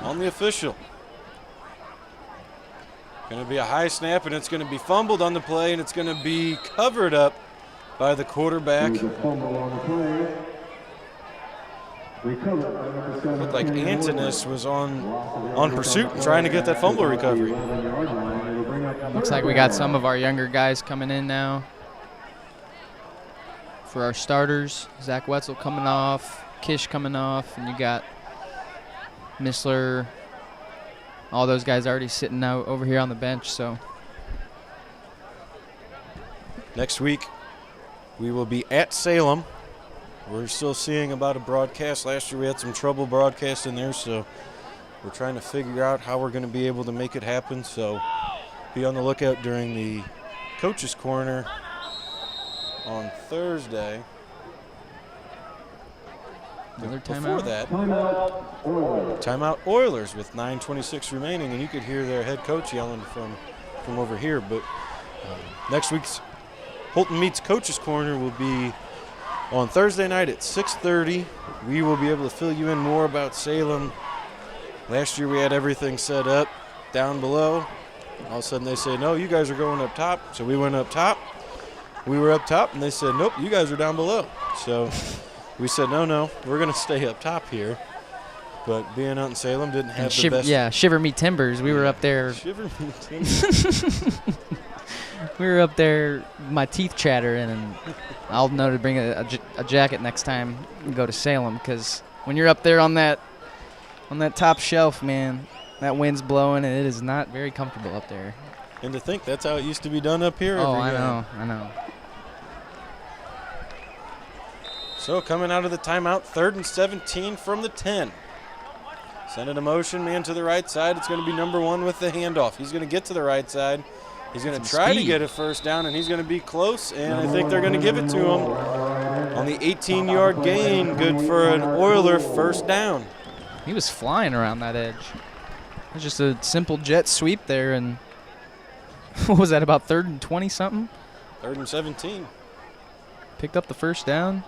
on the official. Going to be a high snap, and it's going to be fumbled on the play, and it's going to be covered up by the quarterback. Looked like Antonis was on pursuit and trying to get that fumble recovery. Looks like we got some of our younger guys coming in now. For our starters, Zach Wetzel coming off, Kish coming off, and you got Missler. All those guys already sitting out over here on the bench. So next week, we will be at Salem. We're still seeing about a broadcast. Last year we had some trouble broadcasting there, so we're trying to figure out how we're going to be able to make it happen. So be on the lookout during the Coach's Corner on Thursday. Another timeout. Before that, timeout Oilers with 9:26 remaining, and you could hear their head coach yelling from over here. But next week's Holton Meets Coach's Corner will be on Thursday night at 6:30. We will be able to fill you in more about Salem. Last year we had everything set up down below. All of a sudden they say, no, you guys are going up top. So we went up top. We were up top, and they said, nope, you guys are down below. So we said, no, we're going to stay up top here. But being out in Salem didn't have the best. Yeah, Shiver Me Timbers. We were up there. Shiver Me Timbers. we were up there, my teeth chattering, and I'll know to bring a jacket next time and go to Salem, because when you're up there on that top shelf, man, that wind's blowing, and it is not very comfortable up there. And to think that's how it used to be done up here. Oh, every I game. know, I know. So coming out of the timeout, 3rd and 17 from the 10. Send it a motion, man to the right side. It's going to be number 1 with the handoff. He's going to get to the right side. He's going to try to get a first down, and he's going to be close, and I think they're going to give it to him. On the 18-yard gain, good for an Oiler first down. He was flying around that edge. It was just a simple jet sweep there, and what was that, about 3rd and 20-something? 3rd and 17. Picked up the first down.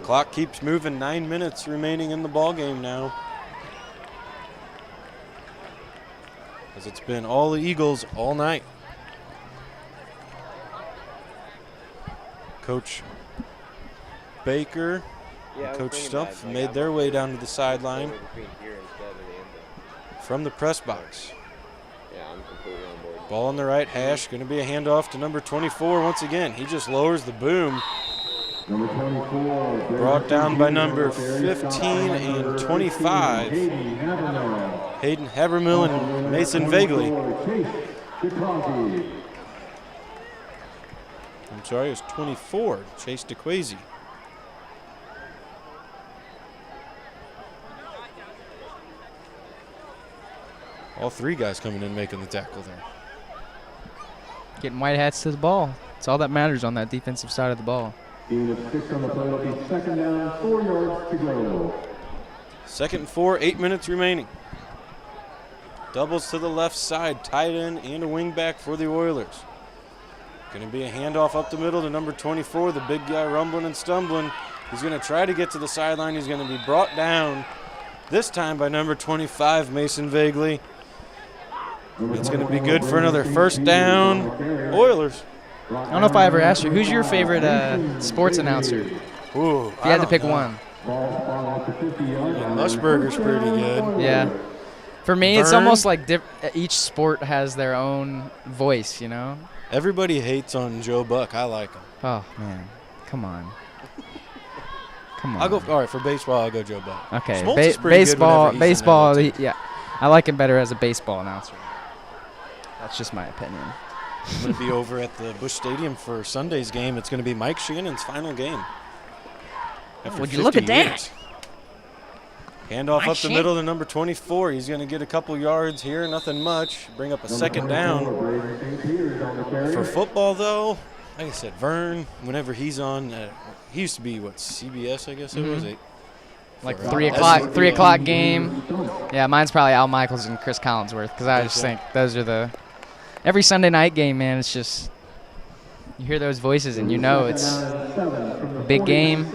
Clock keeps moving, 9 minutes remaining in the ball game now. As it's been all the Eagles all night. Coach Baker and Coach Stumpf made their way down to the sideline from the press box. Ball on the right hash, going to be a handoff to number 24 once again. He just lowers the boom. Brought down by number 15 and 25. Hayden Habermill and Mason Vagley. I'm sorry, it's 24, Chase DeQuazy. All 3 guys coming in making the tackle there. Getting white hats to the ball. It's all that matters on that defensive side of the ball. 6 on the play will be 2nd down, 4 yards to go. 2nd and 4, 8 minutes remaining. Doubles to the left side, tight end and a wing back for the Oilers. Going to be a handoff up the middle to number 24, the big guy rumbling and stumbling. He's going to try to get to the sideline. He's going to be brought down, this time by number 25, Mason Vagley. It's going to be good for another first down. Oilers. I don't know if I ever asked you, who's your favorite sports announcer? Ooh, if you had to pick one. Mushburger's pretty good. Yeah. For me, it's almost like each sport has their own voice, you know? Everybody hates on Joe Buck. I like him. Oh, man. Come on. Come on. I'll go, all right, for baseball, I'll go Joe Buck. Okay. Smoltz is pretty baseball, good whenever he's in there, yeah. I like him better as a baseball announcer. That's just my opinion. I'm going to be over at the Busch Stadium for Sunday's game. It's going to be Mike Shannon's final game. Would you look at that? Years. Handoff up the middle to number 24. He's going to get a couple yards here, nothing much. Bring up a 2nd down. For football, though, like I said, Vern, whenever he's on, he used to be, CBS, I guess it was? Like 3 o'clock game. Yeah, mine's probably Al Michaels and Chris Collinsworth, because I just think those are the – every Sunday night game, man, it's just – you hear those voices and you know it's a big game.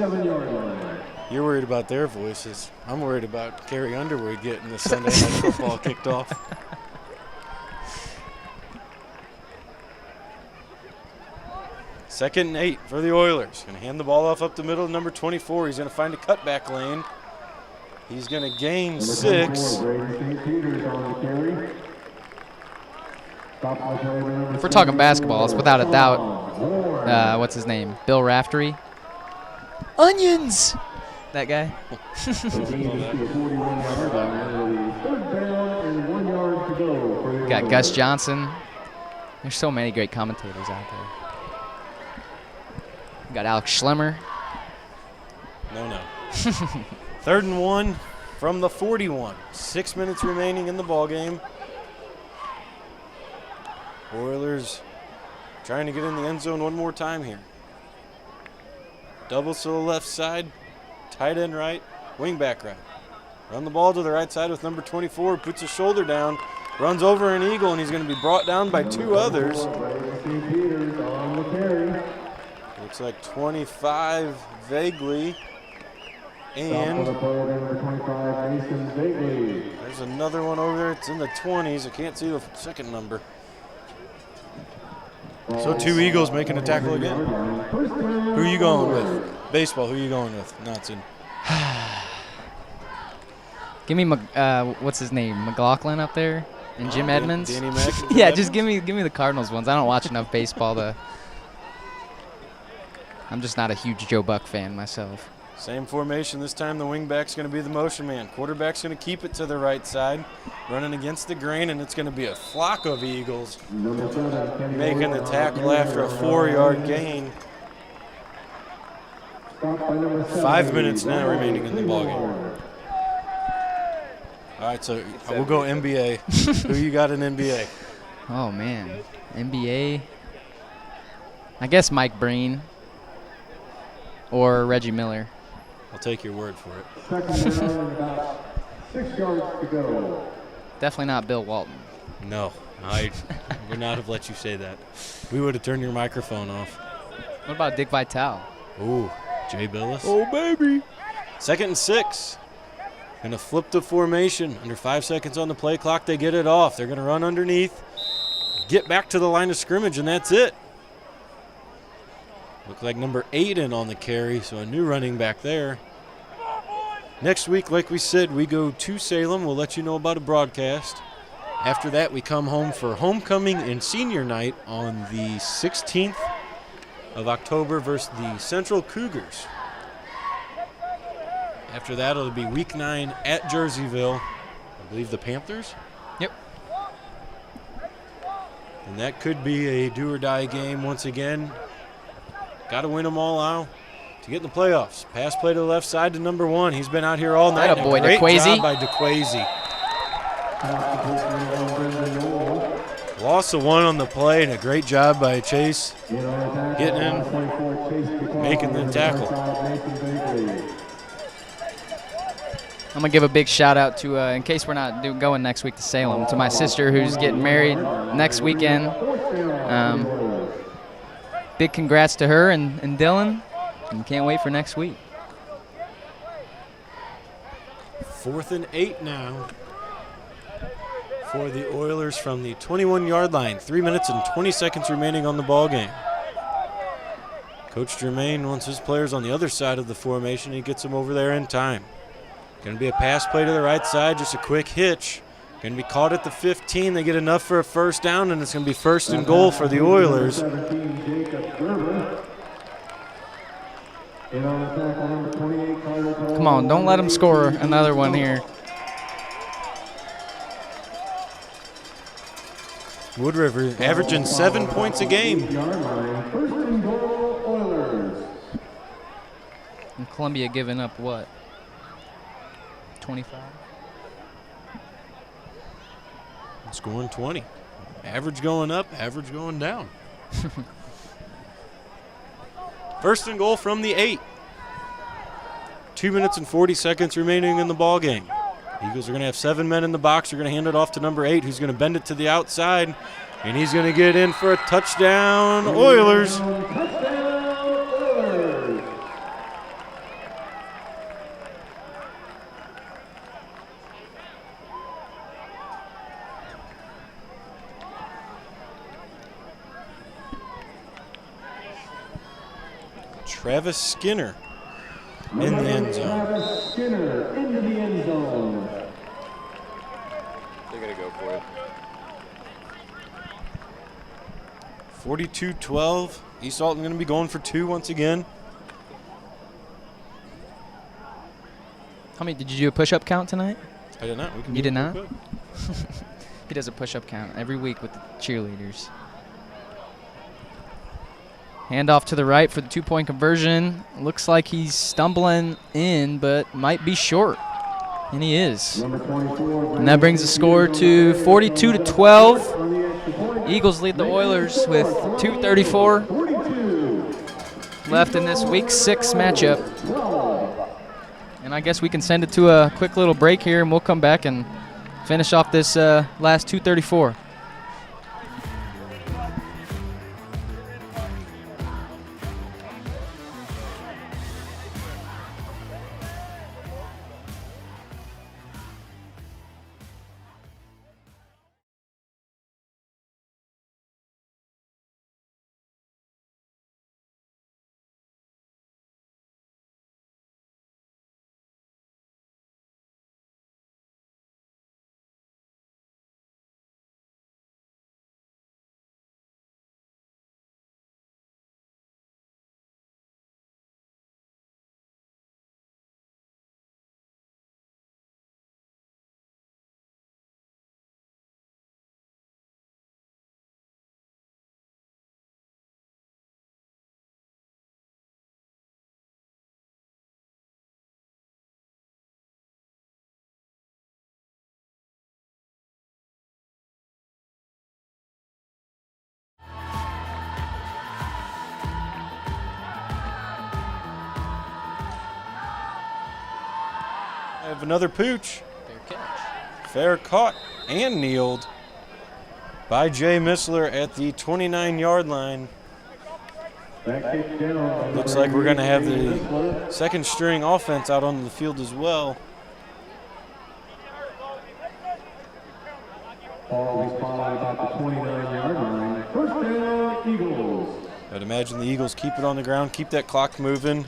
You're worried about their voices. I'm worried about Carrie Underwood getting the Sunday night football kicked off. Second and 8 for the Oilers. Going to hand the ball off up the middle to number 24. He's going to find a cutback lane. He's going to gain 6. If we're talking basketball, it's without a doubt, what's his name? Bill Raftery. Onions! That guy. Got Gus Johnson. There's so many great commentators out there. Got Alex Schlemmer. No. 3rd and 1 from the 41. 6 minutes remaining in the ball game. Oilers trying to get in the end zone one more time here. Doubles to the left side, tight end right, wing back right. Run the ball to the right side with number 24, puts his shoulder down, runs over an Eagle, and he's going to be brought down by 2 others. Looks like 25, Vagley, and there's another one over there. It's in the 20s. I can't see the second number. So 2 Eagles making a tackle again. Who are you going with? Baseball, who are you going with? Knotson. Give me, what's his name? McLaughlin up there? And Jim Edmonds. Danny Mack. Yeah, just give me the Cardinals ones. I don't watch enough baseball to. I'm just not a huge Joe Buck fan myself. Same formation. This time the wingback's going to be the motion man. Quarterback's going to keep it to the right side, running against the grain, and it's going to be a flock of Eagles making the tackle after a 4-yard gain. 5 minutes now remaining in the ballgame. All right, so we'll go NBA. Who you got in NBA? Oh, man. NBA. I guess Mike Breen or Reggie Miller. I'll take your word for it. Second down, about 6 yards to go. Definitely not Bill Walton. No, I would not have let you say that. We would have turned your microphone off. What about Dick Vitale? Ooh, Jay Billis. Oh, baby. 2nd and 6. Gonna flip the formation. Under 5 seconds on the play clock, they get it off. They're gonna run underneath, get back to the line of scrimmage, and that's it. Look like number 8 in on the carry, so a new running back there. Next week, like we said, we go to Salem. We'll let you know about a broadcast. After that, we come home for homecoming and senior night on the 16th of October versus the Central Cougars. After that, it'll be week 9 at Jerseyville. I believe the Panthers? Yep. And that could be a do-or-die game once again. Got to win them all out to get in the playoffs. Pass play to the left side to number 1. He's been out here all night. That a boy, Great DeQuazy. job by DeQuazy. Loss of 1 on the play, and a great job by Chase getting in, making the tackle. I'm going to give a big shout out to, in case we're not going next week to Salem, to my sister who's getting married next weekend. Big congrats to her and Dylan, and can't wait for next week. 4th and 8 now for the Oilers from the 21-yard line. 3 minutes and 20 seconds remaining on the ball game. Coach Germain wants his players on the other side of the formation. He gets them over there in time. Going to be a pass play to the right side, just a quick hitch. Going to be caught at the 15. They get enough for a first down, and it's going to be 1st and goal for the Oilers. Come on, don't let them score another one here. Wood River averaging 7 points a game. And Columbia giving up what? 25? Scoring 20. Average going up, average going down. 1st and goal from the 8. 2 minutes and 40 seconds remaining in the ball game. Eagles are going to have 7 men in the box. They're going to hand it off to number 8, who's going to bend it to the outside, and he's going to get in for a touchdown. Oilers. Travis Skinner in the end zone. Travis Skinner into the end zone. They're going to go for it. 42-12. East Alton going to be going for 2 once again. How many did you do a push-up count tonight? I did not. We can You do did it real not? quick. He does a push-up count every week with the cheerleaders. Handoff to the right for the 2-point conversion. Looks like he's stumbling in, but might be short. And he is. And that brings the score to 42-12. Eagles lead the Oilers with 2:34 left in this week 6 matchup. And I guess we can send it to a quick little break here, and we'll come back and finish off this last 2:34. Have another pooch. Fair catch. Fair caught and kneeled by Jay Missler at the 29-yard line. Looks like we're going to have the second string offense out on the field as well. Ball is followed about the 29-yard line. First down, Eagles. I'd imagine the Eagles keep it on the ground, keep that clock moving,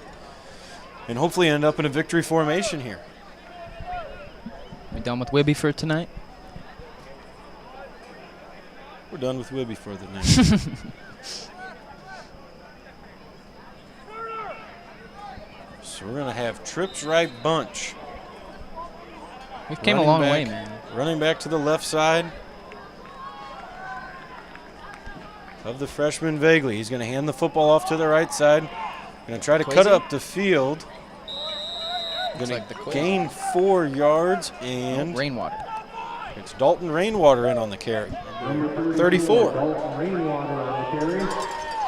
and hopefully end up in a victory formation here. We done with Wibby for tonight? We're done with Wibby for the night. So we're going to have trips right bunch. We've came a long way, man. Running back to the left side of the freshman Vaguely. He's going to hand the football off to the right side. Going to try to cut up the field. Going to gain 4 yards and Rainwater. It's Dalton Rainwater in on the carry. 34.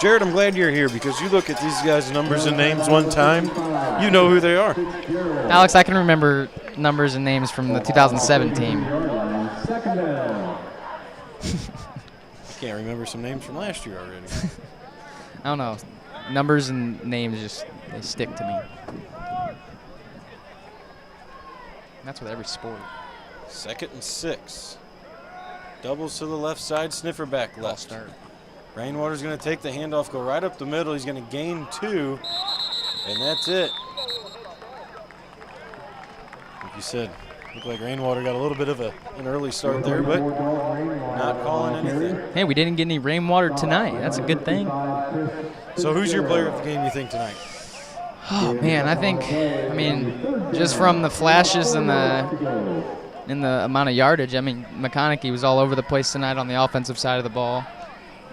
Jared, I'm glad you're here because you look at these guys' numbers and names one time, you know who they are. Alex, I can remember numbers and names from the 2007 team. Can't remember some names from last year already. I don't know. Numbers and names just, they stick to me. That's with every sport. 2nd and 6. Doubles to the left side, sniffer back left. Start. Rainwater's going to take the handoff, go right up the middle. He's going to gain 2, and that's it. Like you said, looked like Rainwater got a little bit of an early start there, but not calling anything. Hey, we didn't get any rainwater tonight. That's a good thing. So who's your player of the game, you think, tonight? Oh, man, I mean, just from the flashes and the amount of yardage, I mean, McConaughey was all over the place tonight on the offensive side of the ball.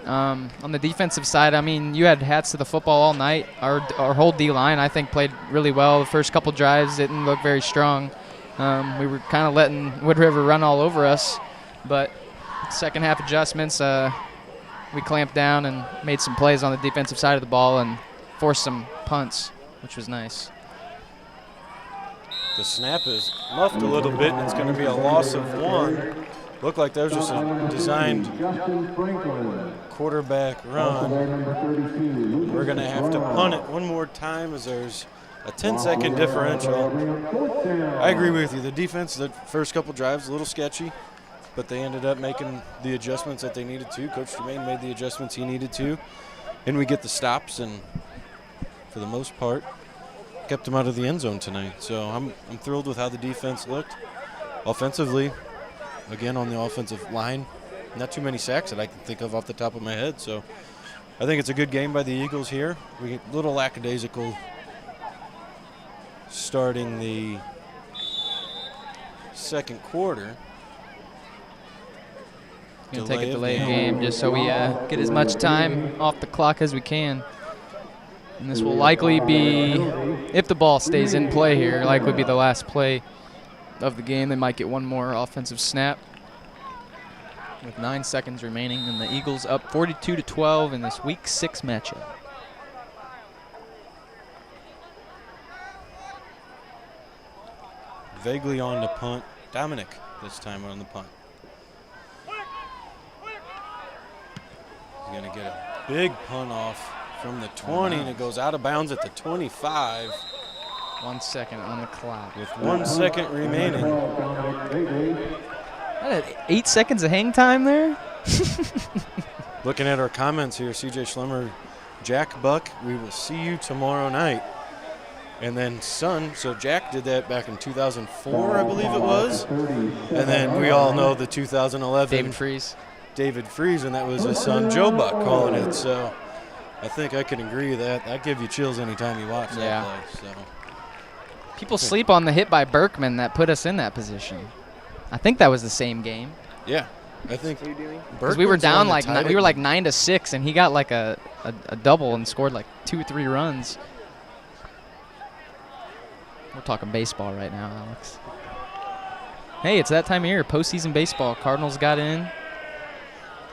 On the defensive side, I mean, you had hats to the football all night. Our whole D-line, I think, played really well. The first couple drives didn't look very strong. We were kind of letting Wood River run all over us. But second half adjustments, we clamped down and made some plays on the defensive side of the ball and forced some punts, which was nice. The snap is muffed a little bit, and it's going to be a loss of 1. Looked like that was just a designed quarterback run. We're going to have to punt it one more time as there's a 10-second differential. I agree with you. The defense, the first couple drives, a little sketchy, but they ended up making the adjustments that they needed to. Coach Jermaine made the adjustments he needed to, and we get the stops, and for the most part, kept them out of the end zone tonight. So I'm thrilled with how the defense looked. Offensively, again, on the offensive line, not too many sacks that I can think of off the top of my head. So I think it's a good game by the Eagles here. We get a little lackadaisical starting the second quarter. Going to take a delayed game just so we get as much time off the clock as we can. And this will likely be, if the ball stays in play here, likely be the last play of the game. They might get one more offensive snap with 9 seconds remaining, and the Eagles up 42-12 in this Week 6 matchup. Vaguely on the punt. Dominic this time on the punt. He's going to get a big punt off from the 20, and it goes out of bounds at the 25. 1 second on the clock. With 1 second remaining. That had 8 seconds of hang time there? Looking at our comments here, CJ Schlemmer, Jack Buck, we will see you tomorrow night. And then son, so Jack did that back in 2004, I believe it was. And then we all know the 2011. David Freese, and that was his son Joe Buck calling it. So I think I can agree with that. That gives you chills anytime you watch that play. So. People sleep on the hit by Berkman that put us in that position. I think that was the same game. Yeah, I think because we were down like 9-6, and he got like a double and scored like 2 or 3 runs. We're talking baseball right now, Alex. Hey, it's that time of year, postseason baseball. Cardinals got in.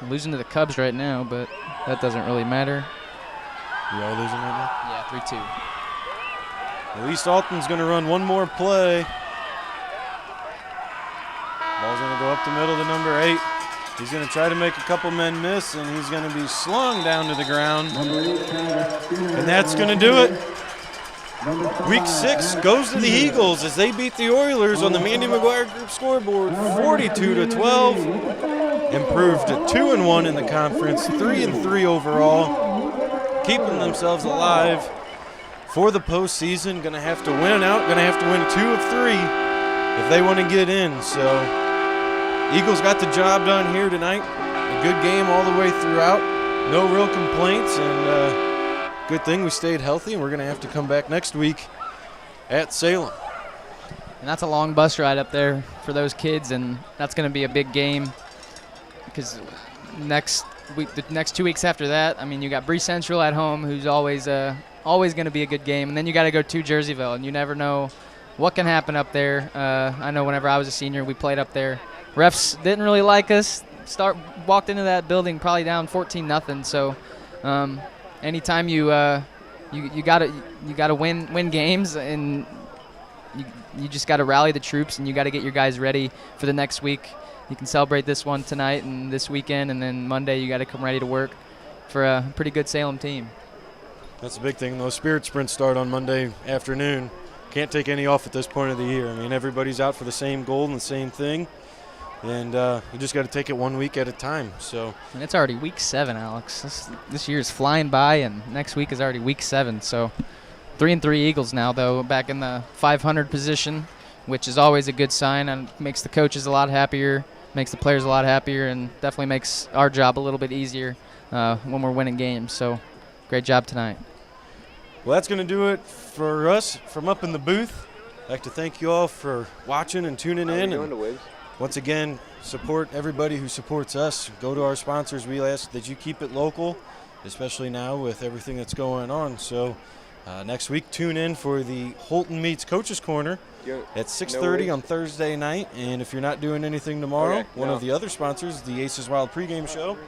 I'm losing to the Cubs right now, but that doesn't really matter. You are losing right now? Yeah, 3-2. At least Alton's going to run one more play. up the middle to number 8. He's going to try to make a couple men miss, and he's going to be slung down to the ground. And that's going to do it. Week 6 goes to the Eagles as they beat the Oilers on the Mandy McGuire Group scoreboard 42-12. Improved to 2-1 in the conference, 3-3 overall, keeping themselves alive for the postseason. Going to have to win out, going to have to win 2 of 3 if they want to get in. So Eagles got the job done here tonight. A good game all the way throughout. No real complaints, and good thing we stayed healthy, and we're going to have to come back next week at Salem. And that's a long bus ride up there for those kids, and that's going to be a big game because next week, the next 2 weeks after that, I mean, you got Bree Central at home, who's always going to be a good game, and then you got to go to Jerseyville, and you never know what can happen up there. I know whenever I was a senior, we played up there. Refs didn't really like us. Walked into that building probably down 14-0. So anytime you gotta win games, and you just gotta rally the troops, and you gotta get your guys ready for the next week. You can celebrate this one tonight and this weekend, and then Monday you gotta come ready to work for a pretty good Salem team. That's a big thing. Those spirit sprints start on Monday afternoon. Can't take any off at this point of the year. I mean, everybody's out for the same goal and the same thing. And you just got to take it 1 week at a time. So, and it's already week 7, Alex. This year is flying by, and next week is already week 7. So 3-3 Eagles now, though, back in the 500 position, which is always a good sign and makes the coaches a lot happier, makes the players a lot happier, and definitely makes our job a little bit easier when we're winning games. So great job tonight. Well, that's going to do it for us from up in the booth. I'd like to thank you all for watching and tuning in. And once again, support everybody who supports us. Go to our sponsors. We ask that you keep it local, especially now with everything that's going on. So next week, tune in for the Holton Meets Coaches Corner at 6:30 on Thursday night. And if you're not doing anything tomorrow, one of the other sponsors, the Aces Wild pregame show.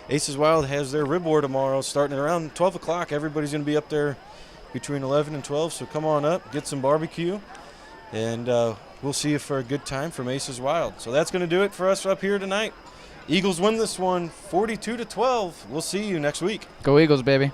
Aces Wild has their rib war tomorrow starting around 12 o'clock. Everybody's going to be up there between 11 and 12, so come on up, get some barbecue, and we'll see you for a good time from Aces Wild. So that's going to do it for us up here tonight. Eagles win this one 42-12. We'll see you next week. Go Eagles, baby.